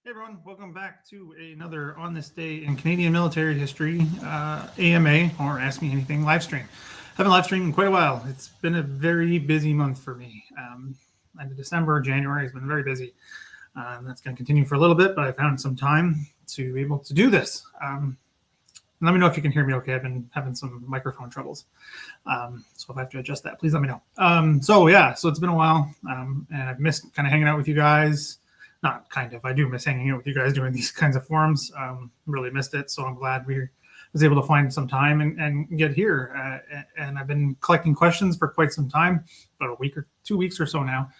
Hey everyone, welcome back to another On This Day in Canadian Military History AMA or Ask Me Anything live stream. Haven't live streamed in quite a while. It's been a very busy month for me. End of December, January has been very busy. That's going to continue for a little bit, but I found some time to be able to do this. Let me know if you can hear me okay. I've been having some microphone troubles. So if I have to adjust that, please let me know. So it's been a while, and I've missed kind of hanging out with you guys. Not kind of, I do miss hanging out with you guys doing these kinds of forums. Really missed it. So I'm glad we was able to find some time and get here. And I've been collecting questions for quite some time, about a week or 2 weeks or so now,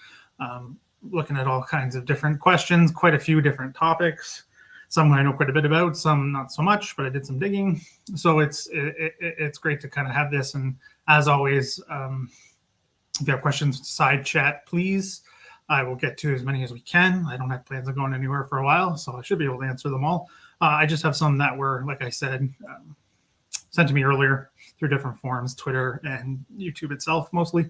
looking at all kinds of different questions, quite a few different topics. Some I know quite a bit about, some not so much, but I did some digging. So it's great to kind of have this. And as always, if you have questions, side chat, please. I will get to as many as we can. I don't have plans on going anywhere for a while, so I should be able to answer them all. I just have some that were, like I said, sent to me earlier through different forums, Twitter and YouTube itself mostly.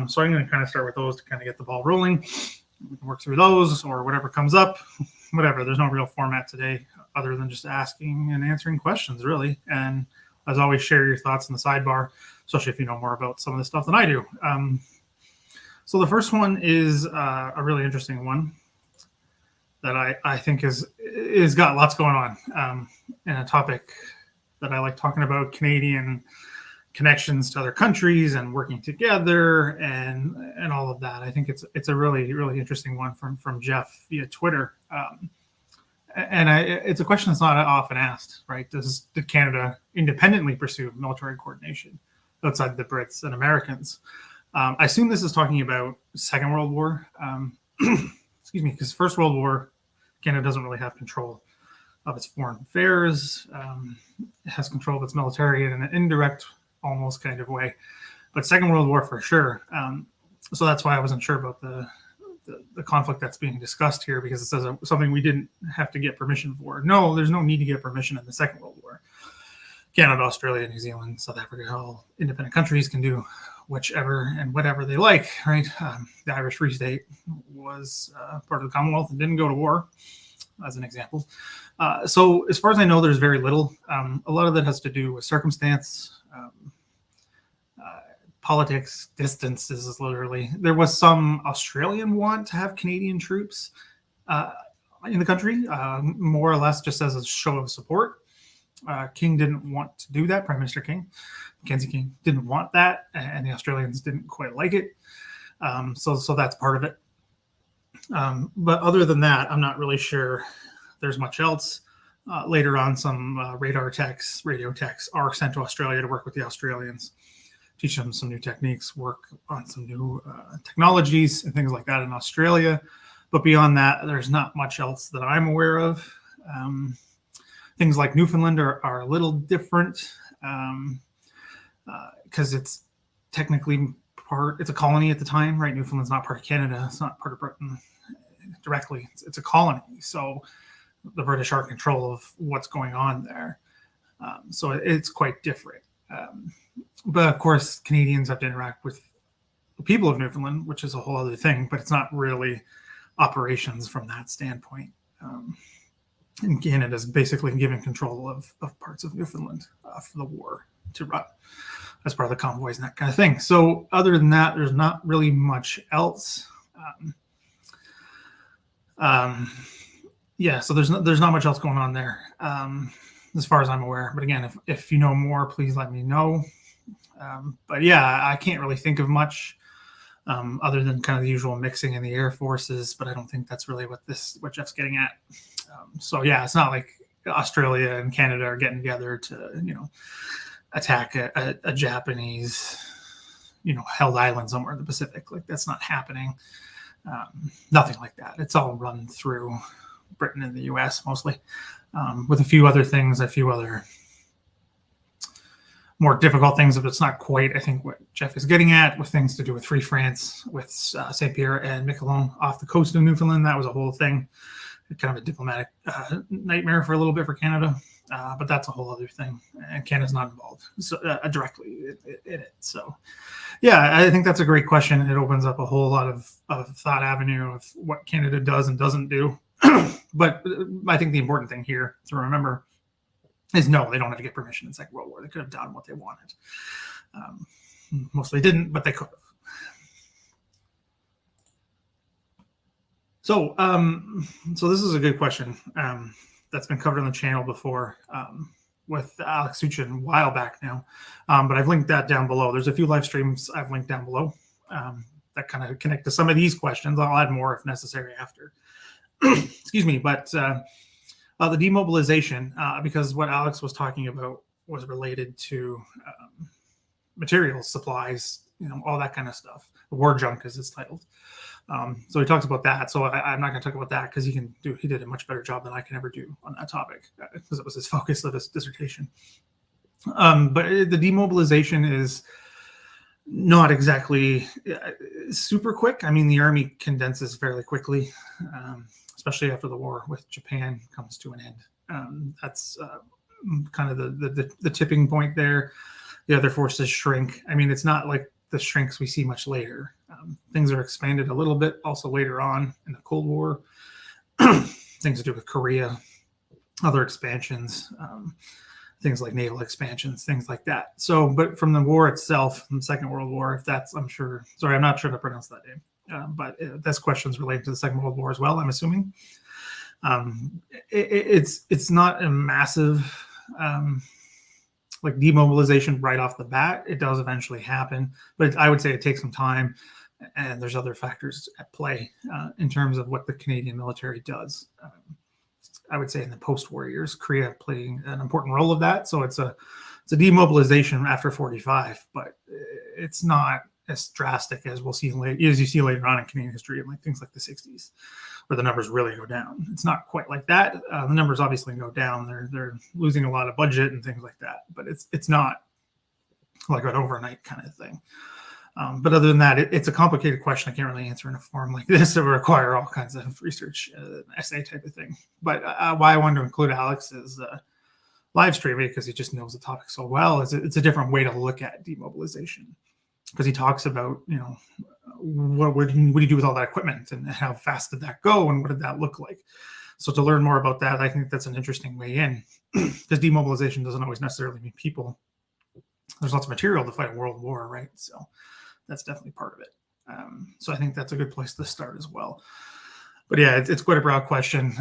So I'm going to kind of start with those to kind of get the ball rolling. We can work through those or whatever comes up, whatever. There's no real format today other than just asking and answering questions, really. And as always, share your thoughts in the sidebar, especially if you know more about some of the stuff than I do. So the first one is a really interesting one that I think is got lots going on, and a topic that I like talking about, Canadian connections to other countries and working together and all of that. I think it's a really, really interesting one from Jeff via Twitter. It's a question that's not often asked, right? Did Canada independently pursue military coordination outside the Brits and Americans? I assume this is talking about Second World War. Excuse me, because First World War, Canada doesn't really have control of its foreign affairs. It has control of its military in an indirect, almost kind of way. But Second World War for sure. So that's why I wasn't sure about the conflict that's being discussed here, because it says something we didn't have to get permission for. No, there's no need to get permission in the Second World War. Canada, Australia, New Zealand, South Africa, all independent countries can do whichever and whatever they like, right? The Irish Free State was part of the Commonwealth and didn't go to war, as an example. So as far as I know, there's very little. A lot of that has to do with circumstance, politics, distances, literally. There was some Australian want to have Canadian troops in the country, more or less just as a show of support. King didn't want to do that, Prime Minister King. Mackenzie King didn't want that, and the Australians didn't quite like it. So that's part of it. But other than that, I'm not really sure there's much else. Later on, some radar techs, radio techs are sent to Australia to work with the Australians, teach them some new techniques, work on some new technologies and things like that in Australia. But beyond that, there's not much else that I'm aware of. Things like Newfoundland are a little different because it's technically it's a colony at the time, right? Newfoundland's not part of Canada. It's not part of Britain directly. It's a colony. So the British are in control of what's going on there. So it's quite different. But of course, Canadians have to interact with the people of Newfoundland, which is a whole other thing, but it's not really operations from that standpoint. And Canada is basically given control of parts of Newfoundland for the war to run as part of the convoys and that kind of thing. So other than that, there's not really much else. So there's not much else going on there as far as I'm aware. But again, if you know more, please let me know. But yeah, I can't really think of much other than kind of the usual mixing in the air forces. But I don't think that's really what Jeff's getting at. So yeah, it's not like Australia and Canada are getting together to, attack a Japanese, held island somewhere in the Pacific. Like that's not happening. Nothing like that. It's all run through Britain and the US mostly, with a few other things, a few other more difficult things, but it's not quite, I think, what Jeff is getting at, with things to do with Free France, with St. Pierre and Miquelon off the coast of Newfoundland. That was a whole thing. Kind of a diplomatic nightmare for a little bit for Canada, but that's a whole other thing, and Canada's not involved directly in it. So, yeah, I think that's a great question. It opens up a whole lot of thought avenue of what Canada does and doesn't do. But I think the important thing here to remember is no, they don't have to get permission in the Second World War. They could have done what they wanted. Mostly didn't, but they could have. So this is a good question that's been covered on the channel before with Alex Souchen a while back now, but I've linked that down below. There's a few live streams I've linked down below that kind of connect to some of these questions. I'll add more if necessary after. Excuse me, but the demobilization, because what Alex was talking about was related to materials, supplies, all that kind of stuff. The war junk, as it's titled. So he talks about that. So I'm not going to talk about that because he did a much better job than I can ever do on that topic because it was his focus of his dissertation. But the demobilization is not exactly super quick. I mean, the Army condenses fairly quickly, especially after the war with Japan comes to an end. That's kind of the tipping point there. The other forces shrink. I mean, it's not like the shrinks we see much later. Things are expanded a little bit also later on in the Cold War. Things to do with Korea, other expansions, things like naval expansions, things like that. So, but from the war itself, from the Second World War, if that's, I'm not sure to pronounce that name, but that's questions related to the Second World War as well, I'm assuming. It's not a massive like demobilization right off the bat. It does eventually happen, but I would say it takes some time, and there's other factors at play in terms of what the Canadian military does. I would say in the post-war years, Korea playing an important role of that. So it's a demobilization after 45, but it's not as drastic as we'll see as you see later on in Canadian history, and like things like the 60s, where the numbers really go down. It's not quite like that. The numbers obviously go down. They're losing a lot of budget and things like that, but it's not like an overnight kind of thing. But other than that, it's a complicated question. I can't really answer in a forum like this. It would require all kinds of research, essay type of thing. But why I wanted to include Alex is live streaming, because he just knows the topic so well. It's a different way to look at demobilization, because he talks about, what do you do with all that equipment and how fast did that go and what did that look like? So to learn more about that, I think that's an interesting way in, because demobilization doesn't always necessarily mean people. There's lots of material to fight a world war, right? So that's definitely part of it. So I think that's a good place to start as well. But yeah, it's quite a broad question.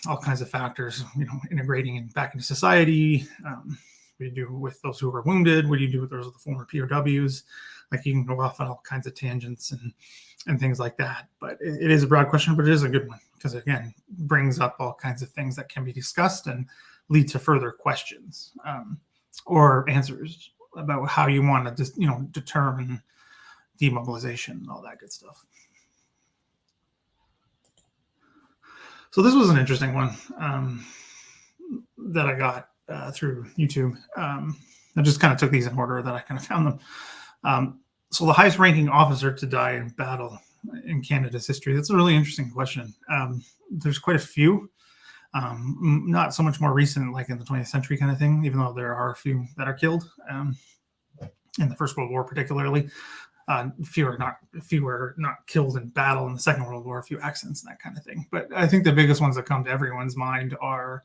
All kinds of factors, integrating back into society. What do you do with those who are wounded? What do you do with those of the former POWs? Like, you can go off on all kinds of tangents and things like that. But it is a broad question, but it is a good one, because again, brings up all kinds of things that can be discussed and lead to further questions or answers about how you want to just, determine demobilization and all that good stuff. So this was an interesting one that I got through YouTube. I just kind of took these in order that I kind of found them. So the highest ranking officer to die in battle in Canada's history. That's a really interesting question. There's quite a few, not so much more recent, like in the 20th century kind of thing, even though there are a few that are killed in the First World War, particularly. Few are not killed in battle in the Second World War, a few accidents and that kind of thing. But I think the biggest ones that come to everyone's mind are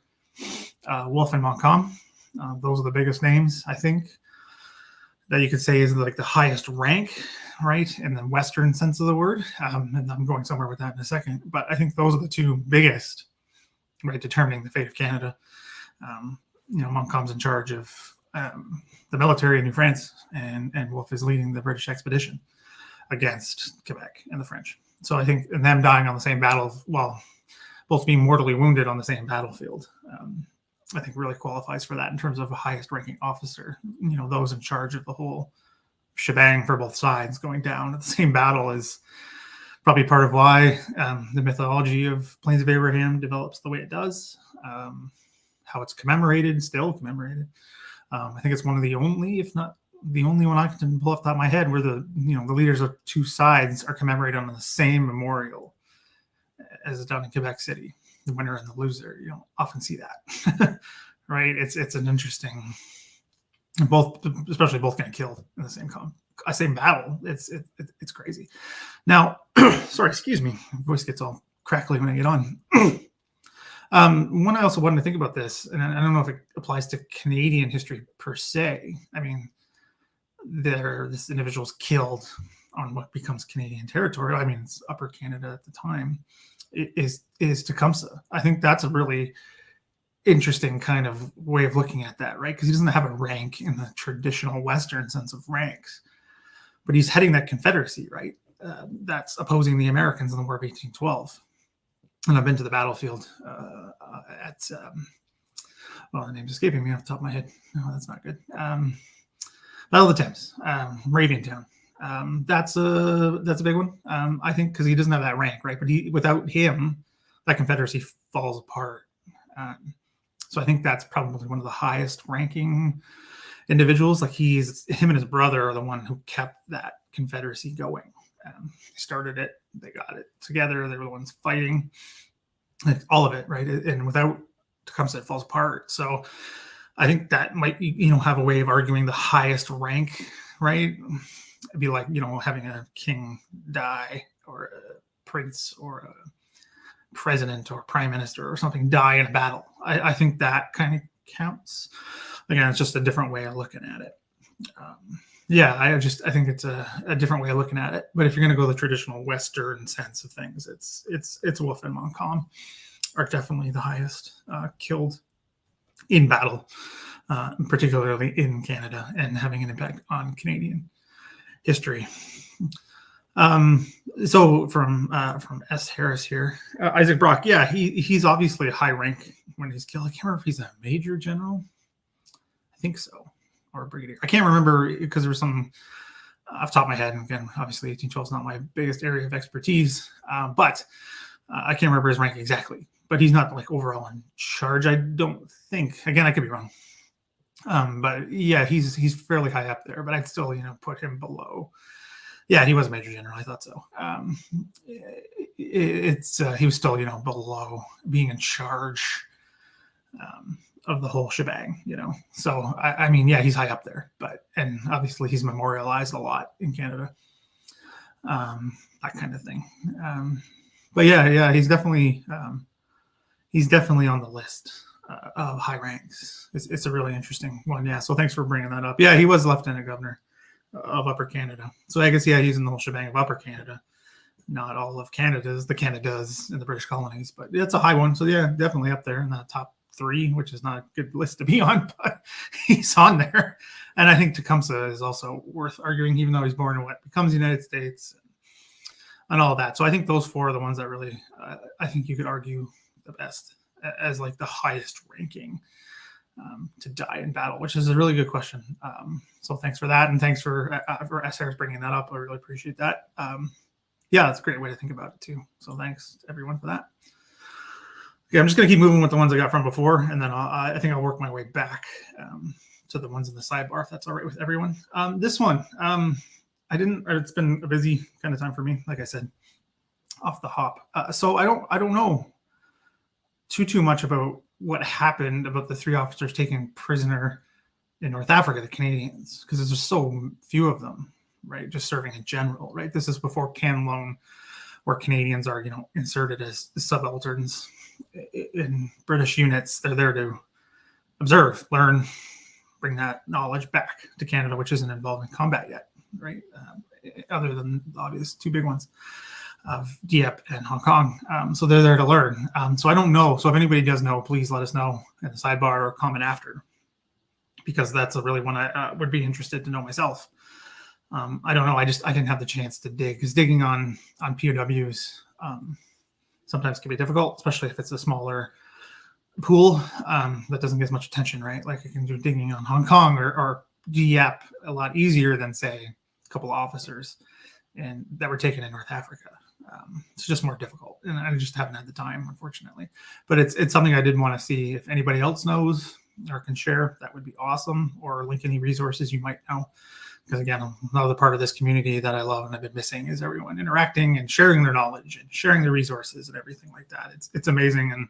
Wolfe and Montcalm. Those are the biggest names, I think, that you could say is like the highest rank, right, in the Western sense of the word. And I'm going somewhere with that in a second. But I think those are the two biggest, right, determining the fate of Canada. Montcalm's in charge of the military in New France, and Wolfe is leading the British expedition against Quebec and the French. So I think, and them dying on the same battle, while both being mortally wounded on the same battlefield, I think really qualifies for that in terms of a highest ranking officer. Those in charge of the whole shebang for both sides going down at the same battle is probably part of why the mythology of Plains of Abraham develops the way it does, how it's still commemorated. I think it's one of the only, if not the only one I can pull off the top of my head, where the leaders of two sides are commemorated on the same memorial as done in Quebec City. The winner and the loser. You don't often see that, right? It's an interesting. Especially both getting killed in the same battle. It's crazy. Now, sorry, excuse me. My voice gets all crackly when I get on. One I also wanted to think about this, and I don't know if it applies to Canadian history per se. I mean, this individual's killed on what becomes Canadian territory. I mean, it's Upper Canada at the time. Is Tecumseh. I think that's a really interesting kind of way of looking at that, right? Because he doesn't have a rank in the traditional Western sense of ranks, but he's heading that Confederacy, right? That's opposing the Americans in the War of 1812. And I've been to the battlefield at, well, the name's escaping me off the top of my head. No, that's not good. Battle of the Thames, Raventown. That's a big one. I think because he doesn't have that rank, right? But without him, that Confederacy falls apart. So I think that's probably one of the highest ranking individuals. Like him and his brother are the one who kept that Confederacy going. They started it, they got it together. They were the ones fighting, like all of it, right? And without Tecumseh, it falls apart. So I think that might, have a way of arguing the highest rank, right? It'd be like, having a king die, or a prince, or a president or prime minister or something die in a battle. I think that kind of counts. Again, it's just a different way of looking at it. I think it's a different way of looking at it. But if you're going to go the traditional Western sense of things, it's Wolfe and Montcalm are definitely the highest killed in battle, particularly in Canada, and having an impact on Canadian history. So from S. Harris here, Isaac Brock, yeah, he's obviously a high rank when he's killed. I can't remember if he's a major general. I think so. Or brigadier. I can't remember because there was some off the top of my head. And again, obviously 1812 is not my biggest area of expertise, but I can't remember his rank exactly. But he's not like overall in charge, I don't think. Again, I could be wrong. But yeah, he's fairly high up there, but I'd still, put him below. Yeah, he was a major general. I thought so. He was still, below being in charge of the whole shebang, So I mean, yeah, he's high up there, and obviously he's memorialized a lot in Canada, that kind of thing. But yeah, he's definitely on the list of high ranks. It's a really interesting one. Yeah, so thanks for bringing that up. Yeah, he was lieutenant governor of Upper Canada. So I guess, yeah, he's in the whole shebang of Upper Canada, not all of Canada's, the Canadas in the British colonies, but it's a high one. So yeah, definitely up there in the top 3, which is not a good list to be on, but he's on there. And I think Tecumseh is also worth arguing, even though he's born in what becomes the United States and all that. So I think those 4 are the ones that really, I think you could argue the best as like the highest ranking to die in battle, which is a really good question. So thanks for that. And thanks for SR's bringing that up. I really appreciate that. Yeah, that's a great way to think about it too. So thanks to everyone for that. Okay, I'm just going to keep moving with the ones I got from before, and then I think I'll work my way back to the ones in the sidebar, if that's all right with everyone. This one, it's been a busy kind of time for me, like I said, off the hop. So I don't know too much about what happened about the 3 officers taken prisoner in North Africa, the Canadians, because there's just so few of them, right? Just serving in general, right? This is before Can Loan, where Canadians are, inserted as subalterns in British units. They're there to observe, learn, bring that knowledge back to Canada, which isn't involved in combat yet, right? Other than the obvious 2 big ones of Dieppe and Hong Kong. So they're there to learn. So I don't know. So if anybody does know, please let us know in the sidebar or comment after, because that's a really one I would be interested to know myself. I don't know. I didn't have the chance to dig, because digging on POWs sometimes can be difficult, especially if it's a smaller pool that doesn't get as much attention, right? Like you can do digging on Hong Kong or Dieppe a lot easier than, say, a couple of officers that were taken in North Africa. It's just more difficult, and I just haven't had the time, unfortunately. But it's something I did want to see. If anybody else knows or can share, that would be awesome. Or link any resources you might know. Because again, another part of this community that I love and I've been missing is everyone interacting and sharing their knowledge and sharing their resources and everything like that. It's amazing, and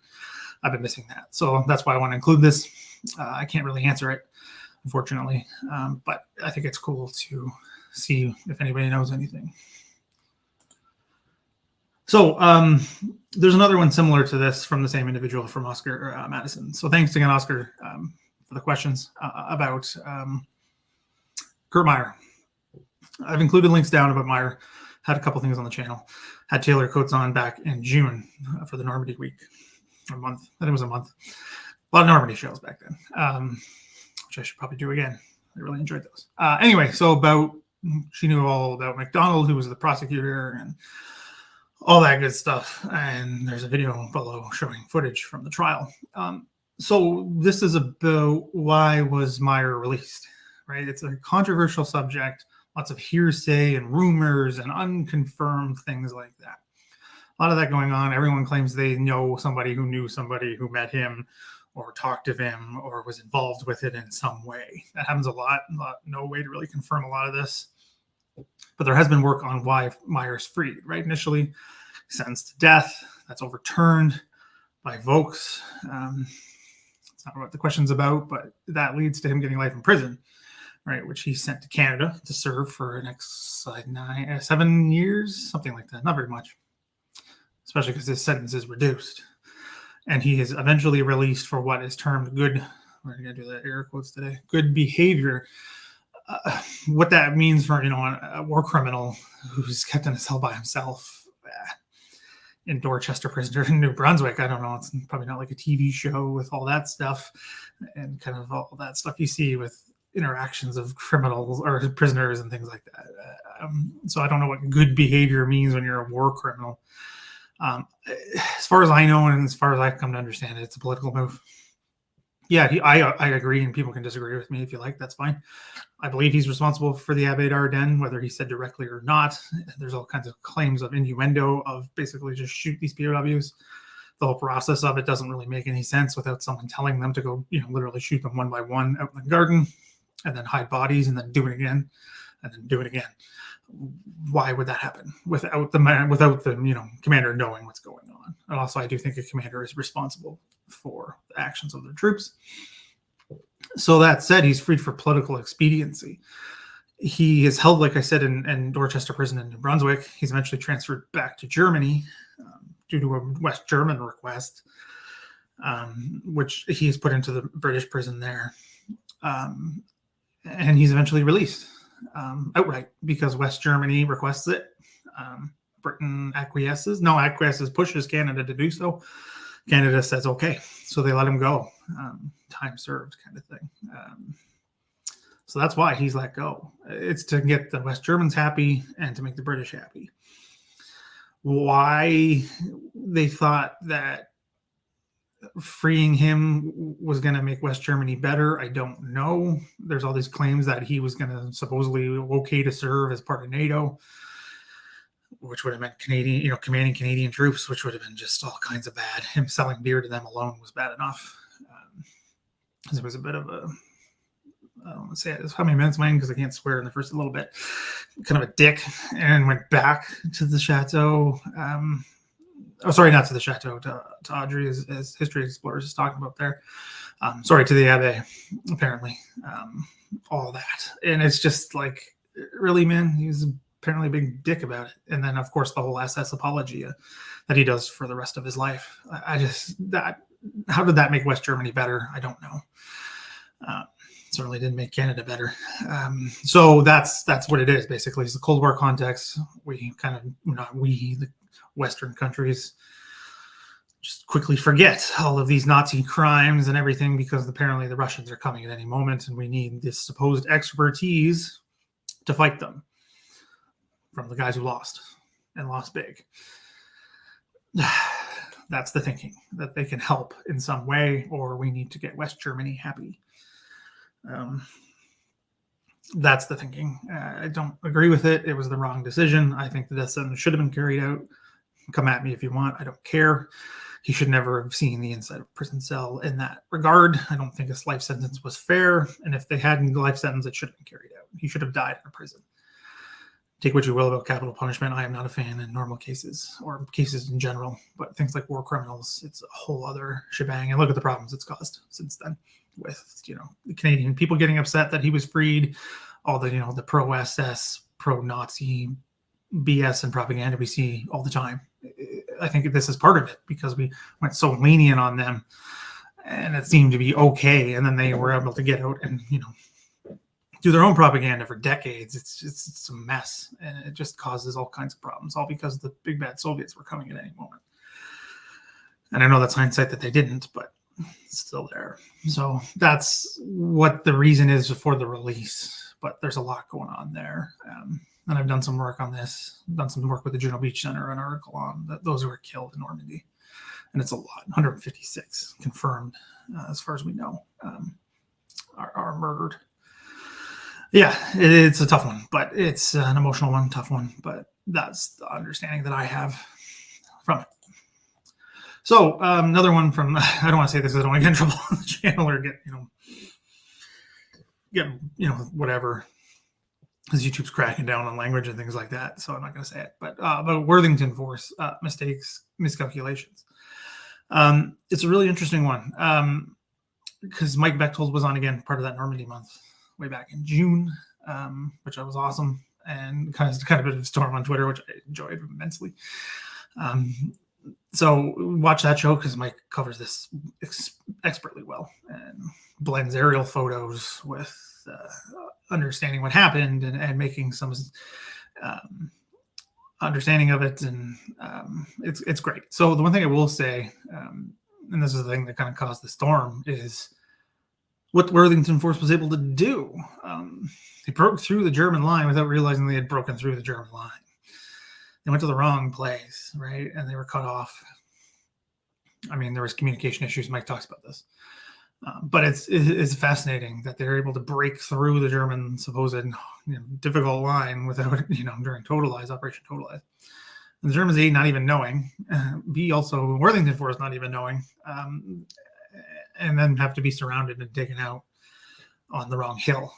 I've been missing that. So that's why I want to include this. I can't really answer it, unfortunately, but I think it's cool to see if anybody knows anything. So there's another one similar to this from the same individual, from Oscar Madison. So thanks again, Oscar, for the questions about Kurt Meyer. I've included links down about Meyer. Had a couple things on the channel. Had Taylor Coates on back in June for the Normandy week. A month. I think it was a month. A lot of Normandy shows back then, which I should probably do again. I really enjoyed those. Anyway, so she knew all about MacDonald, who was the prosecutor, and all that good stuff. And there's a video below showing footage from the trial. So this is about why was Meyer released, right? It's a controversial subject, lots of hearsay and rumors and unconfirmed things like that. A lot of that going on. Everyone claims they know somebody who knew somebody who met him or talked to him or was involved with it in some way. That happens a lot. No way to really confirm a lot of this. But there has been work on why Meyer's freed, right? Initially sentenced to death. That's overturned by Vokes. It's not what the question's about, but that leads to him getting life in prison, right? Which he's sent to Canada to serve for the next 7 years, something like that. Not very much, especially because his sentence is reduced. And he is eventually released for what is termed good, we're going to do the air quotes today, good behavior. What that means for, a war criminal who's kept in a cell by himself in Dorchester prison in New Brunswick. I don't know. It's probably not like a TV show with all that stuff and kind of all that stuff you see with interactions of criminals or prisoners and things like that. So I don't know what good behavior means when you're a war criminal. As far as I know, and as far as I've come to understand it, it's a political move. Yeah, I agree, and people can disagree with me if you like. That's fine. I believe he's responsible for the Abbey d'Ardennes, whether he said directly or not. There's all kinds of claims of innuendo of basically just shoot these POWs. The whole process of it doesn't really make any sense without someone telling them to go, literally shoot them one by one out in the garden and then hide bodies and then do it again and then do it again. Why would that happen without the commander knowing what's going on? And also, I do think a commander is responsible for the actions of their troops. So that said, he's freed for political expediency. He is held, like I said, in Dorchester prison in New Brunswick. He's eventually transferred back to Germany due to a West German request, which he's put into the British prison there. And he's eventually released outright because West Germany requests it. Britain acquiesces, pushes Canada to do so. Canada says, okay, so they let him go. Time served kind of thing. So that's why he's let go. It's to get the West Germans happy and to make the British happy. Why they thought that freeing him was going to make West Germany better, I don't know. There's all these claims that he was going to supposedly okay to serve as part of NATO, which would have meant Canadian, commanding Canadian troops, which would have been just all kinds of bad. Him selling beer to them alone was bad enough. It was a bit of a, I don't want to say it, how many minutes mine because I can't swear in the first little bit. Kind of a dick, and went back to the chateau. Not to the chateau, to Audrey, as History Explorers is talking about there. To the Abbey, apparently. All that. And it's just like, really, man? He's apparently a big dick about it. And then, of course, the whole SS apology that he does for the rest of his life. How did that make West Germany better? I don't know. Certainly didn't make Canada better. So that's what it is, basically. It's the Cold War context. The Western countries just quickly forget all of these Nazi crimes and everything because apparently the Russians are coming at any moment and we need this supposed expertise to fight them from the guys who lost and lost big. That's the thinking, that they can help in some way, or we need to get West Germany happy. That's the thinking. I don't agree with it. It was the wrong decision. I think the death sentence should have been carried out. Come at me if you want. I don't care. He should never have seen the inside of a prison cell in that regard. I don't think his life sentence was fair. And if they had a life sentence, it should have been carried out. He should have died in a prison. Take what you will about capital punishment. I am not a fan in normal cases or cases in general, but things like war criminals, it's a whole other shebang. And look at the problems it's caused since then with, the Canadian people getting upset that he was freed, all the, the pro-SS, pro-Nazi BS and propaganda we see all the time. I think this is part of it because we went so lenient on them, and it seemed to be okay. And then they were able to get out and do their own propaganda for decades. It's a mess, and it just causes all kinds of problems, all because the big bad Soviets were coming at any moment. And I know that's hindsight that they didn't, but it's still there. So that's what the reason is for the release. But there's a lot going on there. And I've done some work on this, done some work with the Juno Beach Center, an article on those who were killed in Normandy. And it's a lot, 156 confirmed, as far as we know, are murdered. Yeah, it's a tough one, but it's an emotional one, tough one. But that's the understanding that I have from it. So another one from, I don't want to say this because I don't want to get in trouble on the channel or get whatever, because YouTube's cracking down on language and things like that. So I'm not going to say it. But Worthington Force, mistakes, miscalculations. It's a really interesting one because Mike Bechthold was on again, part of that Normandy month, way back in June, which was awesome, and kind of a bit of a storm on Twitter, which I enjoyed immensely. So watch that show because Mike covers this expertly well and blends aerial photos with understanding what happened and making some understanding of it, and it's great. So the one thing I will say, and this is the thing that kind of caused the storm, is what Worthington Force was able to do. They broke through the German line without realizing they had broken through the German line. They went to the wrong place, right? And they were cut off. I mean, there was communication issues. Mike talks about this. But it's fascinating that they're able to break through the German supposed difficult line without, during Operation Totalize. And the Germans, A, not even knowing, B, also Worthington Force not even knowing, and then have to be surrounded and taken out on the wrong hill.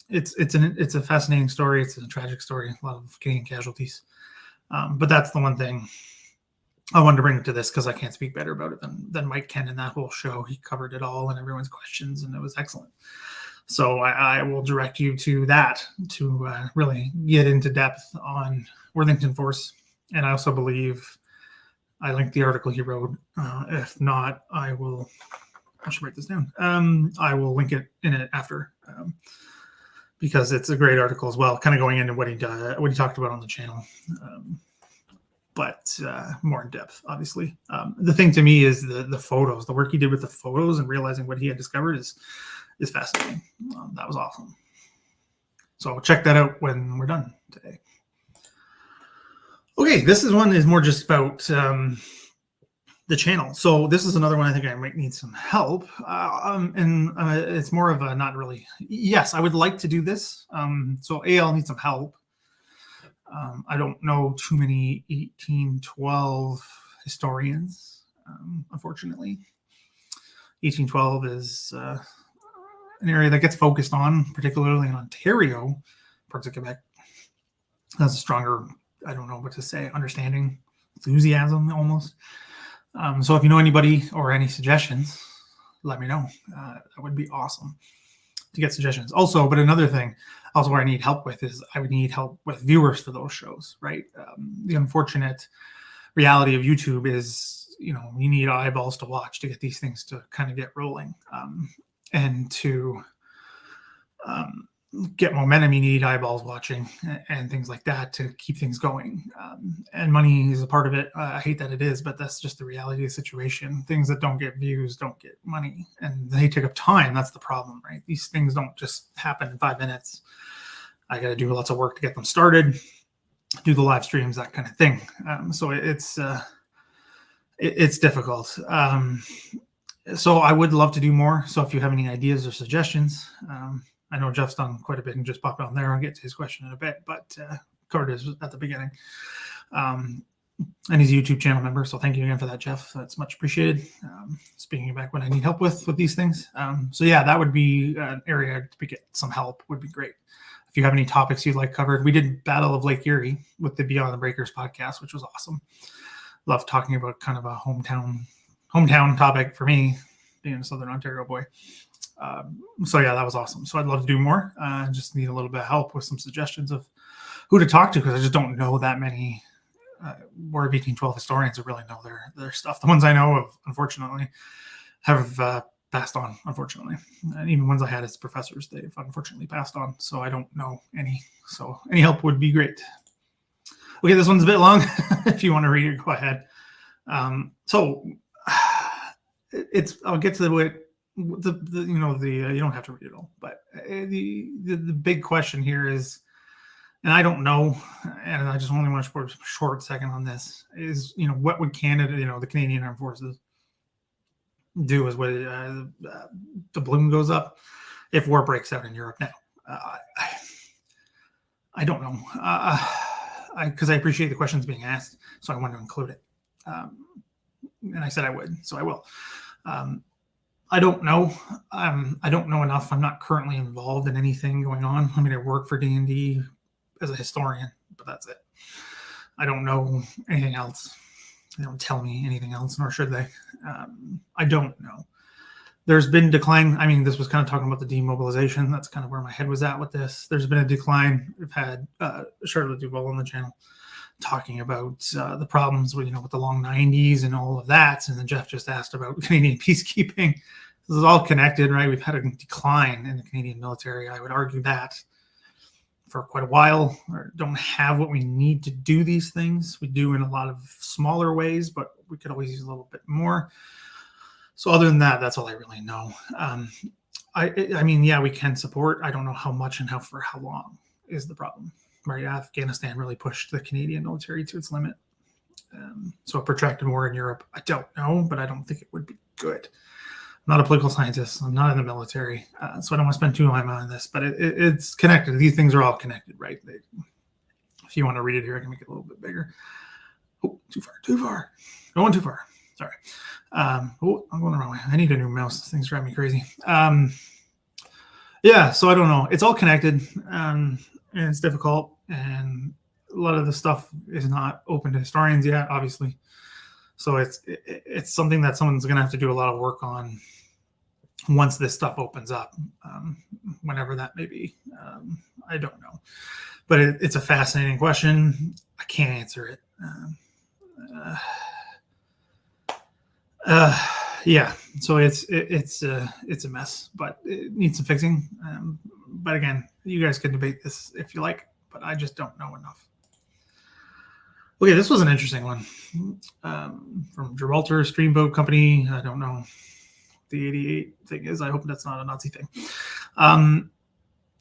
It's a fascinating story. It's a tragic story. A lot of Canadian casualties. But that's the one thing I wanted to bring to this because I can't speak better about it than Mike can in that whole show. He covered it all and everyone's questions, and it was excellent. So I will direct you to that to really get into depth on Worthington Force. And I also believe I linked the article he wrote. If not, I should write this down. I will link it in it after because it's a great article as well, kind of going into what he talked about on the channel. But more in depth, obviously. The thing to me is the photos, the work he did with the photos and realizing what he had discovered is fascinating. That was awesome. So check that out when we're done today. Okay, this one is more just about the channel. So this is another one I think I might need some help. And it's more of a not really. Yes, I would like to do this. So I'll need some help. I don't know too many 1812 historians, unfortunately. 1812 is an area that gets focused on, particularly in Ontario, parts of Quebec. Has a stronger, I don't know what to say, understanding, enthusiasm almost. So if you know anybody or any suggestions, let me know. That would be awesome to get suggestions. Also, but another thing, also where I need help with is I would need help with viewers for those shows, right? The unfortunate reality of YouTube is, you need eyeballs to watch to get these things to kind of get rolling. And to get momentum, you need eyeballs watching and things like that to keep things going. And money is a part of it. I hate that it is, but that's just the reality of the situation. Things that don't get views don't get money, and they take up time. That's the problem, right? These things don't just happen in 5 minutes. I got to do lots of work to get them started, do the live streams, that kind of thing. So it's difficult. So I would love to do more. So if you have any ideas or suggestions, I know Jeff's done quite a bit and just popped on there. I'll get to his question in a bit, but covered his at the beginning. And he's a YouTube channel member. So thank you again for that, Jeff. That's much appreciated. Speaking back when I need help with these things. So yeah, that would be an area to get some help would be great. If you have any topics you'd like covered, we did Battle of Lake Erie with the Beyond the Breakers podcast, which was awesome. Love talking about kind of a hometown topic for me, being a Southern Ontario boy. So yeah, that was awesome. So I'd love to do more. Just need a little bit of help with some suggestions of who to talk to because I just don't know that many War of 1812 historians who really know their stuff. The ones I know of, unfortunately, have passed on, unfortunately. And even ones I had as professors, they've unfortunately passed on. So I don't know any. So any help would be great. Okay, this one's a bit long. If you want to read it, go ahead. I'll get to the you don't have to read it all, but the big question here is, and I don't know, and I just only want to put a short second on this, is, what would Canada, the Canadian Armed Forces do as when the balloon goes up if war breaks out in Europe now? I don't know, because I appreciate the questions being asked, so I want to include it. And I said I would, so I will. I don't know. I don't know enough. I'm not currently involved in anything going on. I mean, I work for D&D as a historian, but that's it. I don't know anything else. They don't tell me anything else, nor should they. I don't know. There's been decline. I mean, this was kind of talking about the demobilization. That's kind of where my head was at with this. There's been a decline. We've had Charlotte Duval on the channel talking about the problems with, with the long 90s and all of that. And then Jeff just asked about Canadian peacekeeping. This is all connected, right? We've had a decline in the Canadian military. I would argue that for quite a while. Or don't have what we need to do these things. We do in a lot of smaller ways, but we could always use a little bit more. So other than that, that's all I really know. I mean, yeah, we can support. I don't know how much and for how long is the problem. Right, Afghanistan really pushed the Canadian military to its limit. So a protracted war in Europe, I don't know, but I don't think it would be good. I'm not a political scientist. I'm not in the military, so I don't want to spend too much time on this. But it's connected. These things are all connected, right? If you want to read it here, I can make it a little bit bigger. Oh, too far. Going too far. Sorry. I'm going the wrong way. I need a new mouse. This thing's driving me crazy. Yeah, so I don't know. It's all connected. And it's difficult, and a lot of the stuff is not open to historians yet, obviously. So it's something that someone's going to have to do a lot of work on once this stuff opens up, whenever that may be. I don't know, but it's a fascinating question. I can't answer it. Yeah, so it's a mess, but it needs some fixing. But again, you guys can debate this if you like, but I just don't know enough. Okay, this was an interesting one. From Gibraltar Streamboat Company. I don't know what the 88 thing is. I hope that's not a Nazi thing.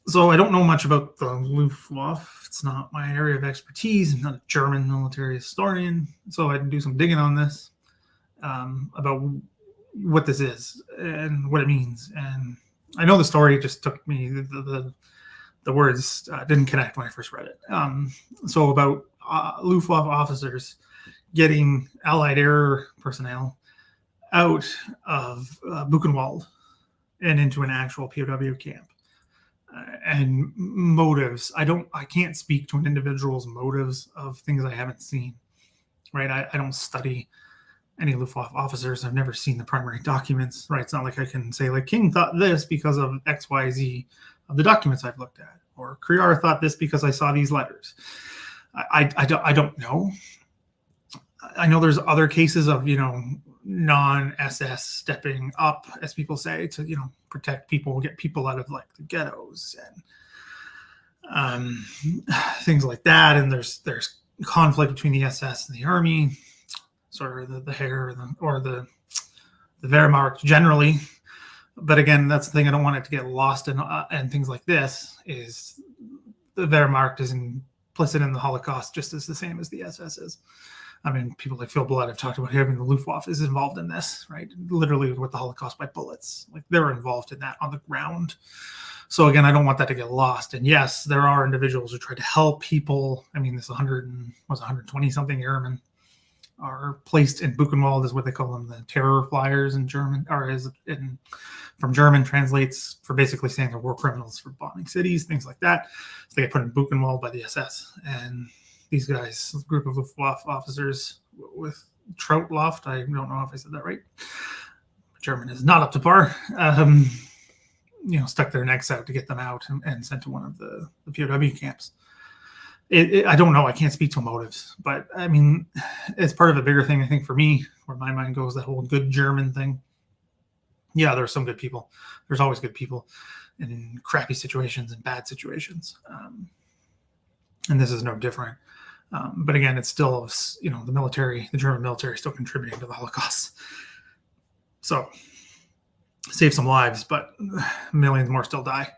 So I don't know much about the Luftwaffe. It's not my area of expertise. I'm not a German military historian, so I can do some digging on this, about what this is and what it means. And I know the story just took me, the words didn't connect when I first read it. So about Luftwaffe officers getting Allied air personnel out of Buchenwald and into an actual POW camp. And motives. I can't speak to an individual's motives of things I haven't seen, right? I don't study any Luftwaffe officers. I've never seen the primary documents, right? It's not like I can say, like, King thought this because of X, Y, Z of the documents I've looked at, or Kriar thought this because I saw these letters. I don't know. I know there's other cases of, non-SS stepping up, as people say, to, protect people, get people out of, like, the ghettos and things like that. And there's conflict between the SS and the army, sort of the Heer or the Wehrmacht generally. But again, that's the thing. I don't want it to get lost in and things like this. Is the Wehrmacht is implicit in the Holocaust just as the same as the SS is. I mean, people like Phil Blood have talked about having the Luftwaffe is involved in this, right? Literally with the Holocaust by bullets. Like, they're involved in that on the ground. So again, I don't want that to get lost. And yes, there are individuals who try to help people. I mean, this 120 something airmen are placed in Buchenwald, is what they call them, the terror flyers in German, or from German translates for basically saying they're war criminals for bombing cities, things like that. So they get put in Buchenwald by the SS. And these guys, a group of Luftwaffe officers with Troutloft, I don't know if I said that right. German is not up to par. Stuck their necks out to get them out and sent to one of the POW camps. I don't know. I can't speak to motives, but I mean, it's part of a bigger thing. I think for me, where my mind goes, that whole good German thing. Yeah, there are some good people. There's always good people in crappy situations and bad situations, and this is no different. But again, it's still, the German military is still contributing to the Holocaust. So save some lives, but millions more still die.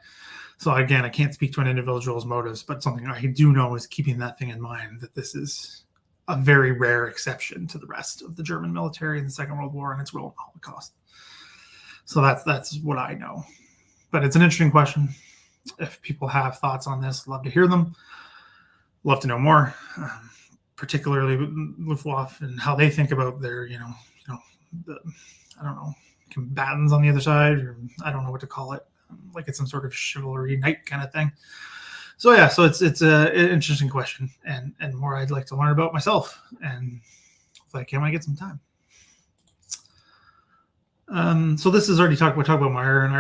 So again, I can't speak to an individual's motives, but something I do know is keeping that thing in mind, that this is a very rare exception to the rest of the German military in the Second World War and its role in the Holocaust. So that's what I know. But it's an interesting question. If people have thoughts on this, love to hear them. Love to know more, particularly Luftwaffe and how they think about their, I don't know, combatants on the other side, or I don't know what to call it, like it's some sort of chivalry night kind of thing. So yeah, so it's an interesting question, and more I'd like to learn about myself, and if I can, when I get some time. So this is already we talked about Meyer, and I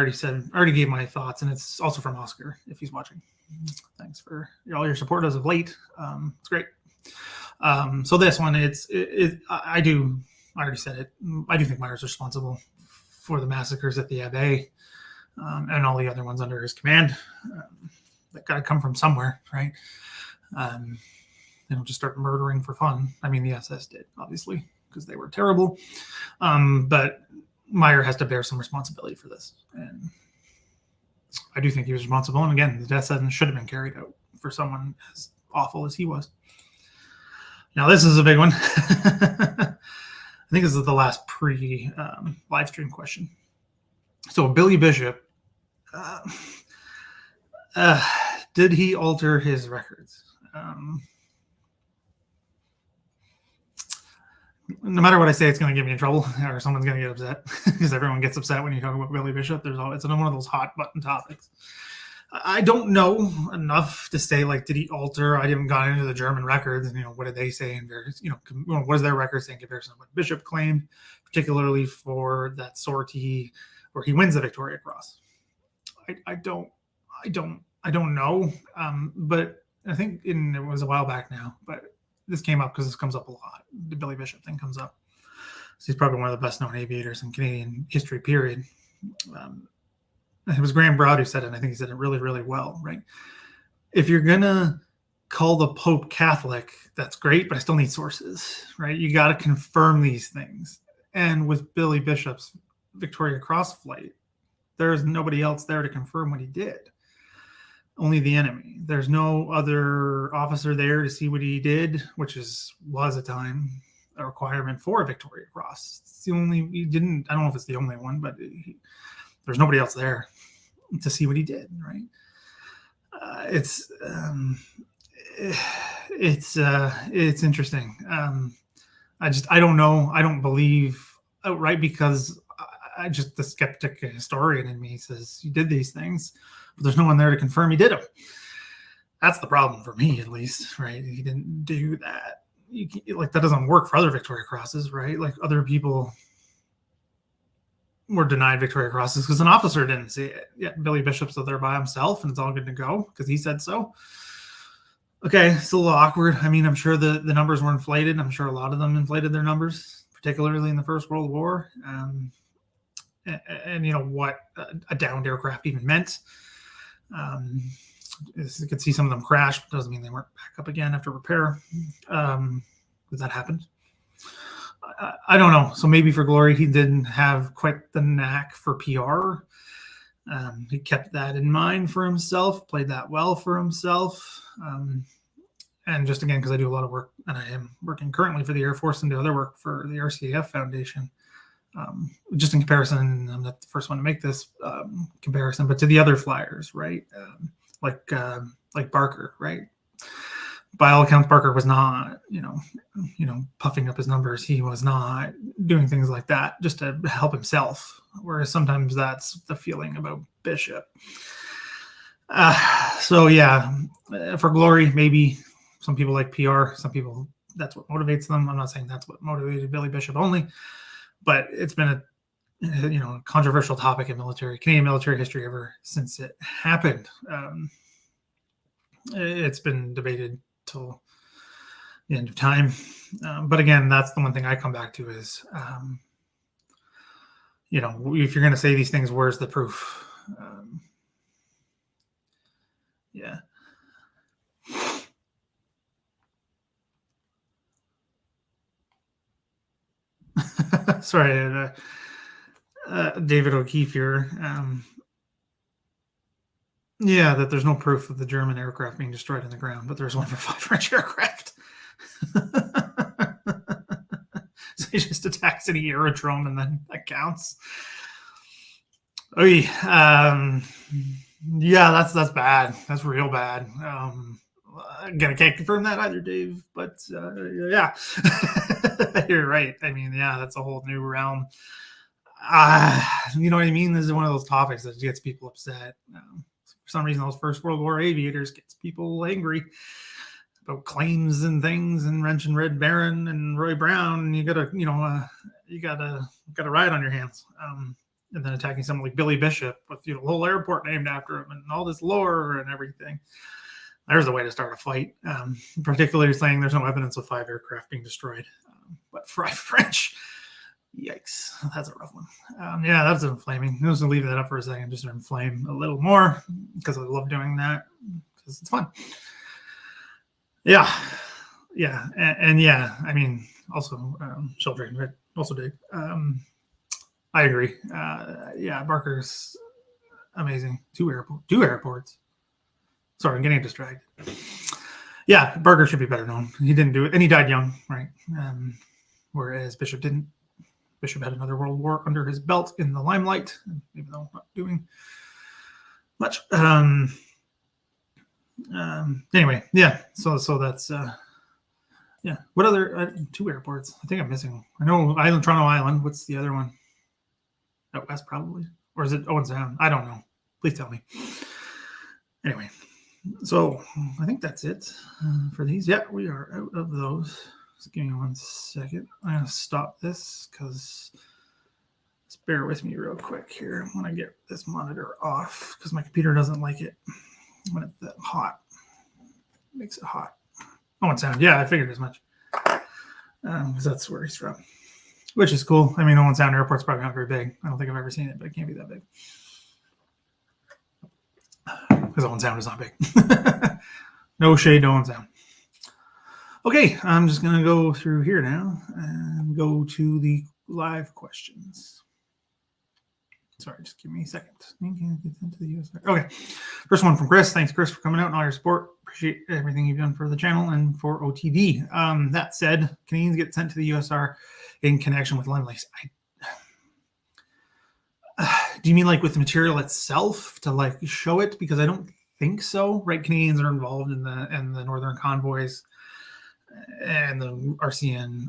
already gave my thoughts, and it's also from Oscar if he's watching. Thanks for all your support as of late. It's great. So this one, I already said it. I do think Meyer's responsible for the massacres at the Abbey, and all the other ones under his command. That got to come from somewhere, right? They don't just start murdering for fun. I mean, the SS did, obviously, because they were terrible. But Meyer has to bear some responsibility for this, and I do think he was responsible. And again, the death sentence should have been carried out for someone as awful as he was. Now, this is a big one. I think this is the last live stream question. So, Billy Bishop, did he alter his records? No matter what I say, it's going to get me in trouble, or someone's going to get upset, because everyone gets upset when you talk about Billy Bishop. It's one of those hot button topics. I don't know enough to say, like, did he alter? I haven't gotten into the German records, and what did they say in various, what does their record say in comparison to what Bishop claimed, particularly for that sortie where he wins the Victoria Cross. I don't know, but I think it was a while back now, but this came up because this comes up a lot. The Billy Bishop thing comes up. So he's probably one of the best known aviators in Canadian history, period. It was Graham Broad who said it, and I think he said it really, really well, right? If you're going to call the Pope Catholic, that's great, but I still need sources, right? You got to confirm these things. And with Billy Bishop's Victoria Cross flight, there's nobody else there to confirm what he did. Only the enemy. There's no other officer there to see what he did, which was a time a requirement for a Victoria Cross. It's the only, I don't know if it's the only one, but there's nobody else there to see what he did, right? It's interesting. I don't know. I don't believe outright, because the skeptic historian in me says he did these things, but there's no one there to confirm he did them. That's the problem for me, at least, right? He didn't do that. That doesn't work for other Victoria Crosses, right? Like, other people were denied Victoria Crosses because an officer didn't see it. Yeah, Billy Bishop's there by himself, and it's all good to go because he said so. Okay, it's a little awkward. I mean, I'm sure the numbers were inflated. I'm sure a lot of them inflated their numbers, particularly in the First World War. And you know what a downed aircraft even meant. You could see some of them crash, but doesn't mean they weren't back up again after repair. That happened. I don't know. So maybe for glory, he didn't have quite the knack for PR. He kept that in mind for himself, played that well for himself. And just again, because I do a lot of work, and I am working currently for the Air Force and do other work for the RCAF Foundation. Just in comparison, I'm not the first one to make this comparison, but to the other flyers, right? Like Barker, right? By all accounts, Barker was not, puffing up his numbers. He was not doing things like that just to help himself. Whereas sometimes that's the feeling about Bishop. So yeah, for glory, maybe some people like PR. Some people, that's what motivates them. I'm not saying that's what motivated Billy Bishop only, but it's been a controversial topic in Canadian military history ever since it happened. It's been debated till the end of time. But again, that's the one thing I come back to is, if you're going to say these things, where's the proof? Yeah. Sorry, David O'Keefe here. Yeah, that there's no proof of the German aircraft being destroyed on the ground, but there's one for 5 French aircraft. So he just attacks any aerodrome and then that counts. Yeah, that's bad. That's real bad. Again, I can't confirm that either, Dave, but yeah, you're right. I mean, yeah, that's a whole new realm. You know what I mean? This is one of those topics that gets people upset. For some reason, those First World War aviators gets people angry about claims and things, and Wrench and Red Baron and Roy Brown. And you got a riot on your hands. And then attacking someone like Billy Bishop with the whole airport named after him and all this lore and everything. There's a way to start a fight, particularly saying there's no evidence of 5 aircraft being destroyed. But 5 French, yikes, that's a rough one. Yeah, that's inflaming. I'm just going to leave that up for a second just to inflame a little more because I love doing that because it's fun. Yeah. And yeah, I mean, also, Sheldrake, right? Also Dave. I agree. Yeah, Barker's amazing. 2 airports. Sorry, I'm getting distracted. Yeah, Barker should be better known. He didn't do it, and he died young, right? Whereas Bishop didn't. Bishop had another world war under his belt in the limelight, even though not doing much. Anyway, yeah. So that's yeah. What other 2 airports? I think I'm missing. I know Toronto Island. What's the other one? Out west, probably, or is it Owen Sound? I don't know. Please tell me. Anyway, so I think that's it for these. Yeah, we are out of those. Just give me 1 second. I'm gonna stop this because just bear with me real quick here. I want to get this monitor off because my computer doesn't like it when it's that hot. It makes it hot. Owen Sound. Yeah, I figured as much because that's where he's from. Which is cool. I mean, Owen Sound Airport's probably not very big. I don't think I've ever seen it, but it can't be that big. Because Owen Sound is not big. No shade to Owen Sound. Okay, I'm just going to go through here now and go to the live questions. Sorry, just give me a second. Okay, first one from Chris. Thanks, Chris, for coming out and all your support. Appreciate everything you've done for the channel and for OTD. That said, Canadians get sent to the USR in connection with Lend-Lease. Do you mean like with the material itself to like show it? Because I don't think so. Right, Canadians are involved in the Northern Convoys, and the RCN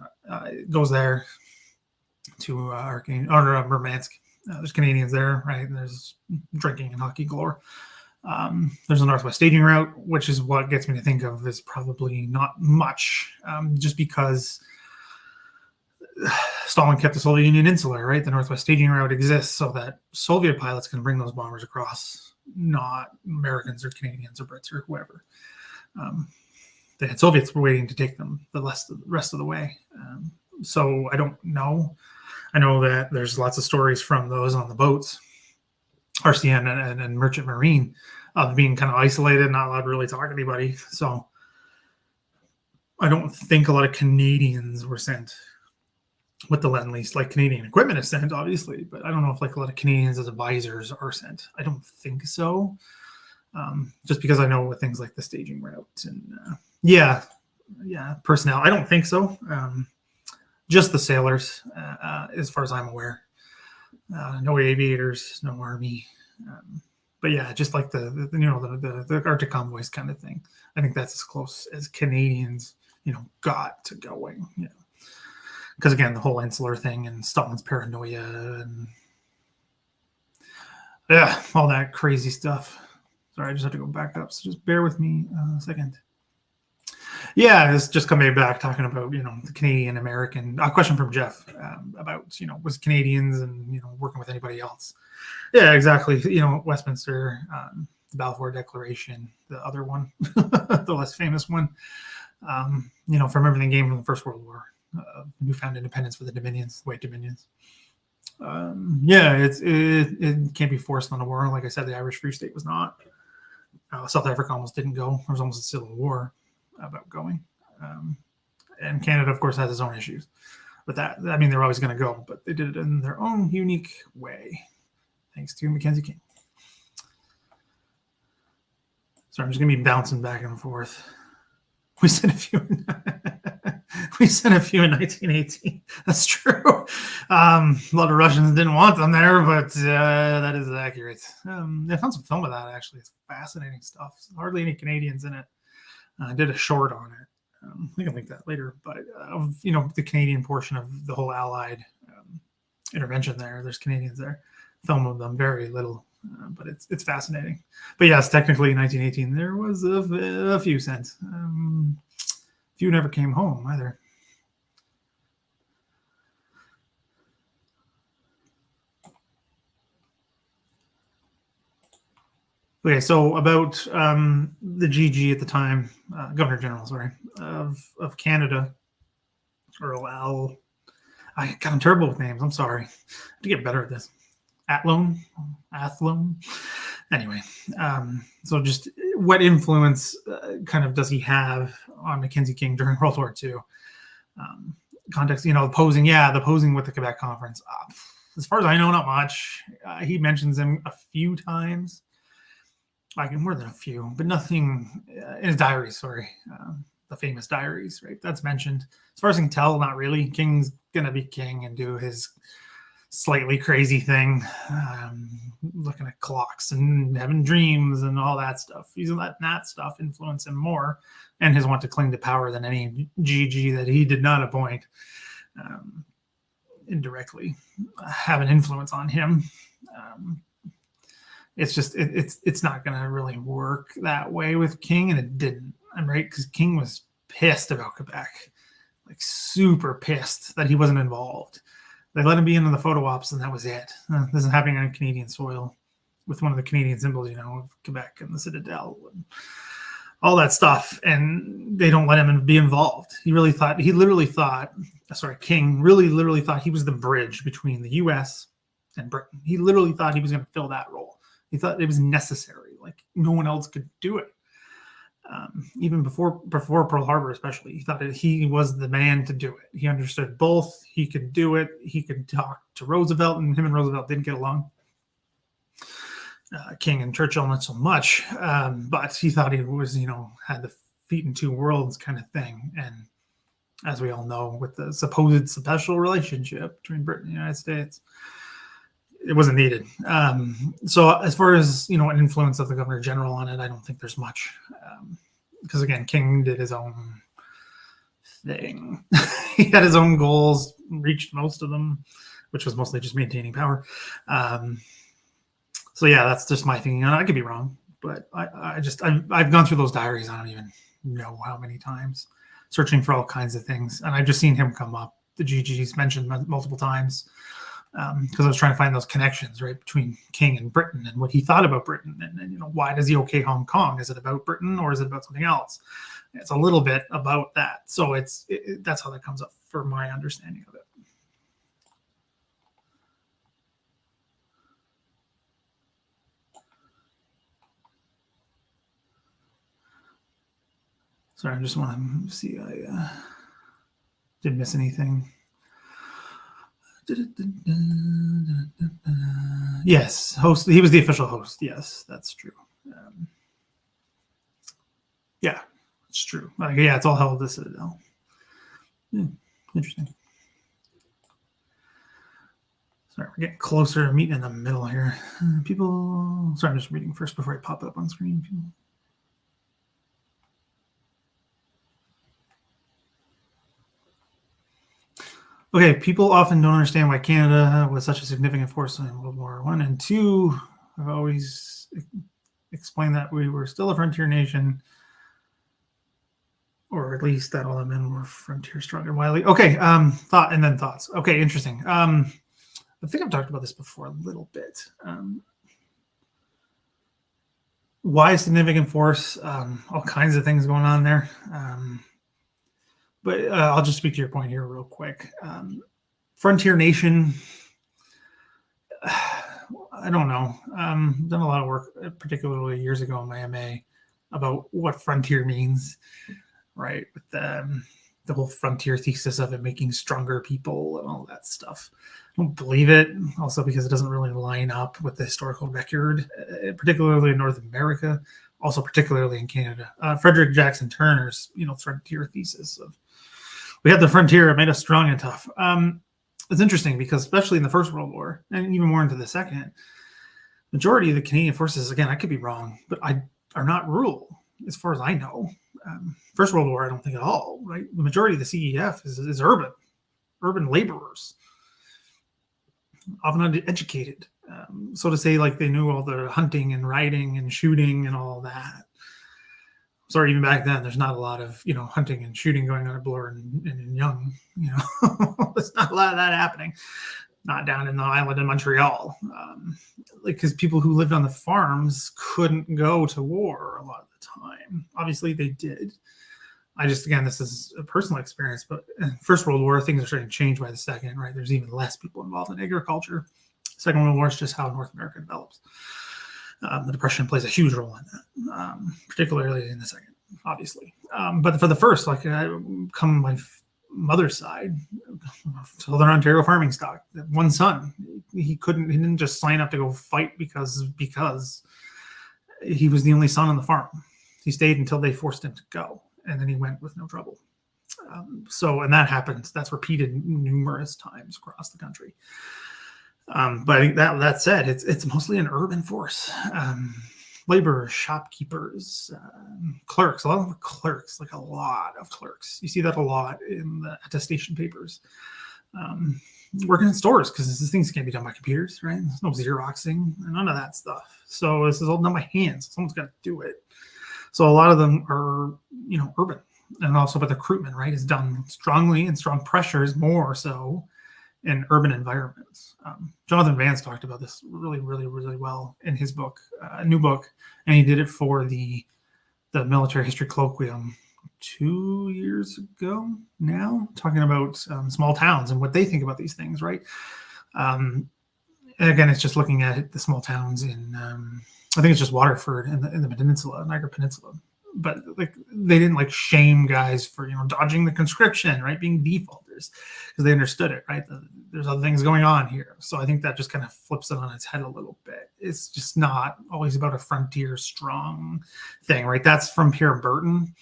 goes there to Murmansk. There's Canadians there, right? And there's drinking and hockey galore. There's a Northwest staging route, which is what gets me to think of as probably not much, just because Stalin kept the Soviet Union insular, right? The Northwest staging route exists so that Soviet pilots can bring those bombers across, not Americans or Canadians or Brits or whoever. They had Soviets waiting to take them the rest of the way. So I don't know. I know that there's lots of stories from those on the boats, RCN and Merchant Marine, of being kind of isolated, not allowed to really talk to anybody. So I don't think a lot of Canadians were sent with the Lend-Lease. Like Canadian equipment is sent, obviously, but I don't know if like a lot of Canadians as advisors are sent. I don't think so. Just because I know with things like the staging route and personnel, I don't think so. Just the sailors, as far as I'm aware. No aviators, no army. But yeah, just like the Arctic convoys kind of thing. I think that's as close as Canadians, got to going. Because again, the whole insular thing and Stalin's paranoia and all that crazy stuff. Sorry, I just have to go back up. So just bear with me a second. Yeah, it's just coming back talking about, the Canadian American question from Jeff about, was Canadians and, working with anybody else. Yeah, exactly. Westminster, the Balfour Declaration, the other one, the less famous one. From everything gained from the First World War, newfound independence for the Dominions, White Dominions. It can't be forced on a war. Like I said, the Irish Free State was not. South Africa almost didn't go. There was almost a civil war about going. And Canada, of course, has its own issues. But they're always going to go, but they did it in their own unique way, thanks to Mackenzie King. Sorry, I'm just going to be bouncing back and forth. We sent a few. We sent a few in 1918. That's true. A lot of Russians didn't want them there, but that is accurate. I found some film of that, actually. It's fascinating stuff. Hardly any Canadians in it. I did a short on it. We can link that later. But, the Canadian portion of the whole Allied intervention there's Canadians there. Film of them, very little. But it's fascinating. But yes, technically in 1918, there was a few sent. Few never came home either. Okay, so about the GG at the time, Governor General, of Canada, Earl Al. I'm terrible with names. I'm sorry. I have to get better at this. Athlone. Anyway, so just what influence kind of does he have on Mackenzie King during World War II? Context, the posing with the Quebec Conference. As far as I know, not much. He mentions him a few times. More than a few, but nothing in his diaries, the famous diaries, right? That's mentioned. As far as I can tell, not really. King's going to be king and do his slightly crazy thing, looking at clocks and having dreams and all that stuff. Using that stuff influence him more, and his want to cling to power than any GG that he did not appoint indirectly have an influence on him. It's just it's not going to really work that way with King, and it didn't. I'm right, because King was pissed about Quebec, like super pissed that he wasn't involved. They let him be into the photo ops, and that was it. This is happening on Canadian soil with one of the Canadian symbols, of Quebec and the Citadel and all that stuff, and they don't let him be involved. King really literally thought he was the bridge between the U.S. and Britain. He literally thought he was going to fill that role. He thought it was necessary, like no one else could do it. Even before Pearl Harbor, especially, he thought that he was the man to do it. He understood both. He could do it. He could talk to Roosevelt, and him and Roosevelt didn't get along. King and Churchill not so much, but he thought he was, had the feet in two worlds kind of thing. And as we all know, with the supposed special relationship between Britain and the United States, it wasn't needed. So as far as, an influence of the Governor General on it, I don't think there's much. Because again, King did his own thing. He had his own goals, reached most of them, which was mostly just maintaining power. So yeah, that's just my thinking. I could be wrong, but I've gone through those diaries. I don't even know how many times, searching for all kinds of things. And I've just seen him come up. The GG's mentioned multiple times. Because I was trying to find those connections, right, between King and Britain and what he thought about Britain, and why does he okay Hong Kong? Is it about Britain or is it about something else? It's a little bit about that, so that's how that comes up for my understanding of it. Sorry, I just want to see I didn't miss anything. Yes, host. He was the official host. Yes, that's true. Yeah, it's true. It's all held at the Citadel. Yeah, interesting. Sorry, we're getting closer to meeting in the middle here. Sorry, I'm just reading first before I pop up on screen. Okay, people often don't understand why Canada was such a significant force in World War I and II. I've always explained that we were still a frontier nation, or at least that all the men were frontier strong and wily. Okay, thoughts. Okay, interesting. I think I've talked about this before a little bit. Why significant force? All kinds of things going on there. But I'll just speak to your point here real quick. Frontier nation, I don't know. Done a lot of work, particularly years ago in my MA, about what frontier means, right? With the whole frontier thesis of it making stronger people and all that stuff. I don't believe it, also because it doesn't really line up with the historical record, particularly in North America, also particularly in Canada. Frederick Jackson Turner's, frontier thesis of we had the frontier, it made us strong and tough. It's interesting because especially in the First World War and even more into the Second, majority of the Canadian forces, again, I could be wrong, but are not rural as far as I know. First World War, I don't think at all, right? The majority of the CEF is urban laborers, often uneducated. So to say like they knew all the hunting and riding and shooting and all that. Sorry, even back then, there's not a lot of, hunting and shooting going on at Bloor and in Young, there's not a lot of that happening. Not down in the island in Montreal. Because people who lived on the farms couldn't go to war a lot of the time. Obviously, they did. Again, this is a personal experience, but in First World War, things are starting to change by the Second, right? There's even less people involved in agriculture. Second World War is just how North America develops. The Depression plays a huge role in that, particularly in the Second, obviously. But for the first, come my mother's side, Southern Ontario farming stock, one son, he didn't just sign up to go fight because he was the only son on the farm. He stayed until they forced him to go, and then he went with no trouble. And that happens. That's repeated numerous times across the country. But I think that said, it's mostly an urban force. Laborers, shopkeepers, clerks, a lot of clerks. You see that a lot in the attestation papers. Working in stores because these things can't be done by computers, right? There's no Xeroxing, none of that stuff. So this is all done by hands. Someone's got to do it. So a lot of them are, urban, and also with recruitment, right, is done strongly, and strong pressure is more so in urban environments. Jonathan Vance talked about this really, really, really well in his book, new book, and he did it for the military history colloquium 2 years ago now, talking about small towns and what they think about these things, right? And again, it's just looking at the small towns in, I think it's just Waterford in the peninsula, Niagara Peninsula. But they didn't shame guys for dodging the conscription, right, being defaulters, because they understood it, right. There's other things going on here. So I think that just kind of flips it on its head a little bit. It's just not always about a frontier strong thing, right. That's from Pierre Burton,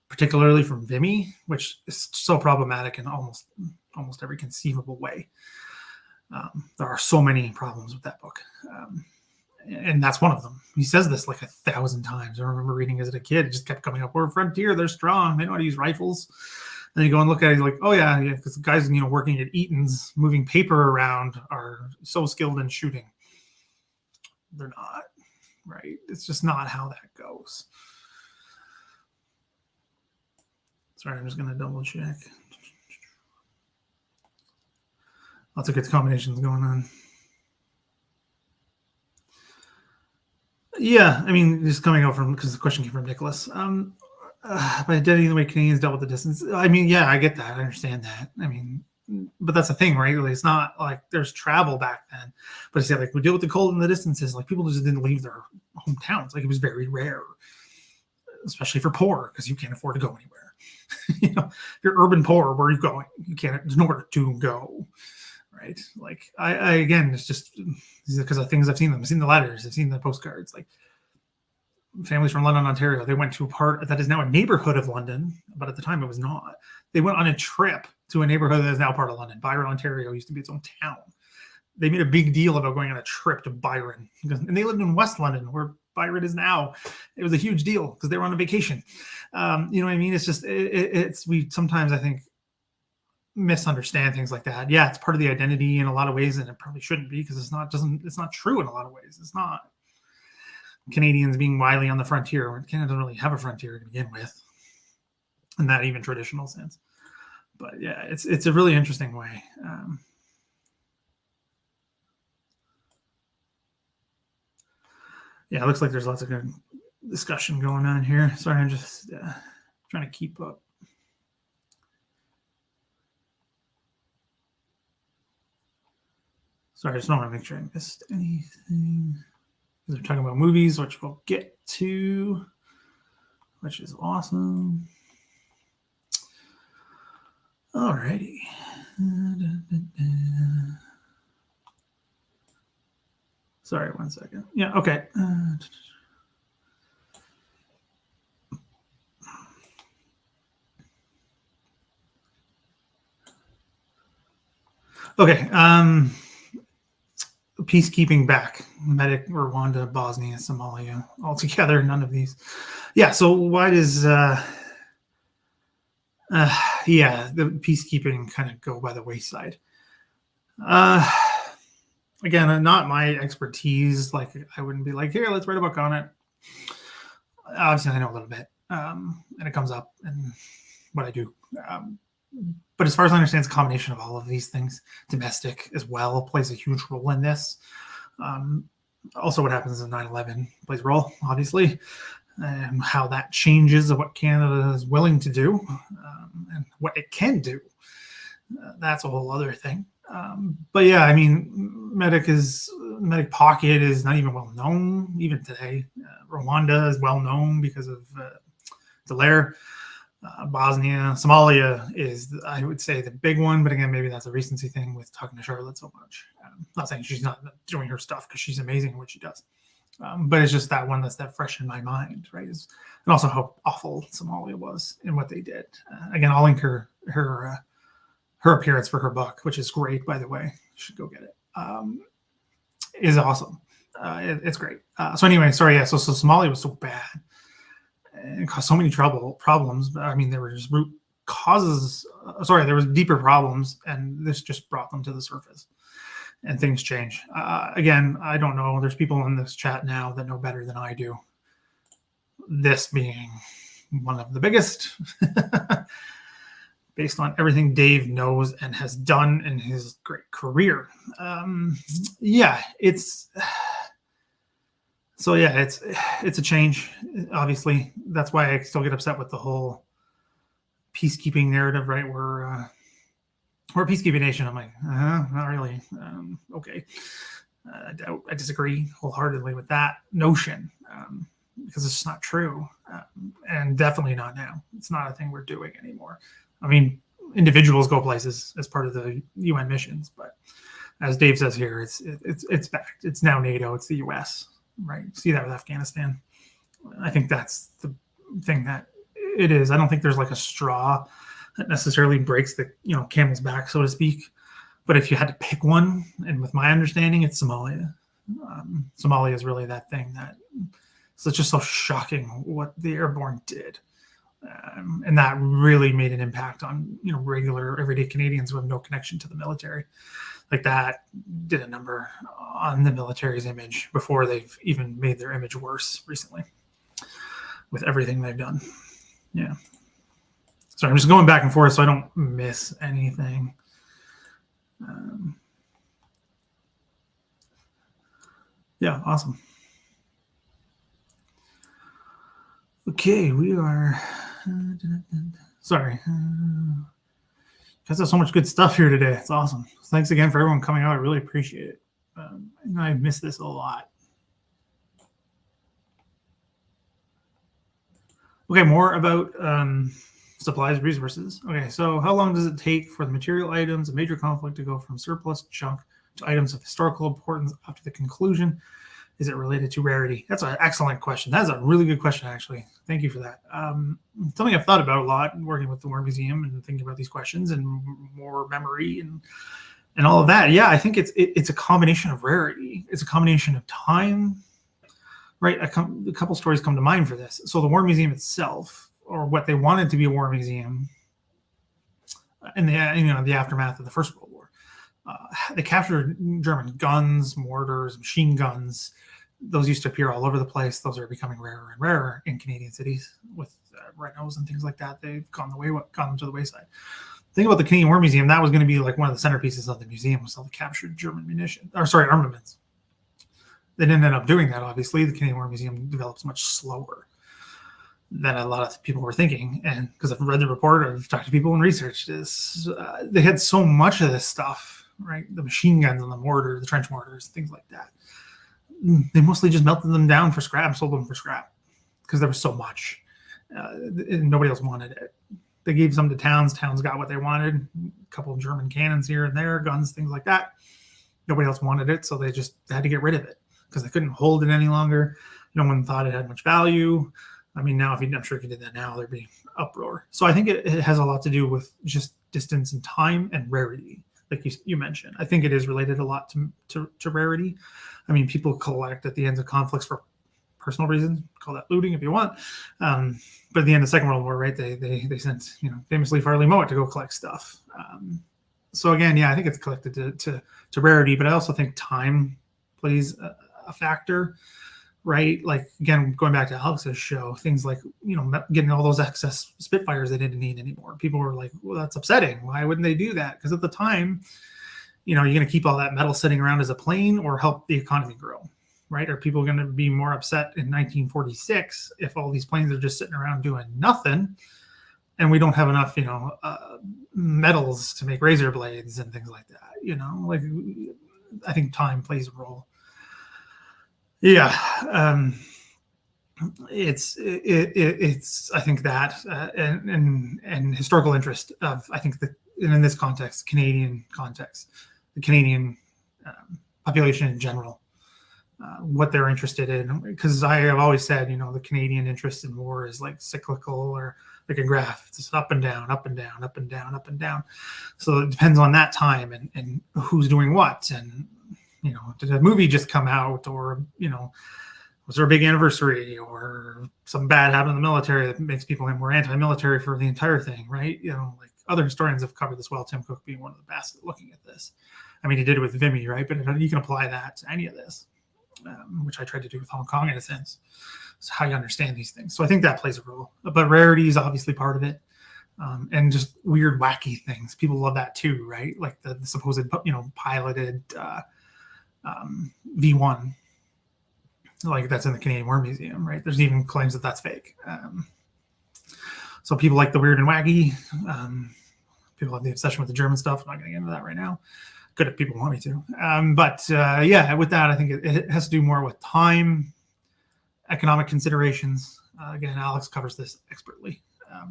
particularly from Vimy, which is so problematic in almost every conceivable way. There are so many problems with that book. And that's one of them. He says this 1,000 times. I remember reading as a kid. It just kept coming up. We're frontier. They're strong. They know how to use rifles. And you go and look at it. You're like, oh, yeah, because the guys, working at Eaton's, moving paper around are so skilled in shooting. They're not, right? It's just not how that goes. Sorry, I'm just going to double check. Lots of good combinations going on. Yeah, I mean, just coming out because the question came from Nicholas. By identity the way Canadians dealt with the distance. I mean, yeah, I get that. I understand that. I mean, but that's the thing, right? It's not like there's travel back then. But it's we deal with the cold and the distances. People just didn't leave their hometowns. It was very rare, especially for poor, because you can't afford to go anywhere. If you're urban poor, where are you going? You can't. There's nowhere to go. Right. I again, it's just because of things I've seen them. I've seen the letters. I've seen the postcards. Families from London, Ontario, they went to a part that is now a neighborhood of London, but at the time it was not. They went on a trip to a neighborhood that is now part of London. Byron, Ontario used to be its own town. They made a big deal about going on a trip to Byron. And they lived in West London, where Byron is now. It was a huge deal because they were on a vacation. You know what I mean? It's just, we sometimes, I think, misunderstand things like that. Yeah, it's part of the identity in a lot of ways, and it probably shouldn't be, because it's not true in a lot of ways. It's not Canadians being wily on the frontier. Canada doesn't really have a frontier to begin with, in that even traditional sense. But yeah, it's a really interesting way. Yeah, it looks like there's lots of good discussion going on here. Sorry, I'm just trying to keep up. Sorry, I just don't want to make sure I missed anything. They're talking about movies, which we'll get to, which is awesome. Alrighty. Sorry, 1 second. Yeah, okay. Okay. Peacekeeping back, Medic, Rwanda, Bosnia, Somalia, altogether, none of these. Yeah, so why does the peacekeeping kind of go by the wayside? Again, not my expertise. Like, I wouldn't be like, here, let's write a book on it. Obviously, I know a little bit, and it comes up in what I do. But as far as I understand, it's a combination of all of these things. Domestic as well plays a huge role in this. Also, what happens in 9/11 plays a role, obviously, and how that changes what Canada is willing to do and what it can do. That's a whole other thing. But yeah, I mean, Medic Pocket is not even well known even today. Rwanda is well known because of Dallaire. Bosnia, Somalia is, I would say, the big one. But again, maybe that's a recency thing with talking to Charlotte so much. Not saying she's not doing her stuff, because she's amazing at what she does. But it's just that one that's that fresh in my mind, right? And also how awful Somalia was and what they did. Again, I'll link her appearance for her book, which is great, by the way. You should go get it. Is awesome. It's great. So anyway, sorry. Yeah. So Somalia was so bad and caused so many problems. I mean, there were just root causes. There was deeper problems, and this just brought them to the surface, and things change. Again, I don't know. There's people in this chat now that know better than I do. This being one of the biggest, based on everything Dave knows and has done in his great career. It's a change, obviously. That's why I still get upset with the whole peacekeeping narrative, right? We're a peacekeeping nation. I'm like, not really. Okay. I disagree wholeheartedly with that notion, because it's just not true, and definitely not now. It's not a thing we're doing anymore. I mean, individuals go places as part of the UN missions, but as Dave says here, it's back. It's now NATO. It's the US. Right. See that with Afghanistan. I think that's the thing that it is. I don't think there's like a straw that necessarily breaks the camel's back, so to speak. But if you had to pick one, and with my understanding, it's Somalia. Somalia is really that thing that it's just so shocking what the airborne did, and that really made an impact on regular everyday Canadians who have no connection to the military. Like, that did a number on the military's image before they've even made their image worse recently with everything they've done. Yeah. So I'm just going back and forth so I don't miss anything. Yeah, awesome. Okay, we are... Sorry. Guys, there's so much good stuff here today. It's awesome. Thanks again for everyone coming out. I really appreciate it. And I miss this a lot. Okay, more about supplies, resources. Okay, so how long does it take for the material items of major conflict to go from surplus junk to items of historical importance after the conclusion? Is it related to rarity? That's an excellent question. That's a really good question, actually. Thank you for that. Something I've thought about a lot working with the War Museum and thinking about these questions and more memory and all of that. Yeah, I think it's a combination of rarity. It's a combination of time, right? A couple stories come to mind for this. So the War Museum itself, or what they wanted to be a war museum in the aftermath of the First World War, they captured German guns, mortars, machine guns. Those used to appear all over the place. Those are becoming rarer and rarer in Canadian cities with renos and things like that. They've gone to the wayside. Think about the Canadian War Museum. That was going to be like one of the centerpieces of the museum, was all the captured German armaments. They didn't end up doing that, obviously. The Canadian War Museum develops much slower than a lot of people were thinking. And because I've read the report, I've talked to people and researched this, they had so much of this stuff, right? The machine guns and the mortar, the trench mortars, things like that. They mostly just melted them down for scrap, sold them for scrap because there was so much. And nobody else wanted it. They gave some to towns. Towns got what they wanted. A couple of German cannons here and there, guns, things like that. Nobody else wanted it, so they just had to get rid of it because they couldn't hold it any longer. No one thought it had much value. I mean, now, I'm sure if you did that now, there'd be uproar. So I think it has a lot to do with just distance and time and rarity, like you mentioned. I think it is related a lot to rarity. I mean, people collect at the ends of conflicts for personal reasons. Call that looting if you want. But at the end of the Second World War, right, they sent, famously Farley Mowat to go collect stuff. So again, yeah, I think it's connected to rarity, but I also think time plays a factor, right? Like, again, going back to Alex's show, things like, getting all those excess Spitfires they didn't need anymore. People were like, well, that's upsetting. Why wouldn't they do that? Because at the time, you're going to keep all that metal sitting around as a plane or help the economy grow, right? Are people going to be more upset in 1946 if all these planes are just sitting around doing nothing and we don't have enough, metals to make razor blades and things like that? Like, I think time plays a role. Yeah. It's I think that and historical interest of, I think, and in this context, Canadian context, the Canadian population in general, what they're interested in. Because I have always said, the Canadian interest in war is like cyclical, or like a graph. It's up and down, up and down, up and down, up and down. So it depends on that time and who's doing what. And, did a movie just come out, or, was there a big anniversary, or something bad happened in the military that makes people more anti-military for the entire thing, right? Like other historians have covered this well, Tim Cook being one of the best at looking at this. I mean, he did it with Vimy, right? But you can apply that to any of this, which I tried to do with Hong Kong in a sense. It's how you understand these things. So I think that plays a role. But rarity is obviously part of it. And just weird, wacky things. People love that too, right? Like the supposed, piloted V1. Like that's in the Canadian War Museum, right? There's even claims that that's fake. So people like the weird and wacky. People have the obsession with the German stuff. I'm not going to get into that right now. Good if people want me to. But with that, I think it has to do more with time, economic considerations. Again, Alex covers this expertly. I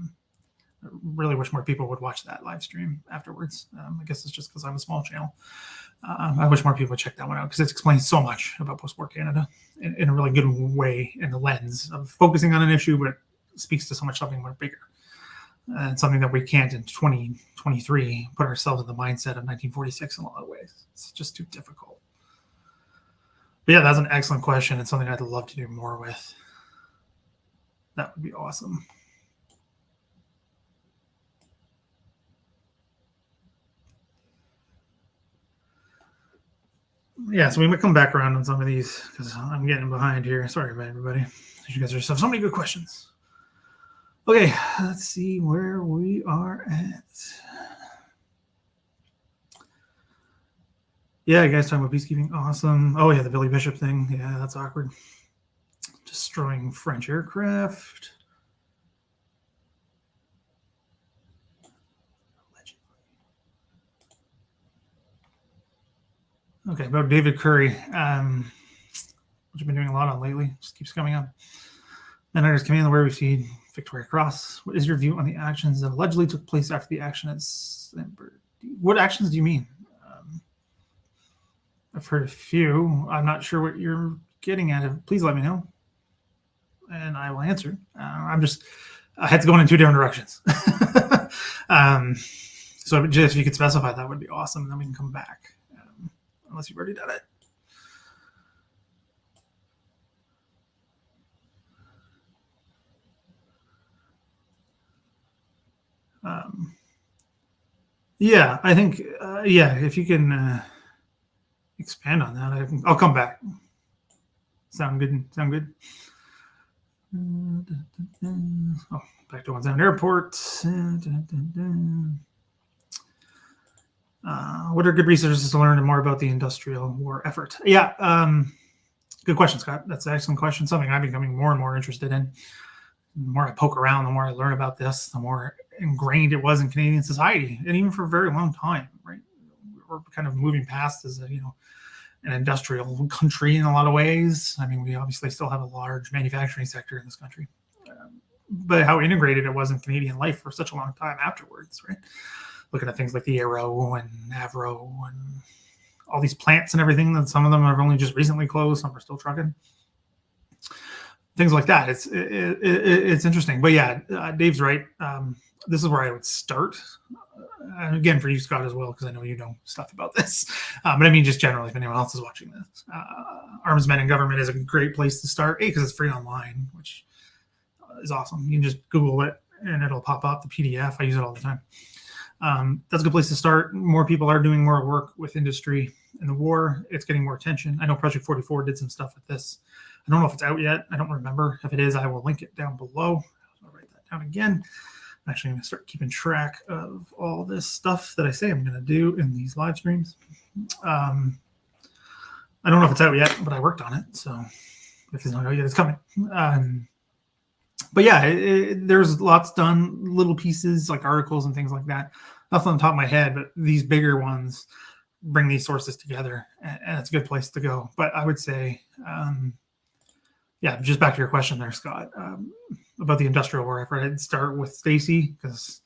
really wish more people would watch that live stream afterwards. I guess it's just because I'm a small channel. I wish more people would check that one out because it explains so much about post-war Canada in a really good way, in the lens of focusing on an issue, but speaks to so much something more bigger. And something that we can't in 2023 put ourselves in the mindset of 1946 in a lot of ways. It's just too difficult. But yeah, that's an excellent question. It's something I'd love to do more with. That would be awesome. Yeah, so we might come back around on some of these because I'm getting behind here. Sorry about everybody. You guys just have so many good questions. Okay, let's see where we are at. Yeah, you guys talking about peacekeeping? Awesome. Oh, yeah, the Billy Bishop thing. Yeah, that's awkward. Destroying French aircraft. Okay, about David Curry, which I've been doing a lot on lately. Just keeps coming up. Menarders coming in the where we see Victoria Cross. What is your view on the actions that allegedly took place after the action at What actions do you mean? I've heard a few. I'm not sure what you're getting at. Please let me know, and I will answer. I had to go in two different directions. So just if you could specify, that would be awesome, and then we can come back. Unless you've already done it. Yeah, I think, if you can expand on that, I'll come back. Sound good? Oh, back to One's Own Airport. What are good resources to learn more about the industrial war effort? Yeah, Good question, Scott. That's an excellent question. Something I'm becoming more and more interested in. The more I poke around, the more I learn about this, the more ingrained it was in Canadian society, and even for a very long time, right? We're kind of moving past as an industrial country in a lot of ways. I mean, we obviously still have a large manufacturing sector in this country, but how integrated it was in Canadian life for such a long time afterwards, right? Looking at things like the Aero and Avro and all these plants and everything, that some of them have only just recently closed, some are still trucking. Things like that. It's interesting. But yeah, Dave's right. This is where I would start. Again, for you, Scott, as well, because I know you know stuff about this. But I mean, just generally, if anyone else is watching this, Arms Men and Government is a great place to start. A, because it's free online, which is awesome. You can just Google it and it'll pop up the PDF. I use it all the time. That's a good place to start. More people are doing more work with industry in the war. It's getting more attention. I know Project 44 did some stuff with this. I don't know if it's out yet. I don't remember. If it is, I will link it down below. I'll write that down again. I'm actually going to start keeping track of all this stuff that I say I'm going to do in these live streams. I don't know if it's out yet, but I worked on it. So if it's not out yet, it's coming. But yeah, there's lots done, little pieces like articles and things like that. Nothing on the top of my head, but these bigger ones bring these sources together, and it's a good place to go. But I would say, yeah, just back to your question there, Scott, about the industrial war effort. I'd start with Stacy, because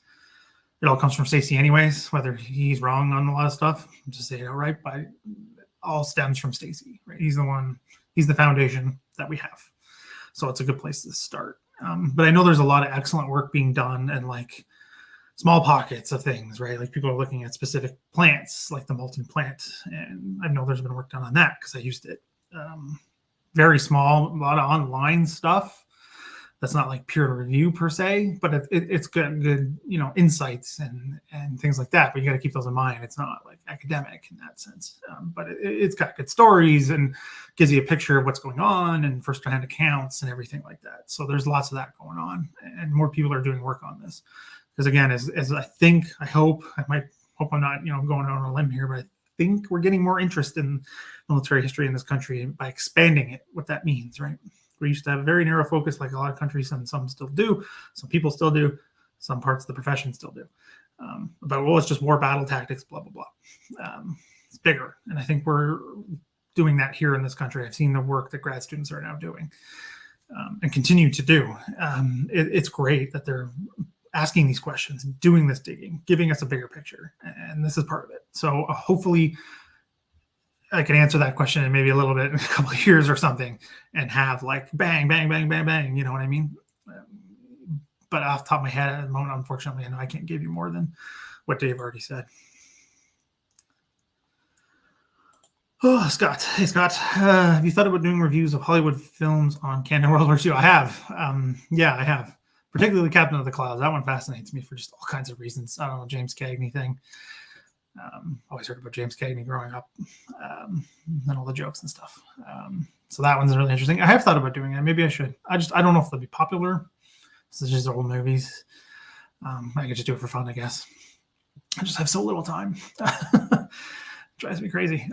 it all comes from Stacy anyways, whether he's wrong on a lot of stuff, just say it outright, but it all stems from Stacy, right? He's the foundation that we have. So it's a good place to start. But I know there's a lot of excellent work being done and like small pockets of things, right? Like people are looking at specific plants, like the molten plant. And I know there's been work done on that because I used it. Very small, a lot of online stuff. That's not like peer review per se, but it's good, insights and things like that. But you got to keep those in mind. It's not like academic in that sense, but it's got good stories and gives you a picture of what's going on and first-hand accounts and everything like that. So there's lots of that going on, and more people are doing work on this. Because again, as I hope I'm not going out on a limb here, but I think we're getting more interest in military history in this country by expanding it. What that means, right? We used to have a very narrow focus, like a lot of countries, and some still do. Some people still do. Some parts of the profession still do. But it's just war battle tactics, blah, blah, blah. It's bigger. And I think we're doing that here in this country. I've seen the work that grad students are now doing and continue to do. It's great that they're asking these questions, doing this digging, giving us a bigger picture. And this is part of it. So hopefully I can answer that question in maybe a little bit in a couple of years or something and have like bang, bang, bang, bang, bang. You know what I mean? But off the top of my head at the moment, unfortunately, I know I can't give you more than what Dave already said. Oh, Scott. Hey, Scott. Have you thought about doing reviews of Hollywood films on Canada World War II? I have. Yeah, I have. Particularly Captain of the Clouds. That one fascinates me for just all kinds of reasons. I don't know, James Cagney thing. Always heard about James Cagney growing up and all the jokes and stuff. So that one's really interesting. I have thought about doing it. Maybe I should. I don't know if they'll be popular. This is just old movies. I could just do it for fun, I guess. I just have so little time. Drives me crazy.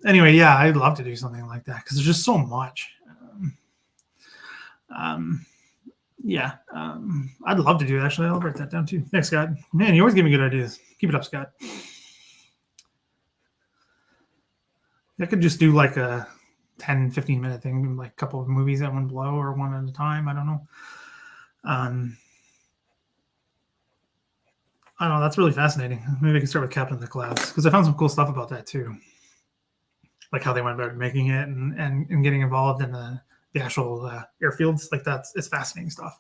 Anyway, yeah, I'd love to do something like that because there's just so much. Yeah, I'd love to do it. Actually, I'll write that down too. Thanks, Scott. Man, you always give me good ideas. Keep it up, Scott. I could just do like a 10, 15-minute thing, like a couple of movies at one blow or one at a time. I don't know. I don't know. That's really fascinating. Maybe I can start with Captain of the Clouds because I found some cool stuff about that too. Like how they went about making it and getting involved in the actual airfields. Like it's fascinating stuff.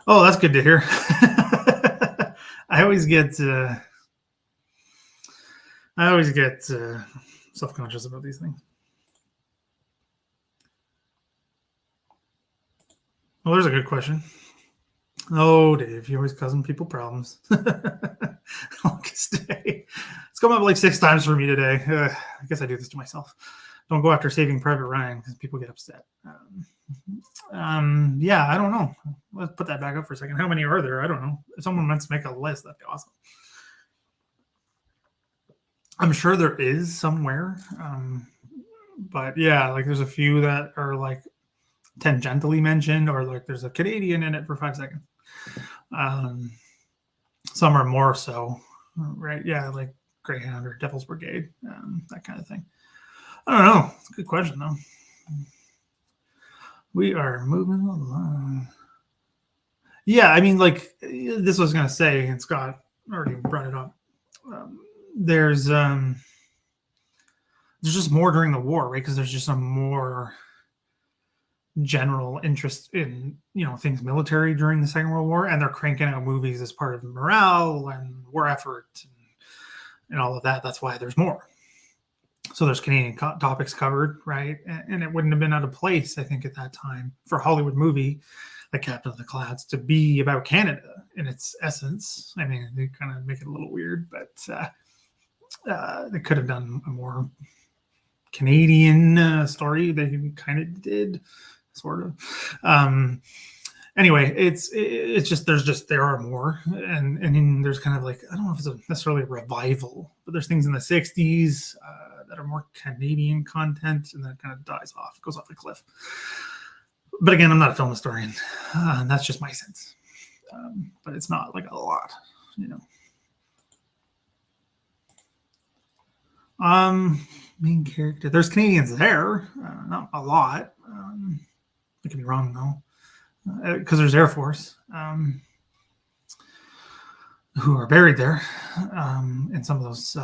Oh, that's good to hear. I always get self-conscious about these things. Well, there's a good question. Oh, Dave, you're always causing people problems. Longest day. It's come up like 6 times for me today. I guess I do this to myself. Don't go after Saving Private Ryan because people get upset. Yeah, I don't know. Let's put that back up for a second. How many are there? I don't know. If someone wants to make a list, that'd be awesome. I'm sure there is somewhere. But yeah, like there's a few that are like tangentially mentioned, or like there's a Canadian in it for 5 seconds. Some are more so, right? Yeah, like Greyhound or Devil's Brigade, that kind of thing. I don't know. It's a good question though. We are moving along. Yeah, I mean, like this was gonna say, and Scott already brought it up. There's just more during the war, right? Because there's just a more general interest in things military during the Second World War, and they're cranking out movies as part of morale and war effort and all of that. That's why there's more. So there's Canadian topics covered, right? And it wouldn't have been out of place, I think, at that time for a Hollywood movie like Captain of the Clouds to be about Canada in its essence. I mean, they kind of make it a little weird, but they could have done a more Canadian story. They kind of did, sort of. Anyway, it's just there are more, and there's kind of like, I don't know if it's necessarily a revival, but there's things in the 60s that are more Canadian content, and then it kind of dies off, goes off a cliff. But again, I'm not a film historian, and that's just my sense. But it's not like a lot, Main character. There's Canadians there, not a lot. I could be wrong though, because there's Air Force who are buried there in some of those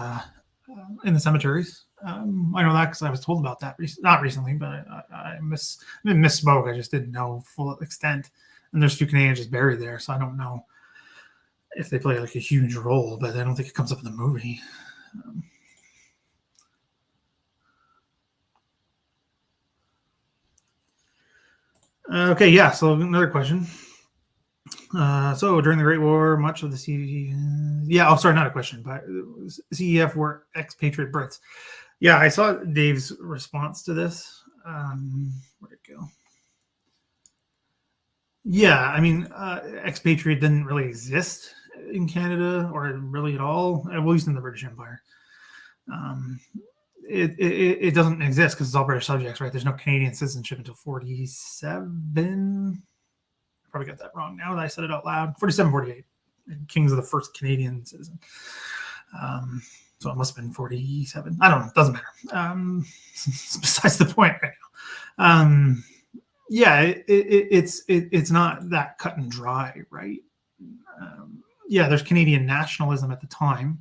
in the cemeteries. I know that because I was told about that not recently, but I misspoke. I just didn't know full extent. And there's 2 Canadians just buried there, so I don't know if they play like a huge role, but I don't think it comes up in the movie. Okay, yeah. So another question. So during the Great War, much of the not a question, but CEF were expatriate Brits. Yeah, I saw Dave's response to this. Where'd it go? Yeah, I mean, expatriate didn't really exist in Canada or really at all, at least in the British Empire. It doesn't exist because it's all British subjects, right? There's no Canadian citizenship until 47. I probably got that wrong now that I said it out loud. 47, 48. King's the first Canadian citizen. So it must have been 47. I don't know. It doesn't matter. It's besides the point right now. Yeah, it's not that cut and dry, right? Yeah, there's Canadian nationalism at the time.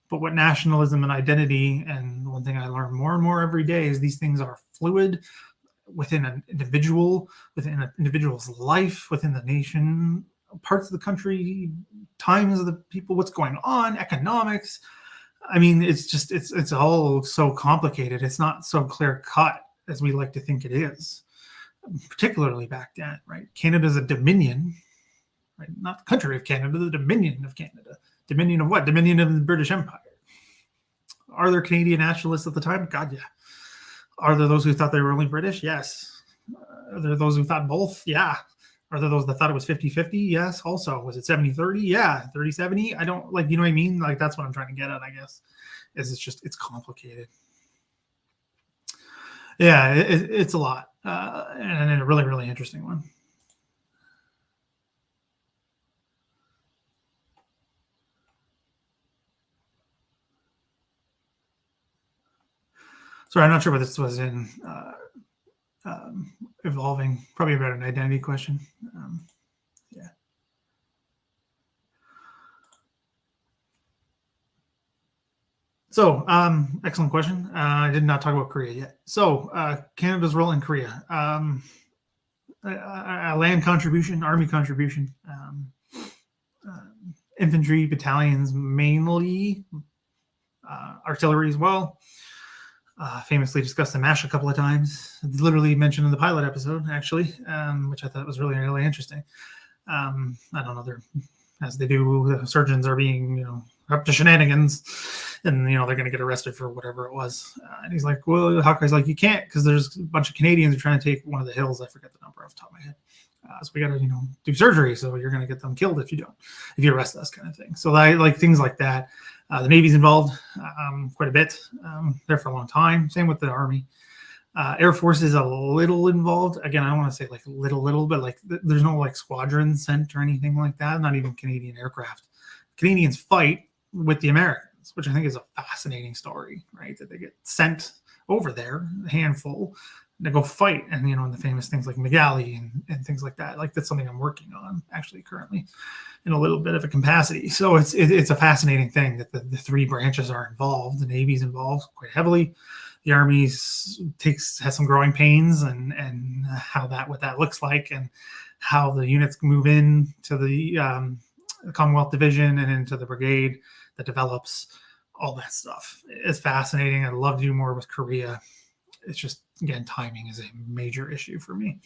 But what nationalism and identity, and one thing I learn more and more every day is these things are fluid within an individual, within an individual's life, within the nation, parts of the country, times of the people, what's going on, economics. I mean, it's all so complicated. It's not so clear cut as we like to think it is, particularly back then, right? Canada's a dominion, right? Not the country of Canada, the dominion of Canada. Dominion of what? Dominion of the British Empire. Are there Canadian nationalists at the time? God, yeah. Are there those who thought they were only British? Yes. Are there those who thought both? Yeah. Are there those that thought it was 50-50? Yes. Also, was it 70-30? Yeah. 30-70? I don't like, you know what I mean? Like, that's what I'm trying to get at, I guess, is it's complicated. Yeah, it's a lot. And a really, really interesting one. Sorry, I'm not sure what this was in evolving. Probably about an identity question. Yeah. So, excellent question. I did not talk about Korea yet. So, Canada's role in Korea. A land contribution, army contribution, infantry battalions mainly, artillery as well. Famously discussed the MASH a couple of times. It's literally mentioned in the pilot episode, actually, which I thought was really, really interesting. I don't know, as they do, the surgeons are being, up to shenanigans, and they're going to get arrested for whatever it was. And he's like, well, Hawkeye's like, you can't, because there's a bunch of Canadians who are trying to take one of the hills. I forget the number off the top of my head. So we got to, do surgery. So you're going to get them killed if you arrest us, kind of thing. So I like things like that. The Navy's involved quite a bit. There for a long time. Same with the Army. Air Force is a little involved. Again, I don't want to say like little, but like there's no like squadron sent or anything like that. Not even Canadian aircraft. Canadians fight with the Americans, which I think is a fascinating story, right? That they get sent over there, a handful, to go fight. And, and the famous things like McGalley and things like that. Like that's something I'm working on actually currently in a little bit of a capacity. So it's a fascinating thing that the three branches are involved. The Navy's involved quite heavily. The Army has some growing pains and what that looks like and how the units move in to the Commonwealth Division and into the brigade that develops all that stuff. It's fascinating. I'd love to do more with Korea. It's just, again, timing is a major issue for me.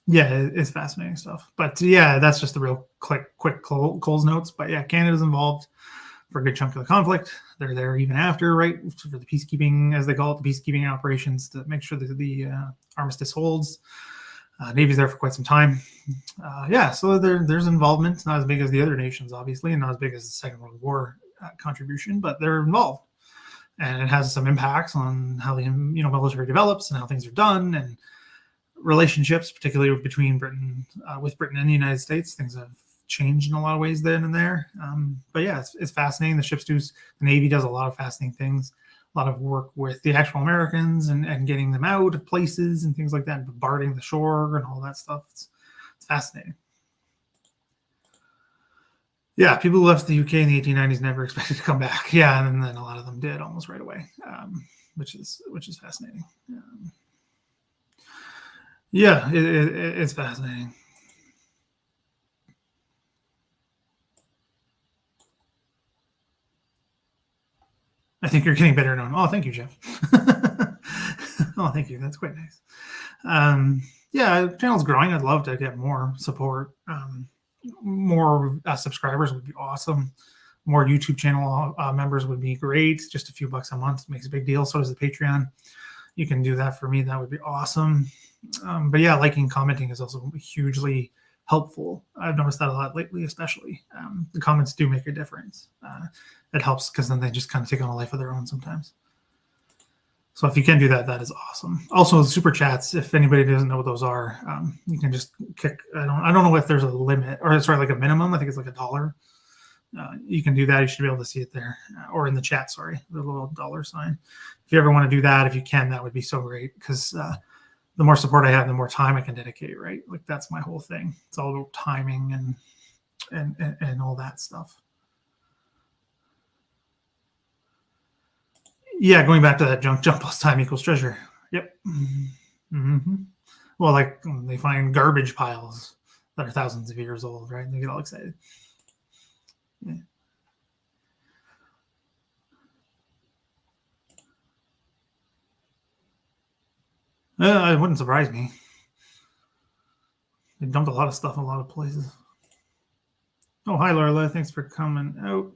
It's fascinating stuff. But yeah, that's just the real quick Coles notes. But yeah, Canada's involved for a good chunk of the conflict. They're there even after, right, for the peacekeeping, as they call it, the peacekeeping operations to make sure that the armistice holds. Navy's there for quite some time. So there's involvement, not as big as the other nations, obviously, and not as big as the Second World War contribution, but they're involved. And it has some impacts on how the military develops and how things are done and relationships, particularly between Britain and the United States. Things have changed in a lot of ways then and there. But yeah, it's fascinating. The Navy does a lot of fascinating things. A lot of work with the actual Americans and getting them out of places and things like that, and bombarding the shore and all that stuff. It's fascinating. Yeah, people who left the UK in the 1890s never expected to come back. Yeah, and then a lot of them did almost right away, which is fascinating. It's fascinating. I think you're getting better known. Oh, thank you, Jeff. Oh, thank you. That's quite nice. The channel's growing. I'd love to get more support. More subscribers would be awesome. More YouTube channel members would be great. Just a few bucks a month makes a big deal. So does the Patreon. You can do that for me. That would be awesome. But yeah, liking, commenting is also hugely helpful. I've noticed that a lot lately, especially. The comments do make a difference. It helps because then they just kind of take on a life of their own sometimes. So if you can do that, that is awesome. Also, super chats, if anybody doesn't know what those are, you can just kick. I don't know if there's a limit or like a minimum. I think it's like $1. You can do that. You should be able to see it there or in the chat. Sorry, the little $sign. If you ever want to do that, if you can, that would be so great because the more support I have, the more time I can dedicate. Right, like that's my whole thing. It's all about timing and all that stuff. Yeah, going back to that junk plus time equals treasure. Yep. Mm-hmm. Well, like they find garbage piles that are thousands of years old, right? And they get all excited. Yeah. It wouldn't surprise me. They dumped a lot of stuff in a lot of places. Oh, hi, Lorla. Thanks for coming out.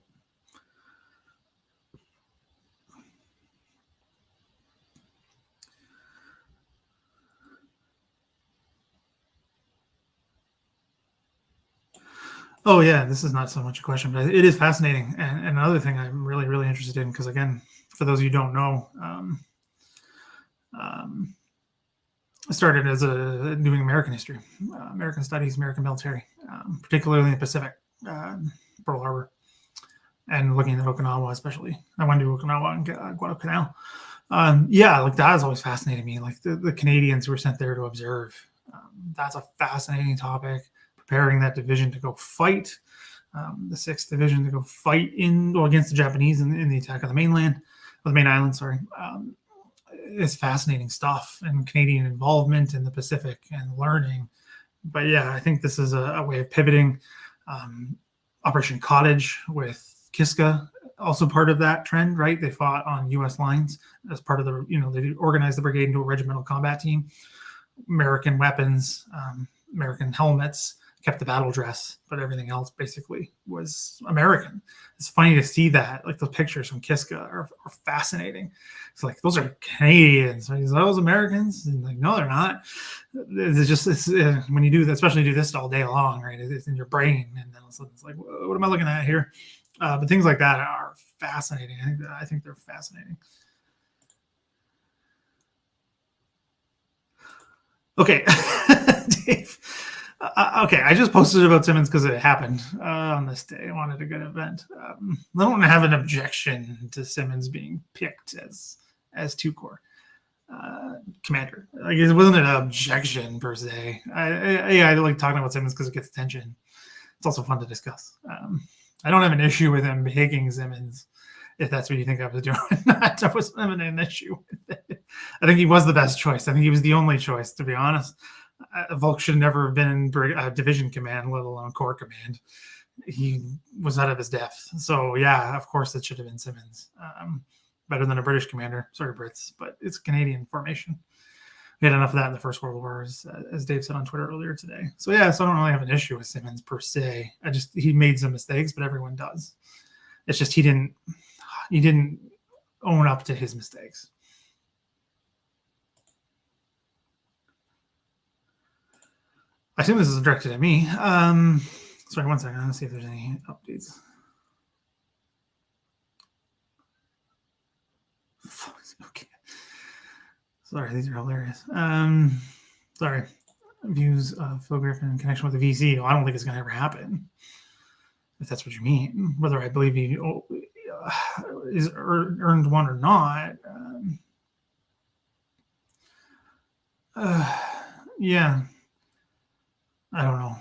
Oh, yeah, this is not so much a question, but it is fascinating. And another thing I'm really, really interested in, because again, for those of you who don't know, I started as doing American history, American studies, American military, particularly in the Pacific, Pearl Harbor, and looking at Okinawa especially. I went to Okinawa and Guadalcanal. Like that has always fascinated me. Like the Canadians who were sent there to observe. That's a fascinating topic. Preparing that division to go fight, the 6th Division to go fight against the Japanese in the attack on the mainland, or the main island, sorry. It's fascinating stuff and Canadian involvement in the Pacific and learning. But yeah, I think this is a way of pivoting. Operation Cottage with Kiska, also part of that trend, right? They fought on U.S. lines as part of they organized the brigade into a regimental combat team. American weapons, American helmets, kept the battle dress, but everything else basically was American. It's funny to see that. Like those pictures from Kiska are fascinating. It's like, those are Canadians. Are those Americans? And like, no, they're not. It's when you do that, especially do this all day long, right? It's in your brain. And then all of a sudden it's like, what am I looking at here? But things like that are fascinating. I think they're fascinating. Okay, Dave. Okay, I just posted about Simmons because it happened on this day. I wanted a good event. I don't have an objection to Simmons being picked as 2-corps commander. Like, it wasn't an objection per se. I like talking about Simmons because it gets attention. It's also fun to discuss. I don't have an issue with him picking Simmons, if that's what you think I was doing. I wasn't having an issue with it. I think he was the best choice. I think he was the only choice, to be honest. Volk should never have been in division command, let alone corps command. He was out of his depth. So, yeah, of course it should have been Simmons. Better than a British commander. Sorry, Brits, but it's Canadian formation. We had enough of that in the First World War, as Dave said on Twitter earlier today. So, yeah, so I don't really have an issue with Simmons per se. He made some mistakes, but everyone does. It's just he didn't own up to his mistakes. I assume this is directed at me. Sorry, one second. Let's see if there's any updates. Okay. Sorry, these are hilarious. Sorry. Views of Phil Griffin in connection with the VC. Well, I don't think it's going to ever happen, if that's what you mean. Whether I believe he is earned one or not. Yeah. I don't know.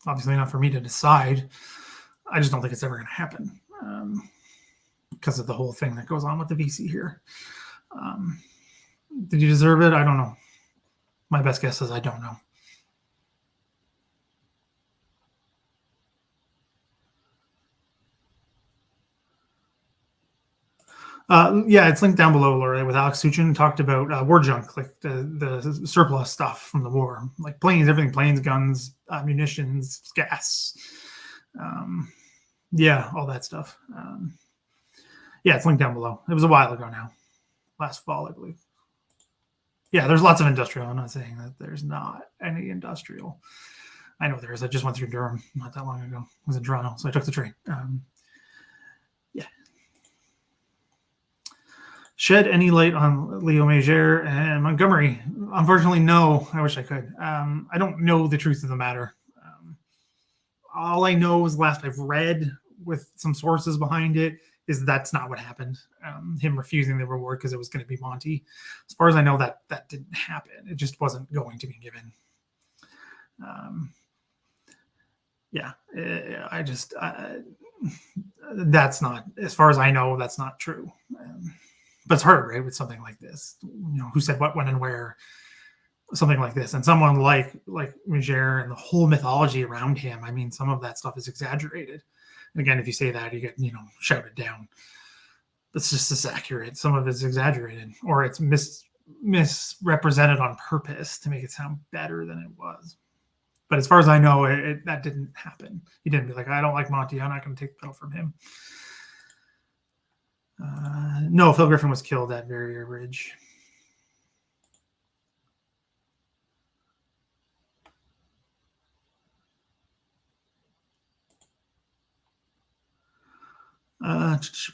Obviously not for me to decide. I just don't think it's ever going to happen because of the whole thing that goes on with the VC here. Did you deserve it? I don't know. My best guess is I don't know. Yeah, it's linked down below, Laura, with Alex Souchen. Talked about war junk, like the surplus stuff from the war, like planes, everything, planes, guns, munitions, gas. Yeah, all that stuff. Yeah, it's linked down below. It was a while ago now. Last fall, I believe. Yeah, there's lots of industrial. I'm not saying that there's not any industrial. I know there is. I just went through Durham not that long ago. I was in Toronto, so I took the train. Yeah. Shed any light on Leo Meyer and Montgomery? Unfortunately, no. I wish I could. I don't know the truth of the matter. All I know is last I've read with some sources behind it is that's not what happened. Him refusing the reward because it was going to be Monty. As far as I know, that didn't happen. It just wasn't going to be given. Yeah, that's not, as far as I know, that's not true. But it's hard, right, with something like this. You know, who said what, when, and where, something like this. And someone like Meyer and the whole mythology around him, I mean, some of that stuff is exaggerated. And again, if you say that, you get, shouted down. That's just as accurate. Some of it's exaggerated, or it's misrepresented on purpose to make it sound better than it was. But as far as I know, that didn't happen. He didn't be like, I don't like Monty, I'm not going to take the pedal from him. No, Phil Griffin was killed at Verrier Ridge.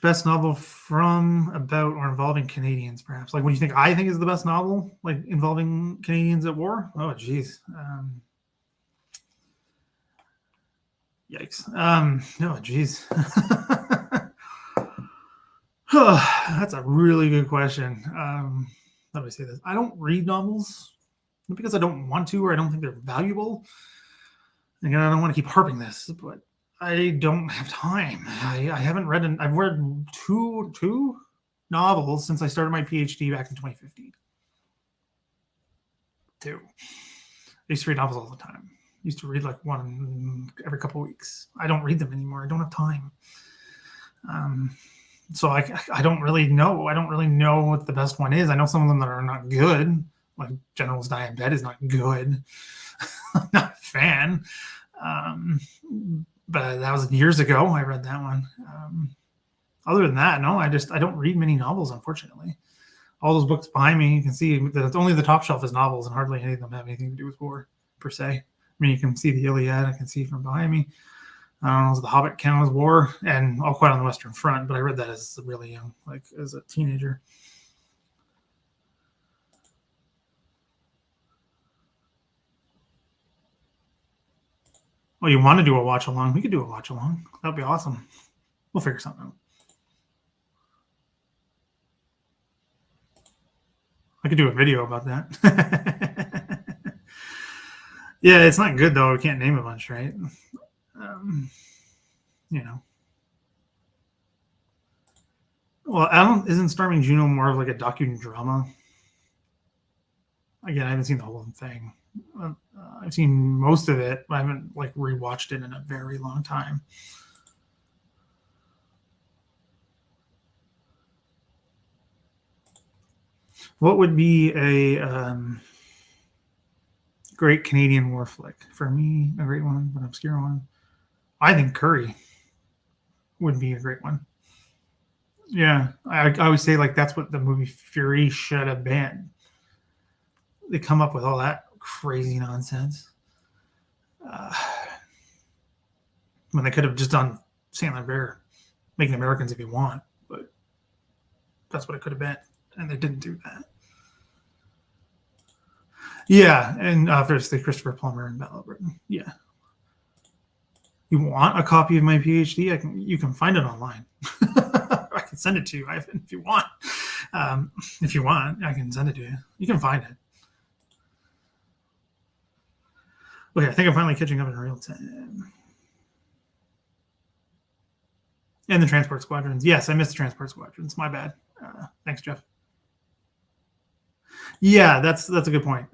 Best novel from, about, or involving Canadians, perhaps. Like, what do you think I think is the best novel, like, involving Canadians at war? Oh, geez. Yikes. Oh, geez. That's a really good question. How do I say this? I don't read novels, not because I don't want to or I don't think they're valuable. Again, I don't want to keep harping this, but I don't have time. I haven't read, I've read two novels since I started my PhD back in 2015. Two. I used to read novels all the time. I used to read like one every couple of weeks. I don't read them anymore. I don't have time. So I don't really know. I don't really know what the best one is. I know some of them that are not good. Like Generals Die in Bed is not good. I'm not a fan. But that was years ago. I read that one. Other than that, no, I don't read many novels, unfortunately. All those books behind me, you can see that only the top shelf is novels, and hardly any of them have anything to do with war, per se. I mean, you can see the Iliad. I can see from behind me. I don't know, was The Hobbit count as war? And All Quiet on the Western Front, but I read that as really young, like as a teenager. Oh, you want to do a watch along? We could do a watch along. That'd be awesome. We'll figure something out. I could do a video about that. Yeah, it's not good though. We can't name a bunch, right? You know. Well, isn't Storming Juno more of like a docudrama? Again, I haven't seen the whole thing. I've seen most of it. I haven't like rewatched it in a very long time. What would be a great Canadian war flick? For me, a great one, an obscure one. I think Curry would be a great one. Yeah, I always say like that's what the movie Fury should have been. They come up with all that crazy nonsense when they could have just done Saint Lambert, Making Americans If You Want, but that's what it could have been, and they didn't do that. Yeah, and there's the Christopher Plummer and Battle of Britain. Yeah. You want a copy of my PhD? You can find it online. I can send it to you if you want. If you want, I can send it to you. You can find it. Okay, I think I'm finally catching up in real time. And the transport squadrons. Yes, I missed the transport squadrons. My bad. Thanks, Jeff. Yeah, that's a good point.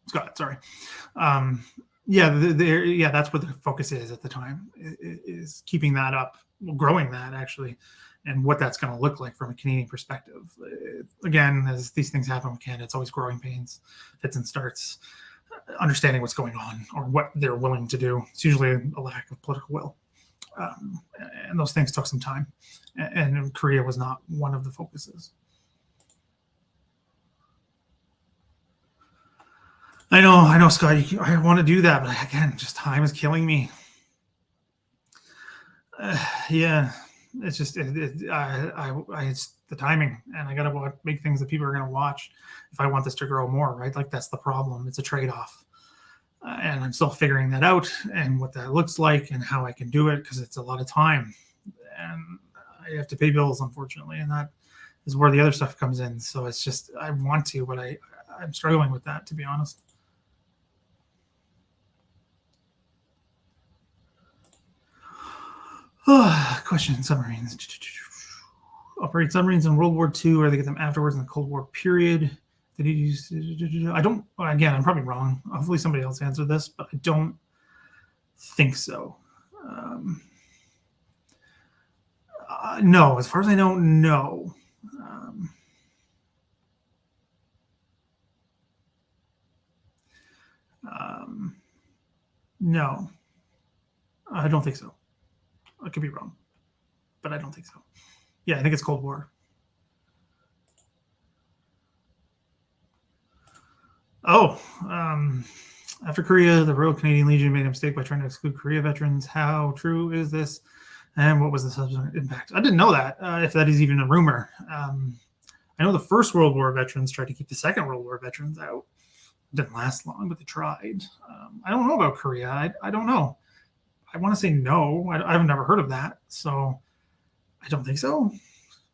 Scott, sorry. Yeah, that's what the focus is at the time, is keeping that up, growing that actually, and what that's going to look like from a Canadian perspective. Again, as these things happen with Canada, it's always growing pains, fits and starts, understanding what's going on or what they're willing to do. It's usually a lack of political will. And those things took some time. And Korea was not one of the focuses. I know, Scott. I want to do that, but again, just time is killing me. Yeah, it's just it's the timing, and I gotta make things that people are gonna watch if I want this to grow more, right? Like that's the problem. It's a trade-off, and I'm still figuring that out and what that looks like and how I can do it because it's a lot of time, and I have to pay bills, unfortunately, and that is where the other stuff comes in. So it's just I want to, but I'm struggling with that, to be honest. Question: submarines. Operate submarines in World War II, or they get them afterwards in the Cold War period. Did he use? I don't. Again, I'm probably wrong. Hopefully, somebody else answered this, but I don't think so. No, as far as I know, no. No, I don't think so. I could be wrong, but I don't think so. Yeah, I think it's Cold War. Oh, after Korea, the Royal Canadian Legion made a mistake by trying to exclude Korea veterans. How true is this? And what was the subsequent impact? I didn't know that, if that is even a rumor. I know the First World War veterans tried to keep the Second World War veterans out. It didn't last long, but they tried. I don't know about Korea. I don't know. I want to say no. I've never heard of that, so I don't think so.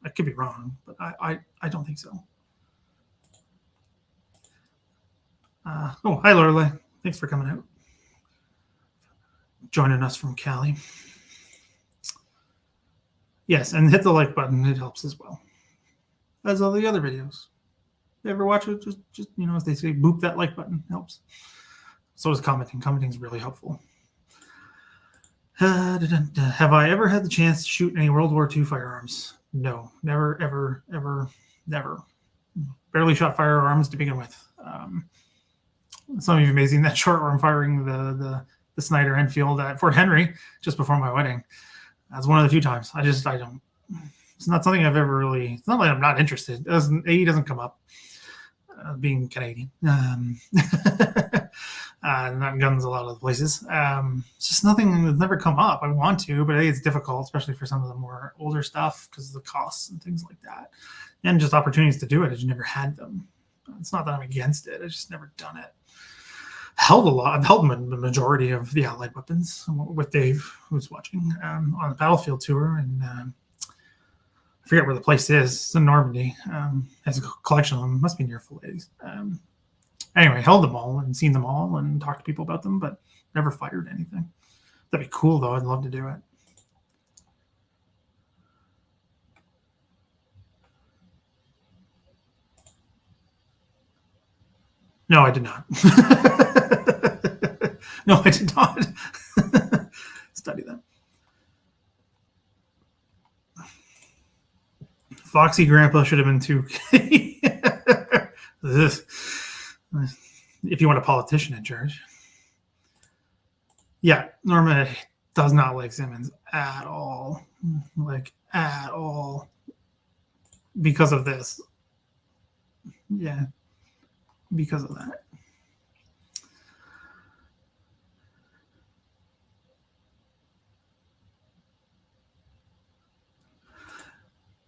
I could be wrong, but I don't think so. Hi, Lorelei. Thanks for coming out. Joining us from Cali. Yes, and hit the like button. It helps as well. As all the other videos. If you ever watch it, just as they say, boop that like button. It helps. So is commenting. Commenting is really helpful. Have I ever had the chance to shoot any World War II firearms? No, never, ever, ever, never. Barely shot firearms to begin with. It's not even amazing that short where I'm firing the Snyder Enfield at Fort Henry just before my wedding. That's one of the few times. I don't. It's not something I've ever really. It's not like I'm not interested. It doesn't come up. Being Canadian. not guns a lot of the places. It's just nothing that's never come up. I want to, but I think it's difficult, especially for some of the more older stuff because of the costs and things like that, and just opportunities to do it. I just never had them. It's not that I'm against it. I just never done it. Held a lot. I've held the majority of the Allied weapons with Dave, who's watching, on the battlefield tour, and I forget where the place is. It's in Normandy. Has a collection of them. Must be near Falaise. Anyway, held them all and seen them all and talked to people about them, but never fired anything. That'd be cool, though. I'd love to do it. No, I did not. No, I did not study them. Foxy Grandpa should have been 2K. If you want a politician in charge. Yeah, Norma does not like Simmons at all. Like, at all. Because of this. Yeah. Because of that.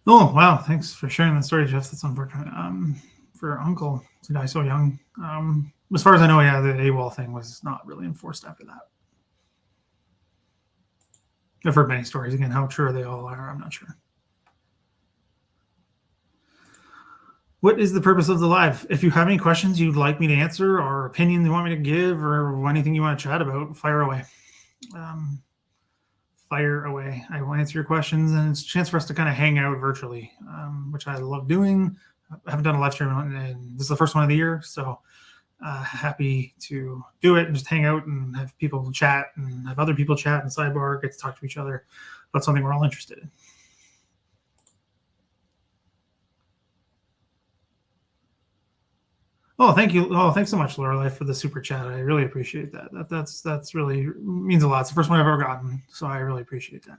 Oh, wow. Thanks for sharing that story, Jeff. That's unfortunate. For Uncle to die so young. As far as I know, yeah, the AWOL thing was not really enforced after that. I've heard many stories. Again, how true they all are, I'm not sure. What is the purpose of the live? If you have any questions you'd like me to answer or opinions you want me to give or anything you want to chat about, fire away. Fire away. I will answer your questions, and it's a chance for us to kind of hang out virtually, which I love doing. I haven't done a live stream, and this is the first one of the year, so happy to do it and just hang out and have people chat and have other people chat and sidebar, get to talk to each other about something we're all interested in. Oh, thank you. Oh, thanks so much, Lorelei, for the super chat. I really appreciate that. That's really means a lot. It's the first one I've ever gotten, so I really appreciate that.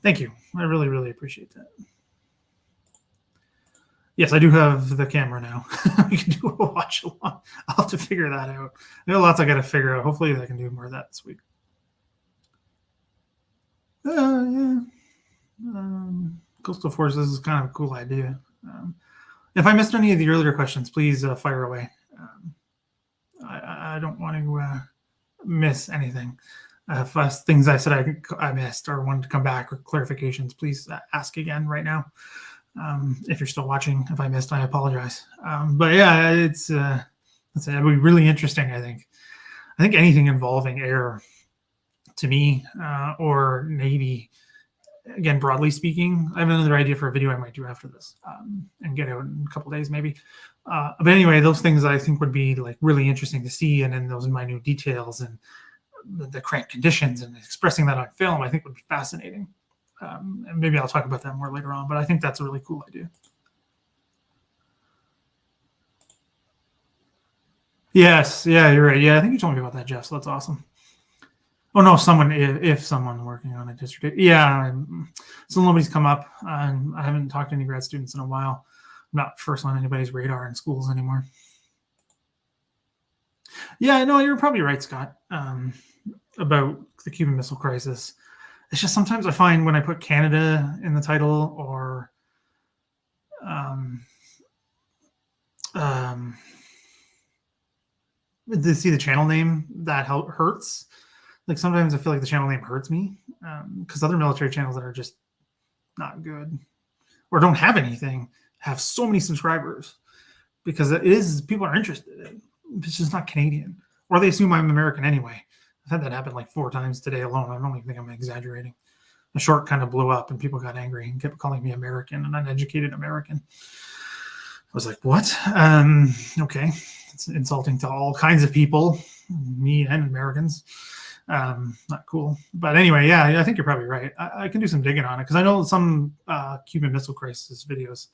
Thank you. I really, really appreciate that. Yes, I do have the camera now. We can do a watch along. I'll have to figure that out. There are lots I got to figure out. Hopefully, I can do more of that this week. Yeah. Coastal Forces is kind of a cool idea. If I missed any of the earlier questions, please fire away. I don't want to miss anything. Things I said I missed or wanted to come back or clarifications, please ask again right now. If you're still watching, if I missed, I apologize. But yeah, it'd be really interesting. I think anything involving air, to me, or Navy, again, broadly speaking, I have another idea for a video I might do after this, and get out in a couple days maybe. But anyway, those things I think would be like really interesting to see, and then those minute details and the crank conditions and expressing that on film, I think would be fascinating. And maybe I'll talk about that more later on, but I think that's a really cool idea. Yes, yeah, you're right. Yeah, I think you told me about that, Jeff, so that's awesome. Oh no, if someone working on a district, yeah. So nobody's come up. I haven't talked to any grad students in a while. I'm not first on anybody's radar in schools anymore. Yeah, no, you're probably right, Scott, about the Cuban Missile Crisis. It's just sometimes I find when I put Canada in the title or to see the channel name, that hurts. Like sometimes I feel like the channel name hurts me because other military channels that are just not good or don't have anything have so many subscribers because people are interested in. It's just not Canadian, or they assume I'm American anyway. I've had that happen like 4 times today alone. I don't even think I'm exaggerating. The short kind of blew up and people got angry and kept calling me American, an uneducated American. I was like, what? Okay. It's insulting to all kinds of people, me and Americans. Not cool. But anyway, yeah, I think you're probably right. I can do some digging on it because I know some Cuban Missile Crisis videos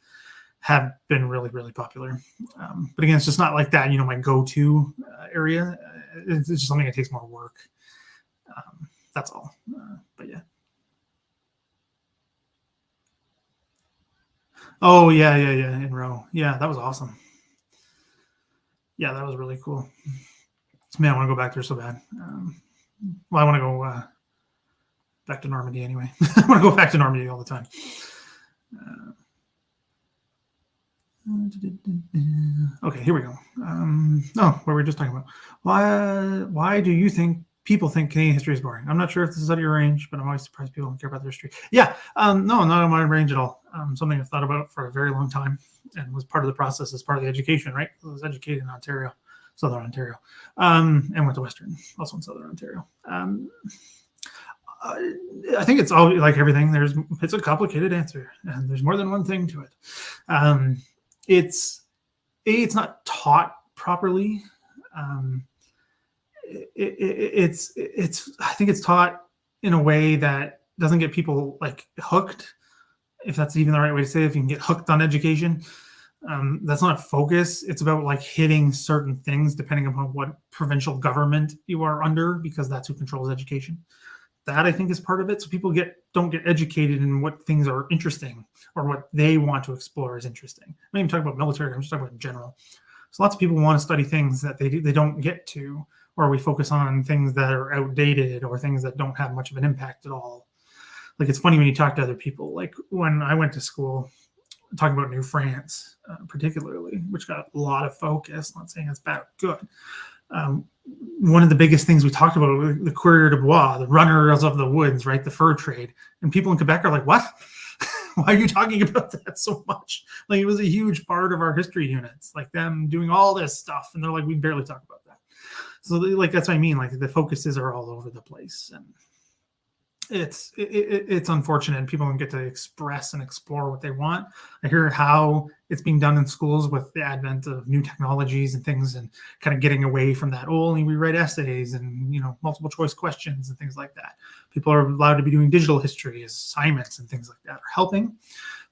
have been really, really popular. But again, it's just not like that, my go-to area. It's just something that takes more work. That's all. But yeah. Oh, yeah. In row. Yeah, that was awesome. Yeah, that was really cool. Man, I want to go back there so bad. Well, I want to go back to Normandy anyway. I want to go back to Normandy all the time. Okay, here we go. What were we just talking about? Why do you think people think Canadian history is boring? I'm not sure if this is out of your range, but I'm always surprised people don't care about their history. Yeah, no, not out of my range at all. Something I've thought about for a very long time and was part of the process as part of the education, right? I was educated in Ontario, Southern Ontario, and went to Western, also in Southern Ontario. I think it's all like everything. It's a complicated answer, and there's more than one thing to it. It's not taught properly. It's I think it's taught in a way that doesn't get people like hooked, if that's even the right way to say it. If you can get hooked on education, that's not focus. It's about like hitting certain things depending upon what provincial government you are under, because that's who controls education. That I think is part of it. So people don't get educated in what things are interesting or what they want to explore is interesting. I'm not even talking about military. I'm just talking about in general. So lots of people want to study things that they don't get to, or we focus on things that are outdated or things that don't have much of an impact at all. Like, it's funny when you talk to other people. Like when I went to school, talking about New France, particularly, which got a lot of focus. I'm not saying it's bad or good. One of the biggest things we talked about, the coureurs de bois, the runners of the woods, right? The fur trade. And people in Quebec are like, what? Why are you talking about that so much? Like, it was a huge part of our history units, like them doing all this stuff. And they're like, we barely talk about that. So like, that's what I mean. Like, the focuses are all over the place. And it's unfortunate, and people don't get to express and explore what they want. I hear how it's being done in schools with the advent of new technologies and things, and kind of getting away from that. Only we write essays and multiple choice questions and things like that. People are allowed to be doing digital history as assignments and things like that are helping.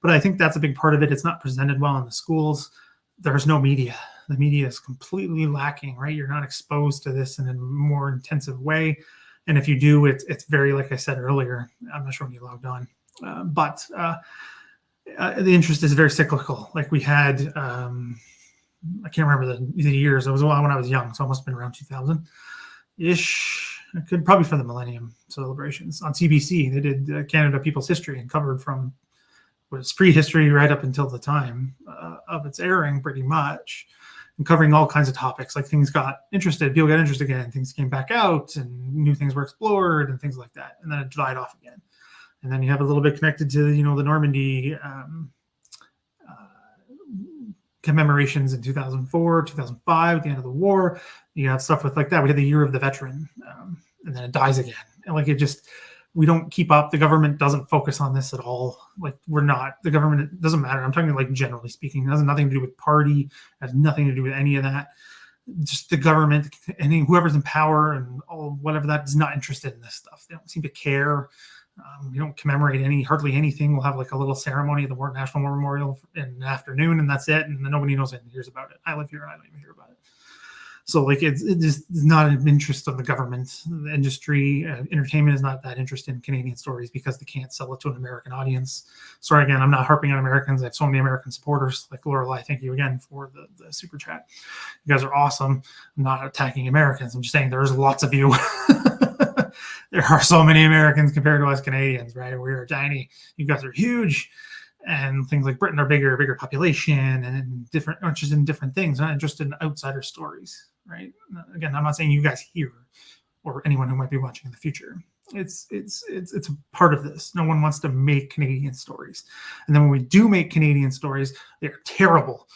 But I think that's a big part of it. It's not presented well in the schools. There's no media. The media is completely lacking, right? You're not exposed to this in a more intensive way. And if you do, it's very, like I said earlier, I'm not sure when you logged on, but the interest is very cyclical. Like we had, I can't remember the years. It was when I was young, so it must have been around 2000-ish. It could probably for the Millennium celebrations on CBC. They did Canada People's History and covered from was prehistory right up until the time of its airing, pretty much. And covering all kinds of topics, like things got interested, people got interested again, things came back out, and new things were explored, and things like that. And then it died off again. And then you have a little bit connected to the Normandy commemorations in 2004, 2005, at the end of the war. You have stuff with like that. We had the Year of the Veteran, and then it dies again. And like we don't keep up. The government doesn't focus on this at all. Like the government, it doesn't matter. I'm talking like generally speaking. It has nothing to do with party. It has nothing to do with any of that. Just the government, whoever's in power and all whatever, that is not interested in this stuff. They don't seem to care. We don't commemorate hardly anything. We'll have like a little ceremony at the National War Memorial in the afternoon, and that's it. And then nobody knows anything, hears about it. I live here and I don't even hear about it. So like it just is not an interest of the government. The industry, entertainment is not that interested in Canadian stories because they can't sell it to an American audience. Sorry, again, I'm not harping on Americans. I have so many American supporters like Lorelei. Thank you again for the super chat. You guys are awesome. I'm not attacking Americans. I'm just saying there's lots of you. There are so many Americans compared to us Canadians, right? We are tiny. You guys are huge. And things like Britain are bigger population and interested in different things, not interested in outsider stories, right? Again, I'm not saying you guys here or anyone who might be watching in the future. It's a part of this. No one wants to make Canadian stories. And then when we do make Canadian stories, they're terrible.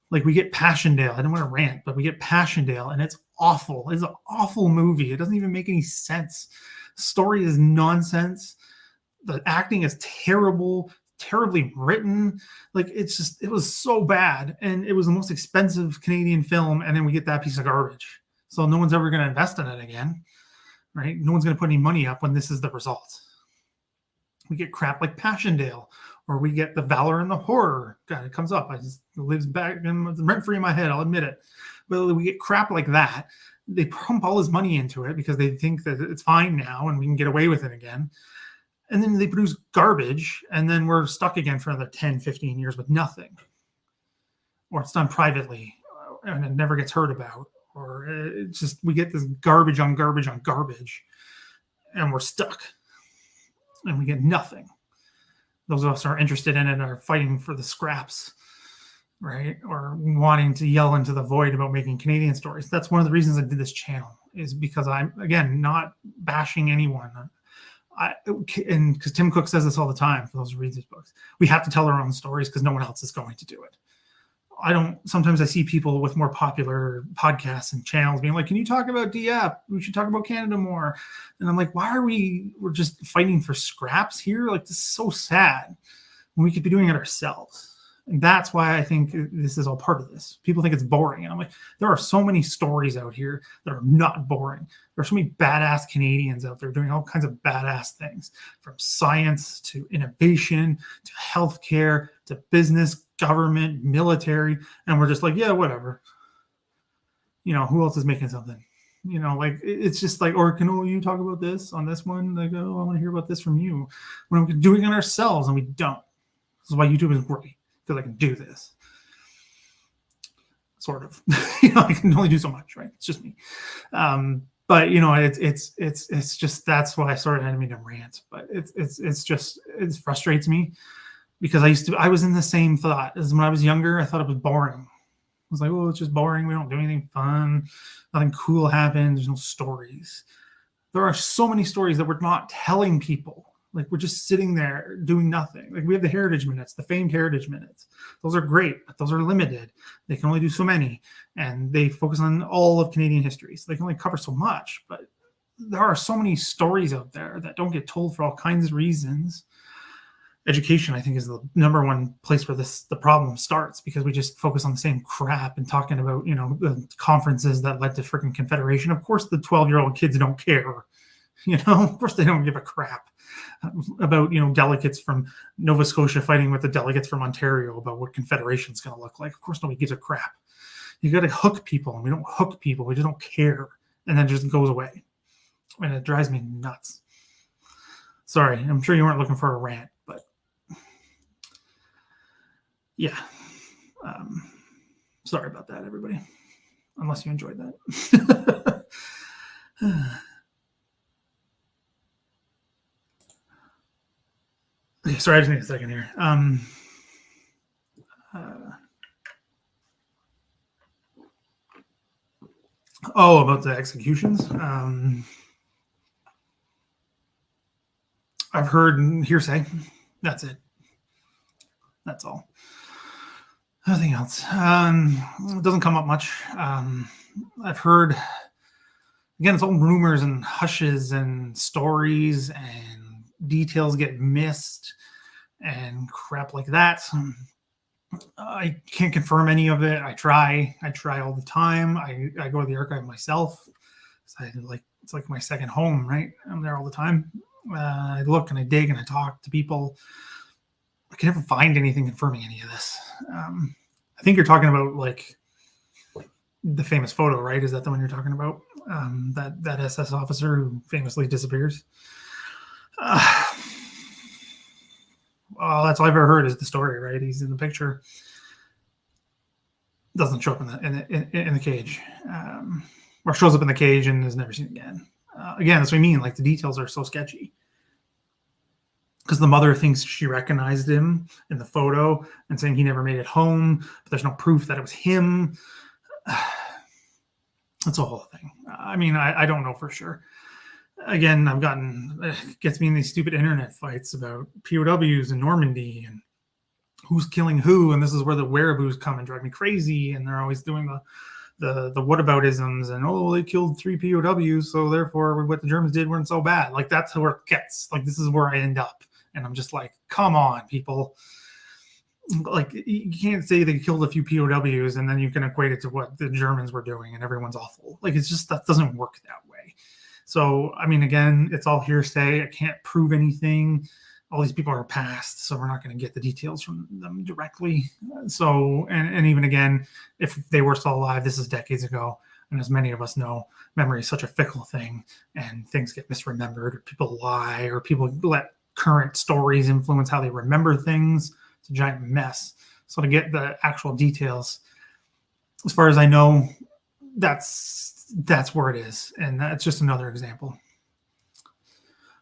Like we get Passchendaele. I don't want to rant, but we get Passchendaele, and it's awful. It's an awful movie. It doesn't even make any sense. The story is nonsense. The acting is terrible. Terribly written. Like it was so bad, and it was the most expensive Canadian film, and then we get that piece of garbage. So no one's ever going to invest in it again, right? No one's going to put any money up when this is the result. We get crap like Passchendaele, or we get The Valor and the Horror. God, it comes up. It lives back rent free in my head. I'll admit it. But we get crap like that. They pump all this money into it because they think that it's fine now and we can get away with it again. And then they produce garbage, and then we're stuck again for another 10, 15 years with nothing. Or it's done privately, and it never gets heard about. or it's just we get this garbage on garbage on garbage, and we're stuck, and we get nothing. Those of us who are interested in it are fighting for the scraps, right? Or wanting to yell into the void about making Canadian stories. That's one of the reasons I did this channel, is because I'm, again, not bashing anyone. And because Tim Cook says this all the time, for those who read his books, we have to tell our own stories because no one else is going to do it. Sometimes I see people with more popular podcasts and channels being like, can you talk about DF? We should talk about Canada more. And I'm like, we're just fighting for scraps here? Like, this is so sad when we could be doing it ourselves. And that's why I think this is all part of this. People think it's boring. And I'm like, there are so many stories out here that are not boring. There are so many badass Canadians out there doing all kinds of badass things, from science to innovation to healthcare to business, government, military. And we're just like, yeah, whatever. Who else is making something? Like, it's just like, or can you talk about this on this one? Like, oh, I want to hear about this from you. When we're doing it ourselves and we don't. This is why YouTube is great. Because I can do this, sort of. I can only do so much, right? It's just me. But it's just, that's why I started ending to rant. But it frustrates me, because I was in the same thought as when I was younger. I thought it was boring. I was like, oh, it's just boring. We don't do anything fun. Nothing cool happens. There's no stories. There are so many stories that we're not telling people. Like, we're just sitting there doing nothing. Like, we have the Heritage Minutes, the famed Heritage Minutes. Those are great, but those are limited. They can only do so many, and they focus on all of Canadian history. So they can only cover so much, but there are so many stories out there that don't get told for all kinds of reasons. Education, I think, is the number one place where the problem starts, because we just focus on the same crap and talking about, the conferences that led to freaking Confederation. Of course, the 12-year-old kids don't care. Of course they don't give a crap about, delegates from Nova Scotia fighting with the delegates from Ontario about what Confederation is going to look like. Of course nobody gives a crap. You got to hook people, and we don't hook people. We just don't care, and then it just goes away. And it drives me nuts. Sorry, I'm sure you weren't looking for a rant, but yeah. Sorry about that, everybody. Unless you enjoyed that. Okay, sorry, I just need a second here. About the executions. I've heard hearsay. That's it. That's all. Nothing else. It doesn't come up much. I've heard, again, it's all rumors and hushes and stories, and details get missed and crap like that. I can't confirm any of it. I try all the time. I go to the archive myself. It's like my second home, right? I'm there all the time. I look and I dig and I talk to people. I can never find anything confirming any of this. I think you're talking about, like, the famous photo, right? Is that the one you're talking about? That SS officer who famously disappears. Well, that's all I've ever heard is the story, right? He's in the picture, doesn't show up in the cage, or shows up in the cage and is never seen again. Again, that's what I mean. Like, the details are so sketchy, because the mother thinks she recognized him in the photo and saying he never made it home, but there's no proof that it was him. That's a whole thing. I mean, I don't know for sure. Again, gets me in these stupid internet fights about POWs in Normandy and who's killing who, and this is where the wereaboos come and drive me crazy, and they're always doing the whataboutisms, and they killed 3 POWs, so therefore what the Germans did weren't so bad. Like, that's where it gets. Like, this is where I end up, and I'm just like, come on, people. Like, you can't say they killed a few POWs and then you can equate it to what the Germans were doing and everyone's awful. Like, it's just, that doesn't work that way. So, I mean, again, it's all hearsay. I can't prove anything. All these people are past, so we're not going to get the details from them directly. So, and even again, if they were still alive, this is decades ago. And as many of us know, memory is such a fickle thing, and things get misremembered, or people lie, or people let current stories influence how they remember things. It's a giant mess. So to get the actual details, as far as I know, that's where it is, and that's just another example.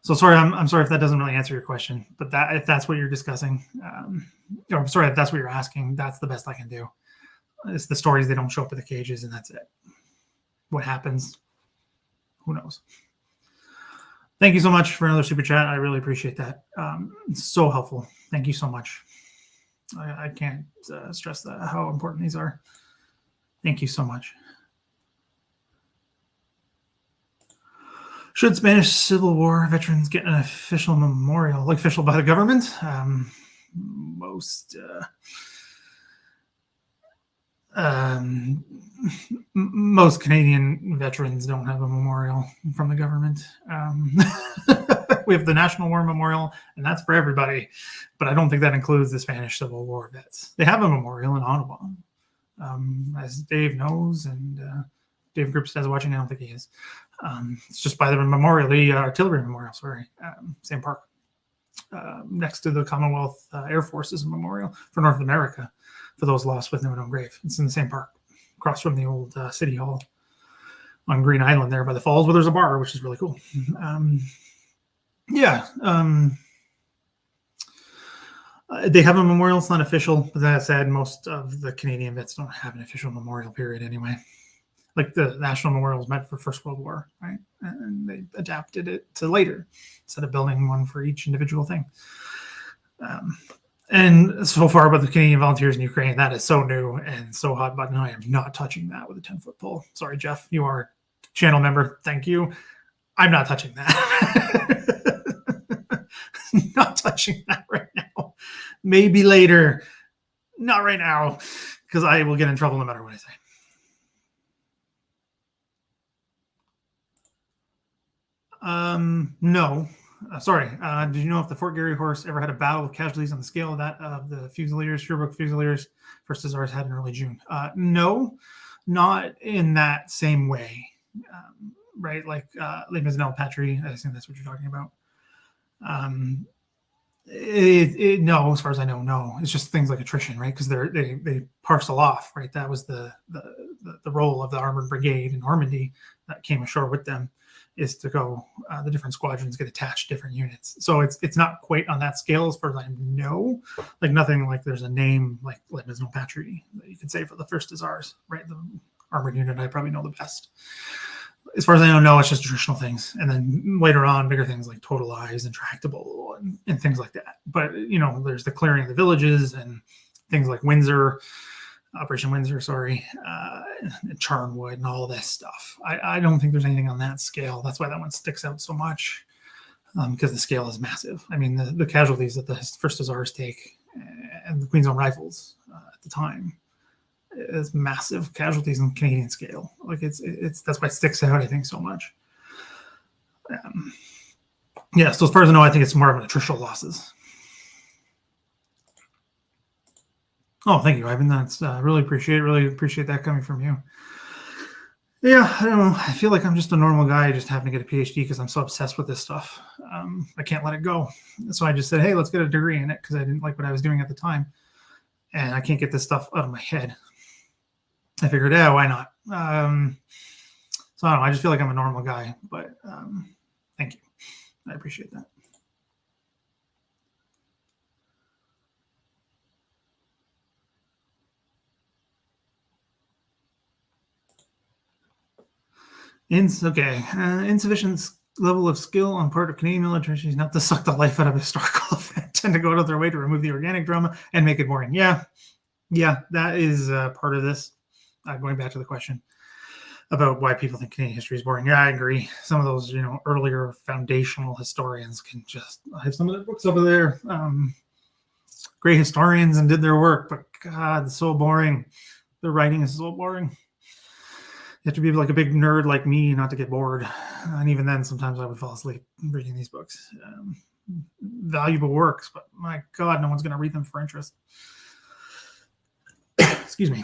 So sorry, I'm sorry if that doesn't really answer your question, but if that's what you're discussing, or I'm sorry if that's what you're asking, that's the best I can do. It's the stories, they don't show up at the cages, and that's it. What happens? Who knows? Thank you so much for another super chat. I really appreciate that. It's so helpful. Thank you so much. I can't stress that, how important these are. Thank you so much. Should Spanish Civil War veterans get an official memorial, like official by the government? Most Canadian veterans don't have a memorial from the government. We have the National War Memorial, and that's for everybody. But I don't think that includes the Spanish Civil War vets. They have a memorial in Ottawa, as Dave knows, and Dave Gripstad's watching. I don't think he is. It's just by the memorial, the artillery memorial, sorry, same park. Next to the Commonwealth Air Force's memorial for North America, for those lost with no known grave. It's in the same park, across from the old City Hall on Green Island there by the falls, where there's a bar, which is really cool. They have a memorial. It's not official, but that said, most of the Canadian vets don't have an official memorial period anyway. Like the National Memorial is meant for First World War, right? And they adapted it to later, instead of building one for each individual thing. And so far about the Canadian volunteers in Ukraine, that is so new and so hot button. I am not touching that with a 10-foot pole. Sorry, Jeff, you are a channel member. Thank you. I'm not touching that. Not touching that right now. Maybe later. Not right now, because I will get in trouble no matter what I say. No. Sorry. Did you know if the Fort Garry horse ever had a battle with casualties on the scale of that of the Fusiliers, Sherbrooke Fusiliers, First Hussars had in early June? No, not in that same way. Right? Like Les Mishandled Patrie, I assume that's what you're talking about. No, as far as I know, no. It's just things like attrition, right? Because they parcel off, right? That was the role of the Armored Brigade in Normandy that came ashore with them, is to go, the different squadrons get attached to different units. So it's not quite on that scale as far as I know. Like nothing like there's a name like Les Mishandled Patrie that you could say for the First Hussars, right? The armored unit I probably know the best. As far as I know, no, it's just traditional things. And then later on, bigger things like Total Eyes and Tractable and things like that. But, there's the clearing of the villages and things like Windsor, Operation Windsor, Charnwood and all this stuff. I don't think there's anything on that scale. That's why that one sticks out so much, because the scale is massive. I mean, the casualties that the First Hussars take and the Queen's Own Rifles at the time is massive casualties on Canadian scale. Like it's that's why it sticks out, I think, so much. So as far as I know, I think it's more of an attritional losses. Oh, thank you, Ivan. That's really appreciate that coming from you. Yeah, I don't know. I feel like I'm just a normal guy just having to get a PhD because I'm so obsessed with this stuff. I can't let it go. So I just said, hey, let's get a degree in it because I didn't like what I was doing at the time. And I can't get this stuff out of my head. I figured, why not? So I don't know. I just feel like I'm a normal guy. But thank you. I appreciate that. Insufficient level of skill on part of Canadian military is not to suck the life out of a historical event, tend to go out of their way to remove the organic drama and make it boring. Yeah, that is part of this. Going back to the question about why people think Canadian history is boring. Yeah, I agree. Some of those, earlier foundational historians can just, I have some of their books over there. Great historians and did their work, but God, it's so boring. Their writing is so boring. You have to be like a big nerd like me not to get bored. And even then, sometimes I would fall asleep reading these books. Valuable works, but my God, no one's going to read them for interest. Excuse me.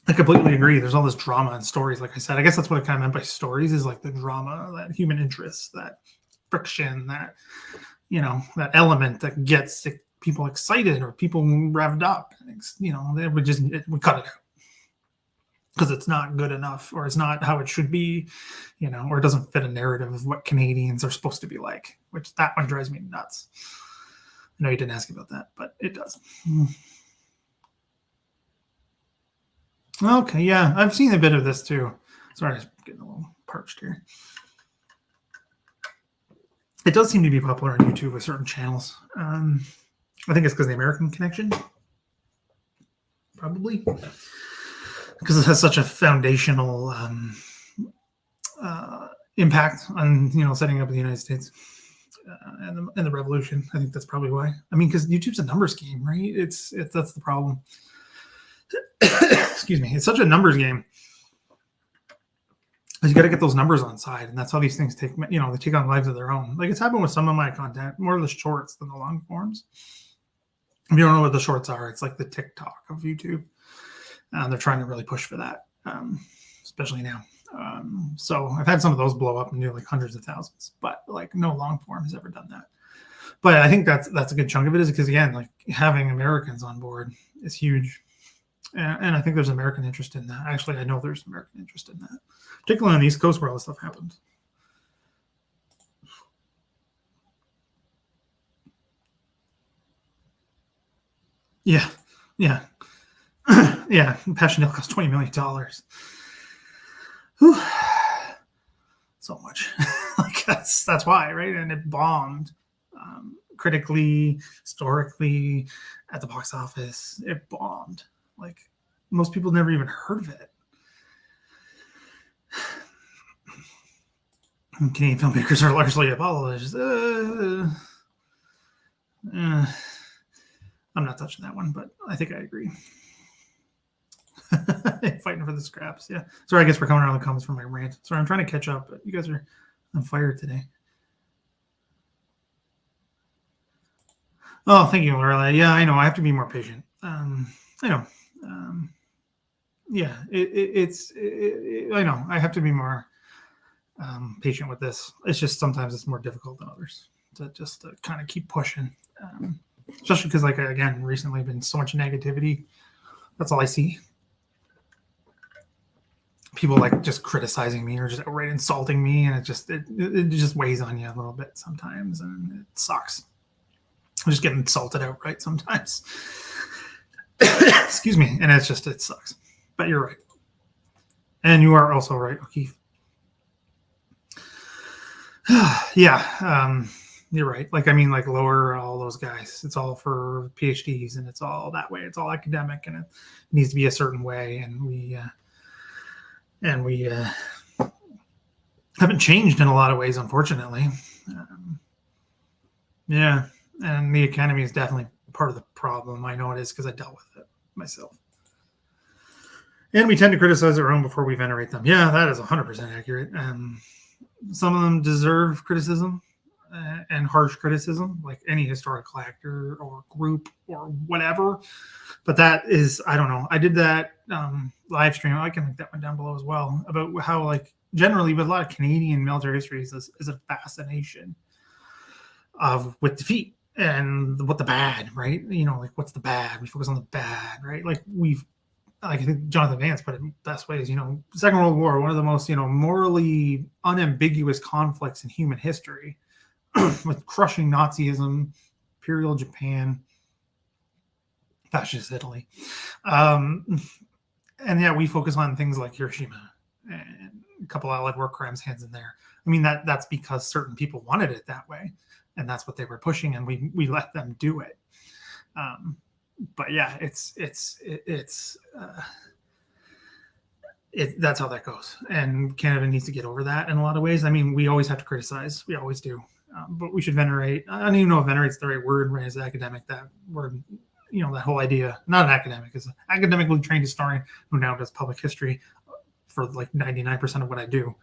I completely agree. There's all this drama and stories, like I said. I guess that's what I kind of meant by stories, is like the drama, that human interest, that friction, that, that element that gets people excited or people revved up. It would cut it out. because it's not good enough, or it's not how it should be, or it doesn't fit a narrative of what Canadians are supposed to be like, which that one drives me nuts. I know you didn't ask about that, but it does. Okay, yeah, I've seen a bit of this too. Sorry, I'm getting a little parched here. It does seem to be popular on YouTube with certain channels. I think it's because of the American connection, probably, because it has such a foundational impact on setting up the United States and the revolution. I think that's probably why. I mean, because YouTube's a numbers game, right? It's that's the problem. Excuse me. It's such a numbers game. You got to get those numbers on side, and that's how these things take. They take on lives of their own. Like it's happened with some of my content, more the shorts than the long forms. If you don't know what the shorts are, it's like the TikTok of YouTube. They're trying to really push for that, especially now. So I've had some of those blow up and do like hundreds of thousands, but like no long form has ever done that. But I think that's a good chunk of it, is because again, like having Americans on board is huge. And I think there's American interest in that. Actually, I know there's American interest in that, particularly on the East Coast where all this stuff happens. Yeah. Yeah. Yeah. Passchendaele cost $20 million. Whew. So much. Like that's why, right? And it bombed critically, historically, at the box office. It bombed. Like most people never even heard of it. Canadian filmmakers are largely apologists. I'm not touching that one, but I think I agree. Fighting for the scraps. Yeah. Sorry, I guess we're coming around the comments from my rant. Sorry, I'm trying to catch up, but you guys are on fire today. Oh, thank you, Lorelai. Yeah, I know. I have to be more patient. I know. Yeah, I know. I have to be more patient with this. It's just sometimes it's more difficult than others to kind of keep pushing. Especially because, like, again, recently been so much negativity. That's all I see. People like just criticizing me or just outright insulting me, and it just weighs on you a little bit sometimes, and it sucks. I just get insulted outright sometimes. Excuse me, and it sucks. But you're right, and you are also right, O'Keefe. Yeah, you're right. Like, I mean, like lower all those guys. It's all for PhDs, and it's all that way. It's all academic, and it needs to be a certain way, and we haven't changed in a lot of ways, unfortunately. Yeah, and the academy is definitely part of the problem. I know it is because I dealt with it myself. And we tend to criticize our own before we venerate them. Yeah, that is 100% accurate. Some of them deserve criticism and harsh criticism, like any historical actor or group or whatever. But that is, I don't know. I did that live stream. I can link that one down below as well, about how, like, generally with a lot of Canadian military histories is a fascination with defeat and what the bad, right? Like what's the bad? We focus on the bad, right? Like I think Jonathan Vance put it best ways, Second World War, one of the most, morally unambiguous conflicts in human history, with crushing Nazism, Imperial Japan, fascist Italy. And yeah, we focus on things like Hiroshima and a couple Allied war crimes hands in there. I mean, that's because certain people wanted it that way, and that's what they were pushing, and we let them do it. But yeah, that's how that goes, and Canada needs to get over that in a lot of ways. I mean, we always have to criticize, we always do, but we should venerate. I don't even know if venerate's the right word, right? As academic, that word, that whole idea. Not an academic, is an academically trained historian who now does public history for like 99% of what I do.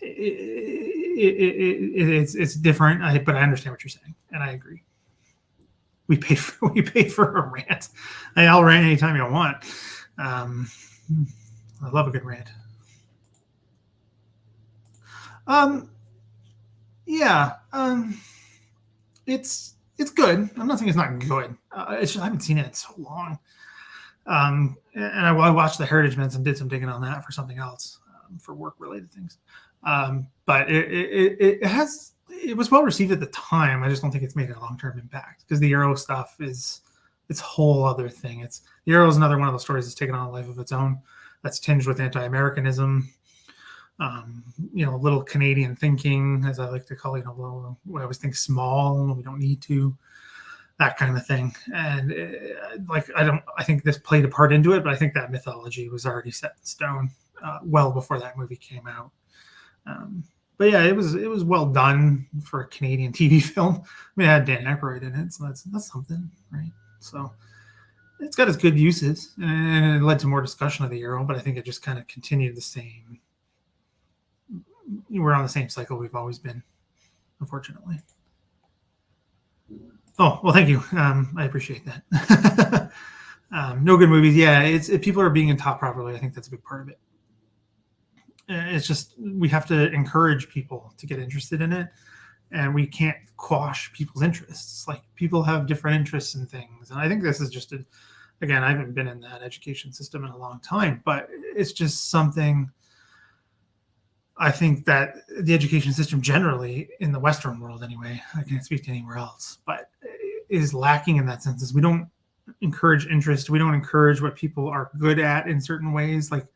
It's different, but I understand what you're saying, and I agree. We paid for a rant. I'll rant anytime you want. I love a good rant. Yeah. It's good. I'm not saying it's not good. It's just I haven't seen it in so long. And I watched the Heritage Minutes and did some digging on that for something else, for work related things. But it was well received at the time. I just don't think it's made a long term impact because the Euro stuff is it's a whole other thing. The Euro is another one of those stories that's taken on a life of its own. That's tinged with anti-Americanism, little Canadian thinking, as I like to call it. We always think small, we don't need to, that kind of thing. And I think this played a part into it, but I think that mythology was already set in stone well before that movie came out. But yeah, it was well done for a Canadian TV film. I mean, it had Dan Aykroyd in it, so that's something, right? So it's got its good uses, and it led to more discussion of the Euro. But I think it just kind of continued the same. We're on the same cycle we've always been, unfortunately. Oh, well, thank you. I appreciate that. No good movies. Yeah, if people are being taught properly, I think that's a big part of it. It's just we have to encourage people to get interested in it, and we can't quash people's interests. Like, people have different interests in things, and I think this is just again, I haven't been in that education system in a long time, but it's just something. I think that the education system generally in the Western world, anyway, I can't speak to anywhere else, but is lacking in that sense. Is we don't encourage interest. We don't encourage what people are good at in certain ways. Like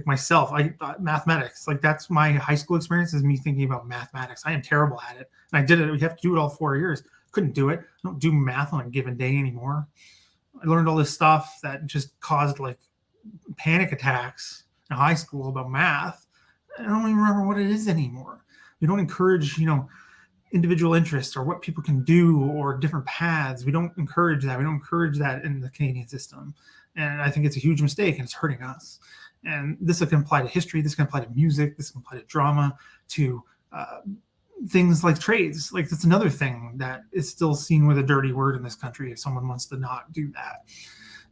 myself, mathematics, like that's my high school experience, is me thinking about mathematics. I am terrible at it. And I did it. We have to do it all 4 years. Couldn't do it. I don't do math on a given day anymore. I learned all this stuff that just caused like panic attacks in high school about math. I don't even remember what it is anymore. We don't encourage, individual interests or what people can do or different paths. We don't encourage that. We don't encourage that in the Canadian system. And I think it's a huge mistake, and it's hurting us. And this can apply to history. This can apply to music. This can apply to drama, to things like trades. Like, that's another thing that is still seen with a dirty word in this country if someone wants to not do that.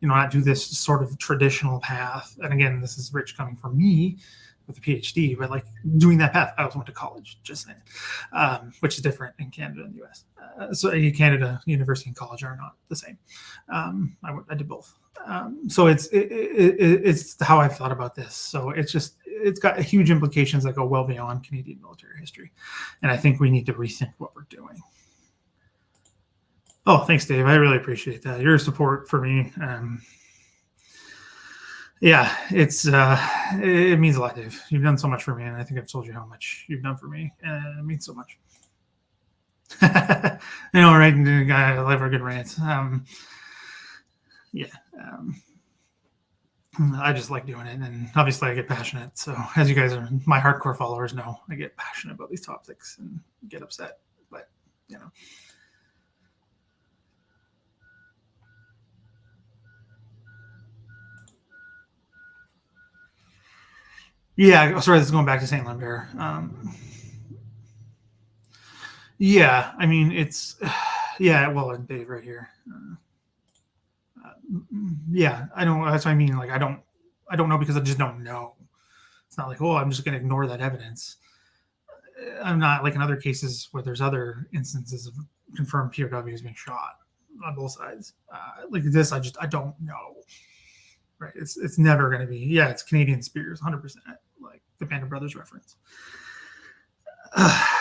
Not do this sort of traditional path. And again, this is rich coming from me with a PhD, but like doing that path. I also went to college, just saying, which is different in Canada and the US. So Canada, university and college are not the same. I did both. So it's how I've thought about this. So it's got huge implications that go well beyond Canadian military history. And I think we need to rethink what we're doing. Oh, thanks, Dave. I really appreciate that. Your support for me. Yeah, it means a lot, Dave. You've done so much for me, and I think I've told you how much you've done for me, and it means so much. I know, right? I love our good rants. I just like doing it, and obviously I get passionate. So, as you guys are my hardcore followers know, I get passionate about these topics and get upset. But yeah. Sorry, this is going back to Saint Lambert. Yeah, I mean, it's well, and Dave right here. Yeah, I don't. That's what I mean. Like, I don't know because I just don't know. It's not like, oh, I'm just going to ignore that evidence. I'm not like in other cases where there's other instances of confirmed POWs being shot on both sides. Like this, I don't know. Right? It's never going to be. Yeah, it's Canadian Spears, 100%. Like the Band of Brothers reference.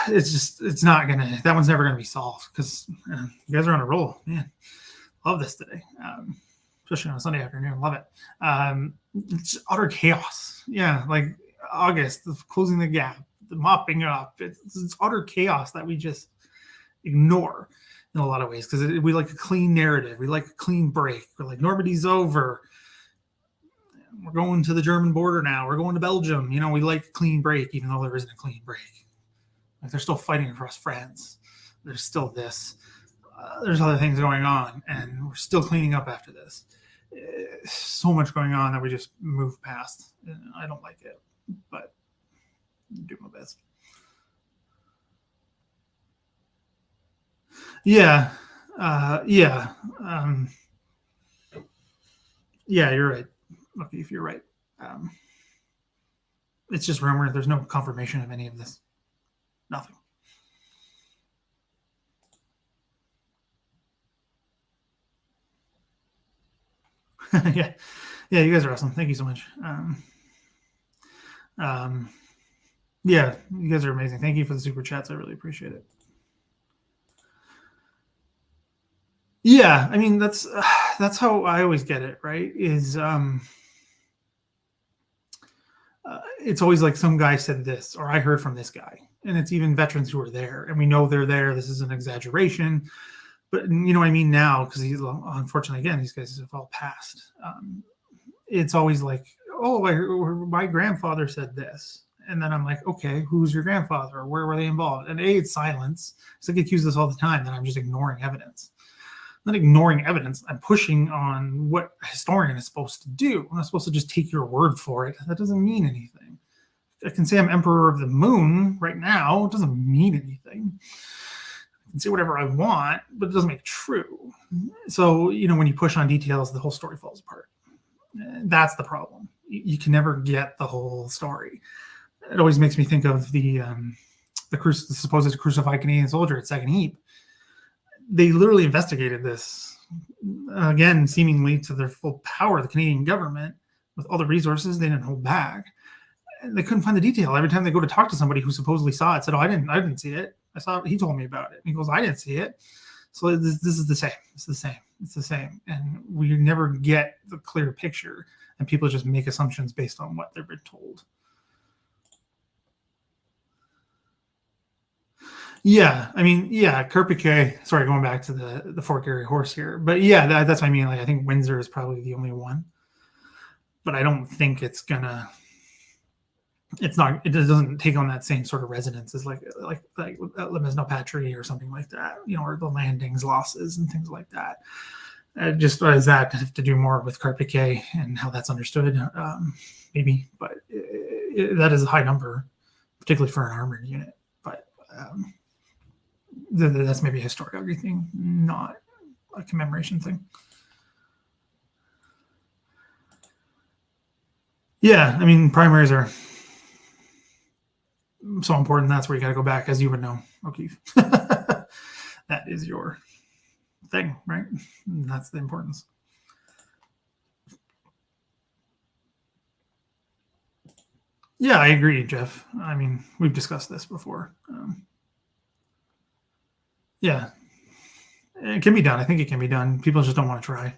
It's not gonna. That one's never gonna be solved because you guys are on a roll, man. Love this today, especially on a Sunday afternoon. Love it. It's utter chaos. Yeah, like August, the closing the gap, the mopping up. It's utter chaos that we just ignore in a lot of ways because we like a clean narrative. We like a clean break. We're like, Normandy's over. We're going to the German border now. We're going to Belgium. We like a clean break, even though there isn't a clean break. Like, they're still fighting across France. There's still this. There's other things going on, and we're still cleaning up after this. So much going on that we just move past. I don't like it, but I do my best. Yeah. Yeah, you're right. Lucky if you're right. It's just rumor. There's no confirmation of any of this. Nothing. Yeah. Yeah, you guys are awesome. Thank you so much. Yeah, you guys are amazing. Thank you for the super chats. I really appreciate it. Yeah, I mean that's how I always get it, right? Is it's always like some guy said this, or I heard from this guy, and it's even veterans who are there, and we know they're there. This is an exaggeration, but you know what I mean now, because he's unfortunately again these guys have all passed. It's always like, oh, my grandfather said this, and then I'm like, okay, who's your grandfather, or where were they involved? And it's silence. So I get accused of this all the time that I'm just ignoring evidence. I'm not ignoring evidence. I'm pushing on what a historian is supposed to do. I'm not supposed to just take your word for it. That doesn't mean anything. I can say I'm emperor of the moon right now. It doesn't mean anything. I can say whatever I want, but it doesn't make it true. So, you know, when you push on details, the whole story falls apart. That's the problem. You can never get the whole story. It always makes me think of the supposed crucified Canadian soldier at Second Heap. They literally investigated this, again, seemingly to their full power, the Canadian government, with all the resources, they didn't hold back. And they couldn't find the detail. Every time they go to talk to somebody who supposedly saw it, said, oh, I didn't see it. I saw it. He told me about it. And he goes, I didn't see it. So this is the same. It's the same. It's the same. And we never get the clear picture. And people just make assumptions based on what they've been told. Yeah, I mean, yeah, Kerpike. Sorry, going back to the Fort Garry horse here, but yeah, that's what I mean. Like, I think Windsor is probably the only one, but I don't think it's gonna. It's not. It doesn't take on that same sort of resonance as like Le Mesnil-Patrie or something like that, you know, or the landings losses and things like that. Just as that have to do more with Kerpike and how that's understood, maybe, but that is a high number, particularly for an armored unit. But that's maybe a historiography thing, not a commemoration thing. Yeah, I mean, primaries are so important. That's where you got to go back, as you would know, O'Keefe. That is your thing, right? That's the importance. Yeah, I agree, Jeff. I mean, we've discussed this before. Yeah, it can be done. I think it can be done. People just don't want to try.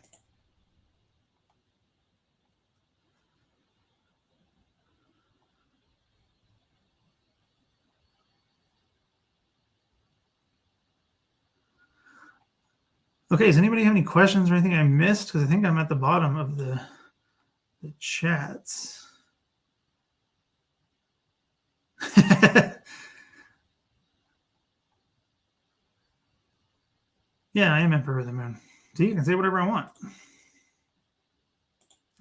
Okay, does anybody have any questions or anything I missed? Because I think I'm at the bottom of the chats. Yeah, I am Emperor of the Moon. See, you can say whatever I want.